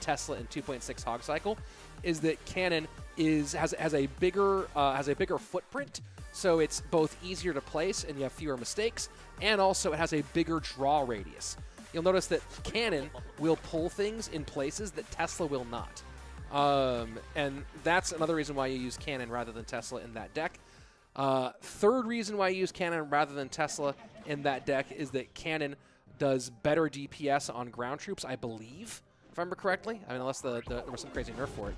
Tesla in 2.6 Hog Cycle is that Cannon has a bigger footprint, so it's both easier to place and you have fewer mistakes, and also it has a bigger draw radius. You'll notice that Cannon will pull things in places that Tesla will not. And that's another reason why you use Cannon rather than Tesla in that deck. Third reason why you use Cannon rather than Tesla in that deck is that Cannon does better DPS on ground troops, I believe, if I remember correctly. I mean, unless there was some crazy nerf for it.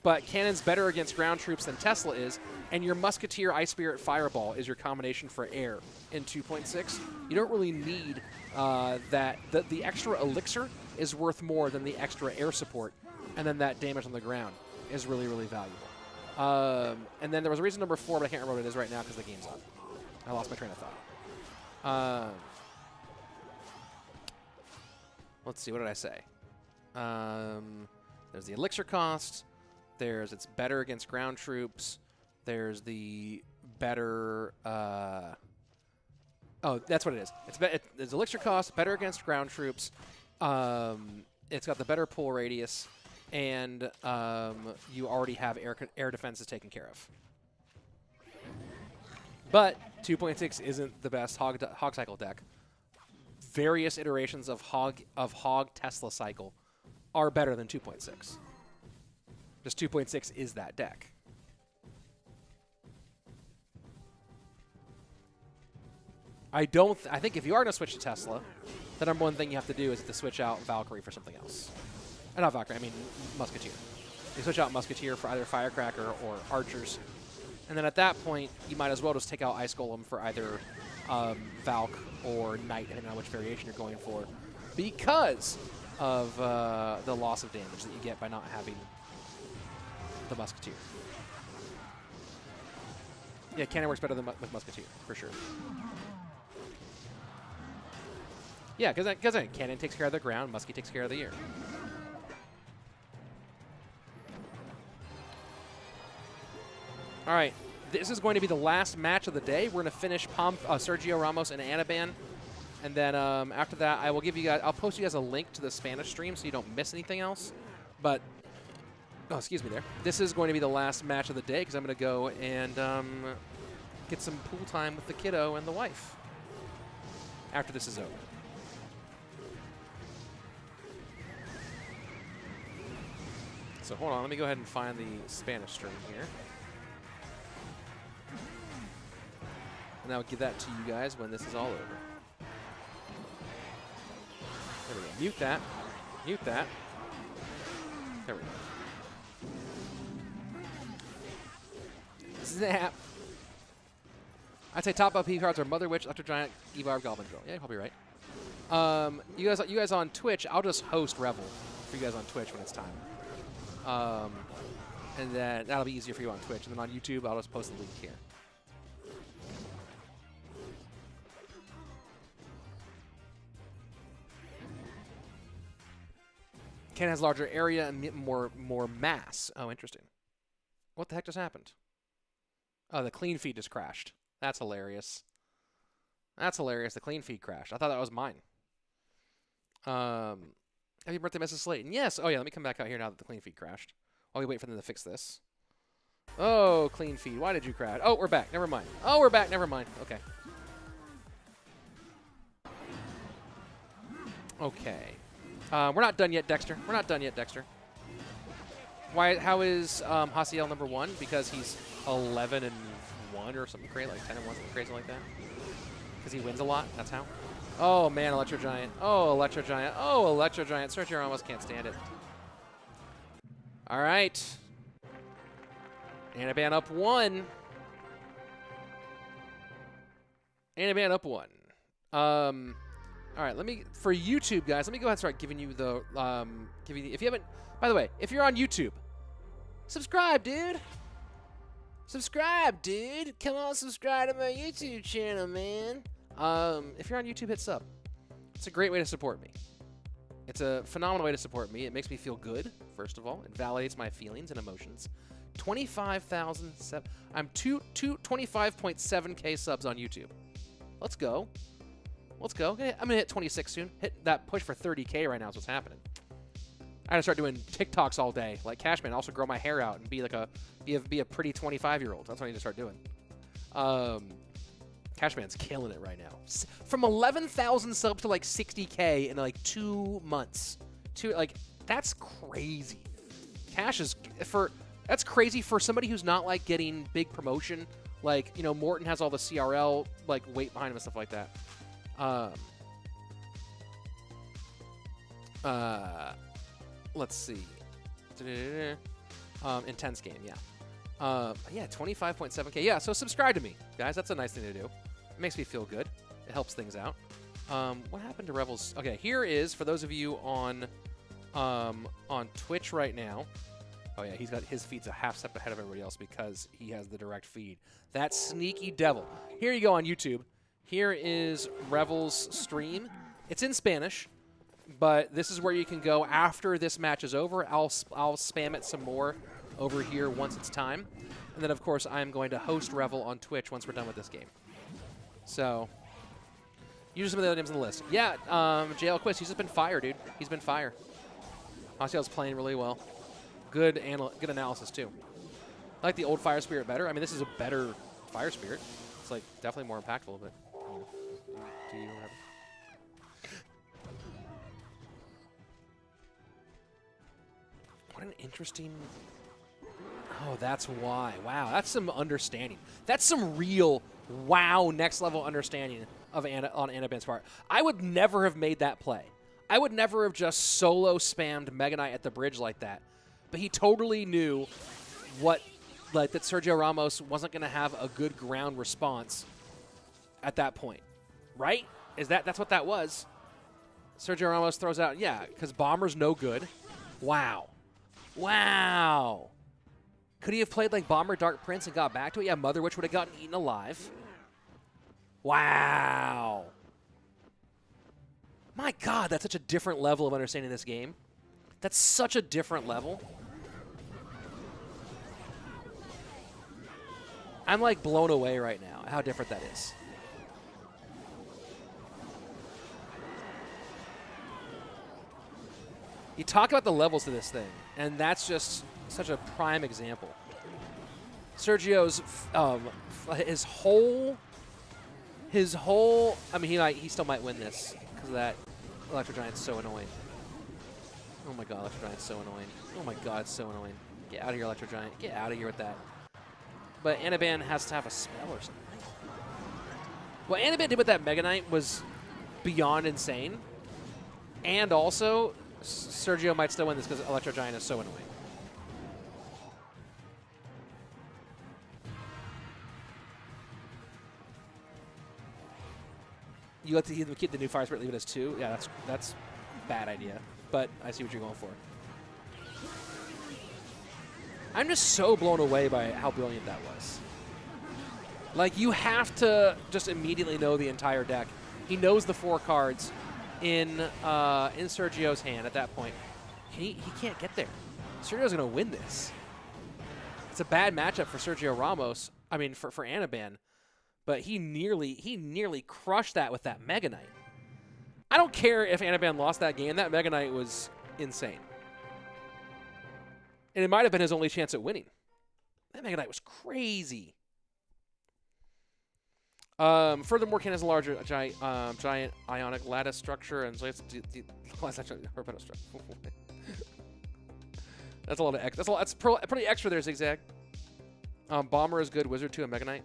But Cannon's better against ground troops than Tesla is, and your Musketeer, Ice Spirit, Fireball is your combination for air in 2.6. You don't really need that. The extra Elixir is worth more than the extra air support, and then that damage on the ground is really, really valuable. And then there was a reason number 4, but I can't remember what it is right now because the game's up. I lost my train of thought. Let's see, what did I say? There's the Elixir cost. There's it's better against ground troops. There's the better... oh, that's what it is. It's Elixir cost, better against ground troops. It's got the better pull radius, and you already have air defenses taken care of. But 2.6 isn't the best Hog Cycle deck. Various iterations of Hog Tesla Cycle are better than 2.6. Just 2.6 is that deck. I think if you are going to switch to Tesla, the number 1 thing you have to do is to switch out Valkyrie for something else. Not Valkyrie, I mean Musketeer. You switch out Musketeer for either Firecracker or Archers. And then at that point, you might as well just take out Ice Golem for either Valk or Knight, depending on which variation you're going for, because of the loss of damage that you get by not having the Musketeer. Yeah, Cannon works better with Musketeer, for sure. Yeah, because Cannon takes care of the ground, Muskie takes care of the air. All right, this is going to be the last match of the day. We're going to finish Sergio Ramos and Anaban, and then after that, I'll post you guys a link to the Spanish stream so you don't miss anything else. But oh, excuse me there. This is going to be the last match of the day because I'm going to go and get some pool time with the kiddo and the wife after this is over. So hold on, let me go ahead and find the Spanish stream here. And I'll give that to you guys when this is all over. There we go. Mute that. Mute that. There we go. Snap. I'd say top up P cards are Mother Witch, Electro Giant, Evarb, Goblin Drill. Yeah, you're probably right. You guys on Twitch, I'll just host Revel for you guys on Twitch when it's time. And then that'll be easier for you on Twitch. And then on YouTube, I'll just post the link here. Ken has larger area and more mass. Oh, interesting. What the heck just happened? Oh, the clean feed just crashed. That's hilarious. That's hilarious. The clean feed crashed. I thought that was mine. Happy birthday, Mrs. Slayton. Yes. Oh, yeah. Let me come back out here now that the clean feed crashed. While we wait for them to fix this. Oh, clean feed. Why did you crash? Oh, we're back. Never mind. Oh, we're back. Never mind. Okay. Okay. We're not done yet, Dexter. We're not done yet, Dexter. Why? How is Hasiel #1? Because he's 11-1 or something crazy, like 10-1, something crazy like that. Because he wins a lot. That's how. Oh man, Electro Giant. Oh, Electro Giant. Oh, Electro Giant. Sergio Ramos can't stand it. All right. Anaban up 1. Anaban up 1. All right, for YouTube guys, let me go ahead and start giving you the, if you haven't, by the way, if you're on YouTube, subscribe, dude. Subscribe, dude. Come on, subscribe to my YouTube channel, man. If you're on YouTube, hit sub. It's a great way to support me. It's a phenomenal way to support me. It makes me feel good, first of all. It validates my feelings and emotions. 25,000, I'm 25.7K subs on YouTube. Let's go. Let's go. I'm going to hit 26 soon. Hit that push for 30K right now is what's happening. I gotta start doing TikToks all day, like Cashman. Also grow my hair out and be like be a pretty 25-year-old. That's what I need to start doing. Cashman's killing it right now. From 11,000 subs to like 60K in like 2 months. That's crazy. Cash is that's crazy for somebody who's not like getting big promotion. Like, you know, Morton has all the CRL like weight behind him and stuff like that. Let's see. Intense game, yeah. Yeah, 25.7K. Yeah, so subscribe to me, guys. That's a nice thing to do. It makes me feel good. It helps things out. What happened to Rebels? Okay, here is, for those of you on Twitch right now. Oh, yeah, his feed's a half step ahead of everybody else because he has the direct feed. That sneaky devil. Here you go on YouTube. Here is Revel's stream. It's in Spanish, but this is where you can go after this match is over. I'll spam it some more over here once it's time. And then, of course, I'm going to host Revel on Twitch once we're done with this game. So, use some of the other names on the list. Yeah, JL Quist, he's just been fire, dude. He's been fire. Hasiel's playing really well. Good analysis, too. I like the old Fire Spirit better. I mean, this is a better Fire Spirit. It's, like, definitely more impactful, but... Do you have... What an interesting... Oh, that's why. Wow, that's some understanding. That's some real, wow, next-level understanding of on Anaban's part. I would never have made that play. I would never have just solo spammed Mega Knight at the bridge like that. But he totally knew that Sergio Ramos wasn't going to have a good ground response at that point. Right? That's what that was. Sergio Ramos throws out, yeah, because Bomber's no good. Wow. Wow. Could he have played like Bomber Dark Prince and got back to it? Yeah, Mother Witch would have gotten eaten alive. Wow. My God, that's such a different level of understanding this game. That's such a different level. I'm like blown away right now how different that is. You talk about the levels to this thing, and that's just such a prime example. Sergio's his whole. I mean, he still might win this because of that Electro Giant's so annoying. Oh my god, Electro Giant's so annoying. Oh my god, it's so annoying. Get out of here, Electro Giant. Get out of here with that. But Anaban has to have a spell or something. What Anaban did with that Mega Knight was beyond insane. And also, Sergio might still win this because Electro Giant is so annoying. You let him keep the new Fire Spirit, leave it as 2? Yeah, that's a bad idea. But I see what you're going for. I'm just so blown away by how brilliant that was. Like, you have to just immediately know the entire deck. He knows the 4 cards in Sergio's hand at that point. He can't get there. Sergio's going to win this. It's a bad matchup for Sergio Ramos. I mean, for Anaban. But he nearly crushed that with that Mega Knight. I don't care if Anaban lost that game. That Mega Knight was insane. And it might have been his only chance at winning. That Mega Knight was crazy. Furthermore, Ken has a larger giant ionic lattice structure, and so it's that's a lot of X. That's pretty extra there, Zigzag. Bomber is good. Wizard 2 and Mega Knight.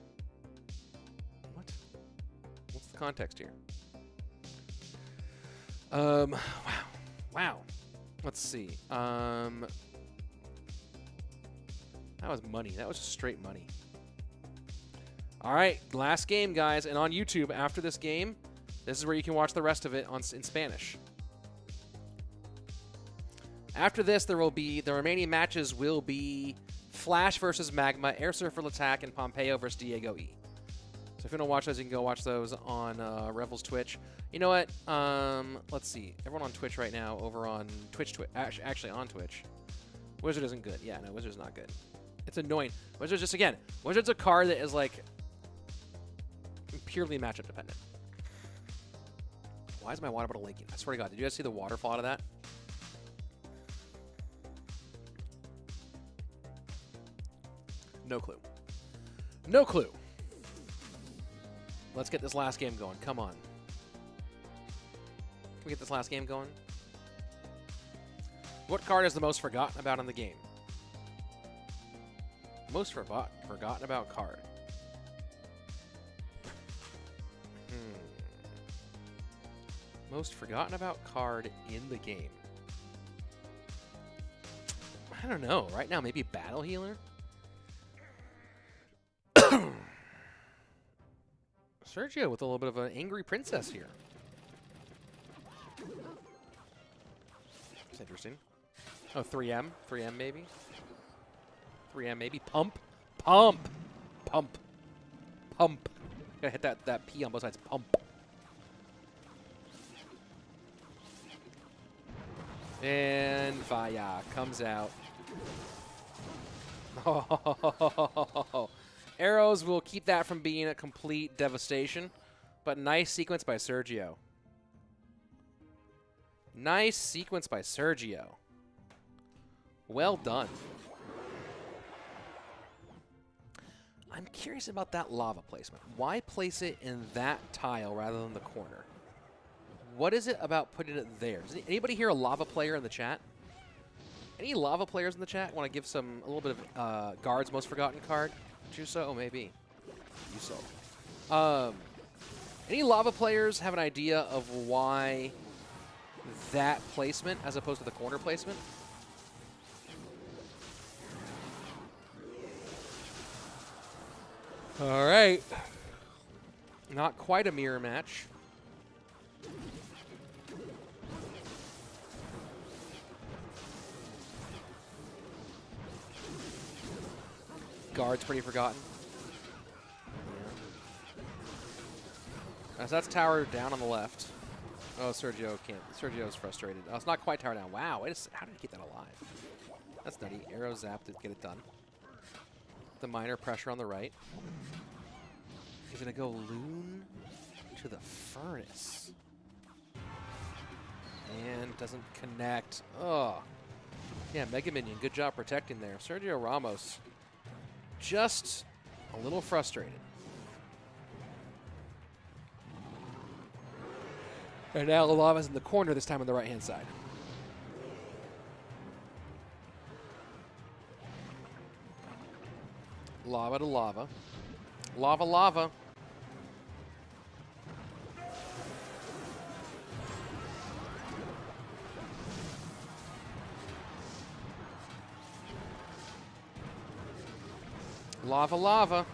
What? What's the context here? Wow. Let's see. That was money. That was straight money. All right, last game, guys. And on YouTube, after this game, this is where you can watch the rest of it in Spanish. After this, the remaining matches will be Flash versus Magma, Airsurfer, Lattack, and Pompeyo versus DiegoE. So if you want to watch those, you can go watch those on Revel's Twitch. You know what? Let's see. Everyone on Twitch right now, over on Twitch, actually on Twitch. Wizard isn't good. Yeah, no, Wizard's not good. It's annoying. Wizard's just, again, Wizard's a card that is like purely matchup dependent. Why is my water bottle leaking? I swear to God, did you guys see the waterfall out of that? No clue. No clue. Let's get this last game going. Come on. Can we get this last game going? What card is the most forgotten about in the game? Most forgotten about card. Most forgotten about card in the game. I don't know. Right now, maybe Battle Healer? Sergio with a little bit of an angry princess here. That's interesting. Oh, 3M? 3M maybe? 3M maybe? Pump? Pump! Pump. Pump. Gotta hit that P on both sides. Pump. And Fire comes out. Oh, arrows will keep that from being a complete devastation, but nice sequence by Sergio. Nice sequence by Sergio. Well done. I'm curious about that lava placement. Why place it in that tile rather than the corner? What is it about putting it there? Does anybody here a lava player in the chat? Any lava players in the chat want to give a little bit of guard's most forgotten card? Juso? Oh, maybe. Juso. Any lava players have an idea of why that placement as opposed to the corner placement? All right. Not quite a mirror match. Guard's pretty forgotten. Yeah. So that's tower down on the left. Oh, Sergio can't. Sergio's frustrated. Oh, it's not quite tower down. Wow. How did he keep that alive? That's nutty. Arrow zap to get it done. The minor pressure on the right. He's going to go Loon to the Furnace. And doesn't connect. Oh. Yeah, Mega Minion. Good job protecting there. Sergio Ramos just a little frustrated. And now Lava's in the corner, this time on the right-hand side. Lava to lava. Lava, lava. Lava, lava.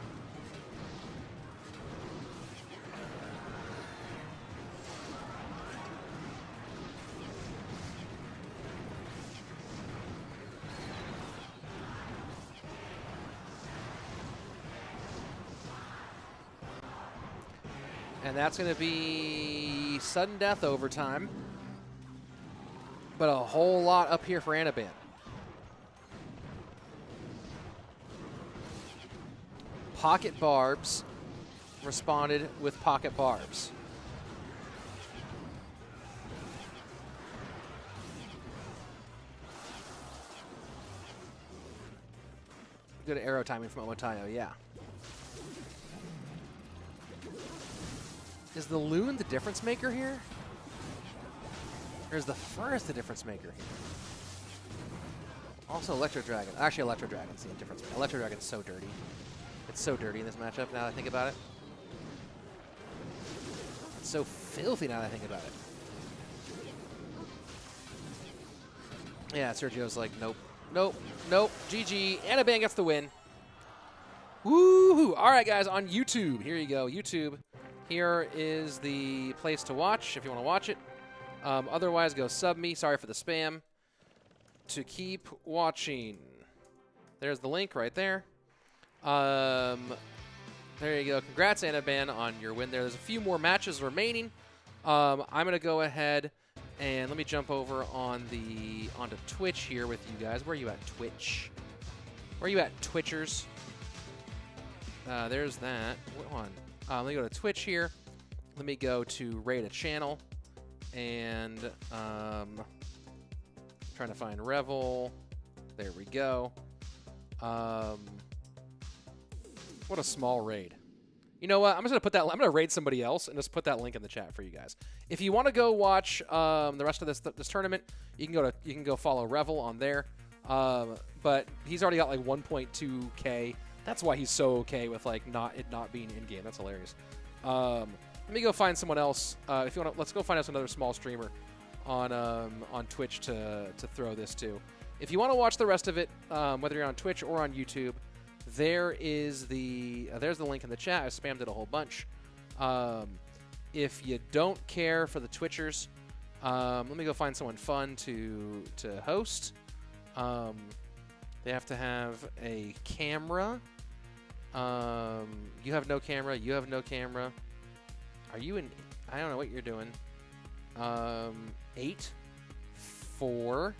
And that's going to be sudden death overtime. But a whole lot up here for Anaban. Pocket Barbs responded with Pocket Barbs. Good arrow timing from Omotayo, yeah. Is the Loon the difference maker here? Or is the First the difference maker here? Also Electro Dragon. Actually, Electro Dragon's the difference maker. Electro Dragon's so dirty. It's so dirty in this matchup now that I think about it. It's so filthy now that I think about it. Yeah, Sergio's like, nope, nope, nope, GG. Anaban gets the win. Woohoo! All right, guys, on YouTube. Here you go, YouTube. Here is the place to watch if you want to watch it. Otherwise, go sub me. Sorry for the spam. To keep watching. There's the link right there. There you go. Congrats, Anaban, on your win there. There's a few more matches remaining. I'm going to go ahead and let me jump over onto Twitch here with you guys. Where are you at, Twitch? Where are you at, Twitchers? There's that. What one? Let me go to Twitch here. Let me go to rate a channel. And trying to find Revel. There we go. What a small raid. You know what? I'm just going to put that. I'm going to raid somebody else and just put that link in the chat for you guys. If you want to go watch the rest of this tournament, you can go follow Revel on there. But he's already got like 1.2K. That's why he's so okay with like it not being in game. That's hilarious. Let me go find someone else. If you want, let's go find us another small streamer on Twitch to throw this to. If you want to watch the rest of it, whether you're on Twitch or on YouTube, there's the link in the chat. I spammed it a whole bunch. If you don't care for the Twitchers, let me go find someone fun to host. They have to have a camera. You have no camera. You have no camera. Are you in? I don't know what you're doing. 8, 4.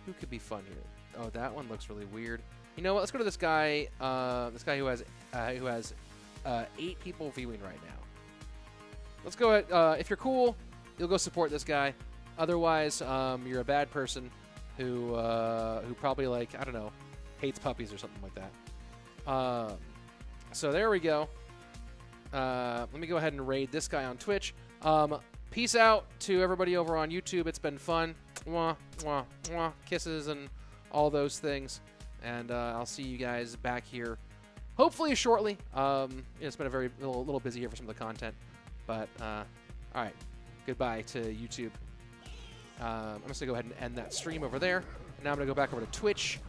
Who could be fun here? Oh, that one looks really weird. You know what? Let's go to this guy. This guy who has 8 people viewing right now. Let's go ahead. If you're cool, you'll go support this guy. Otherwise, you're a bad person who probably, like, I don't know, hates puppies or something like that. So there we go. Let me go ahead and raid this guy on Twitch. Peace out to everybody over on YouTube. It's been fun. Mwah, mwah, mwah. Kisses and all those things. And I'll see you guys back here hopefully shortly. It's been a little busy here for some of the content. But, all right. Goodbye to YouTube. I'm just going to go ahead and end that stream over there. And now I'm going to go back over to Twitch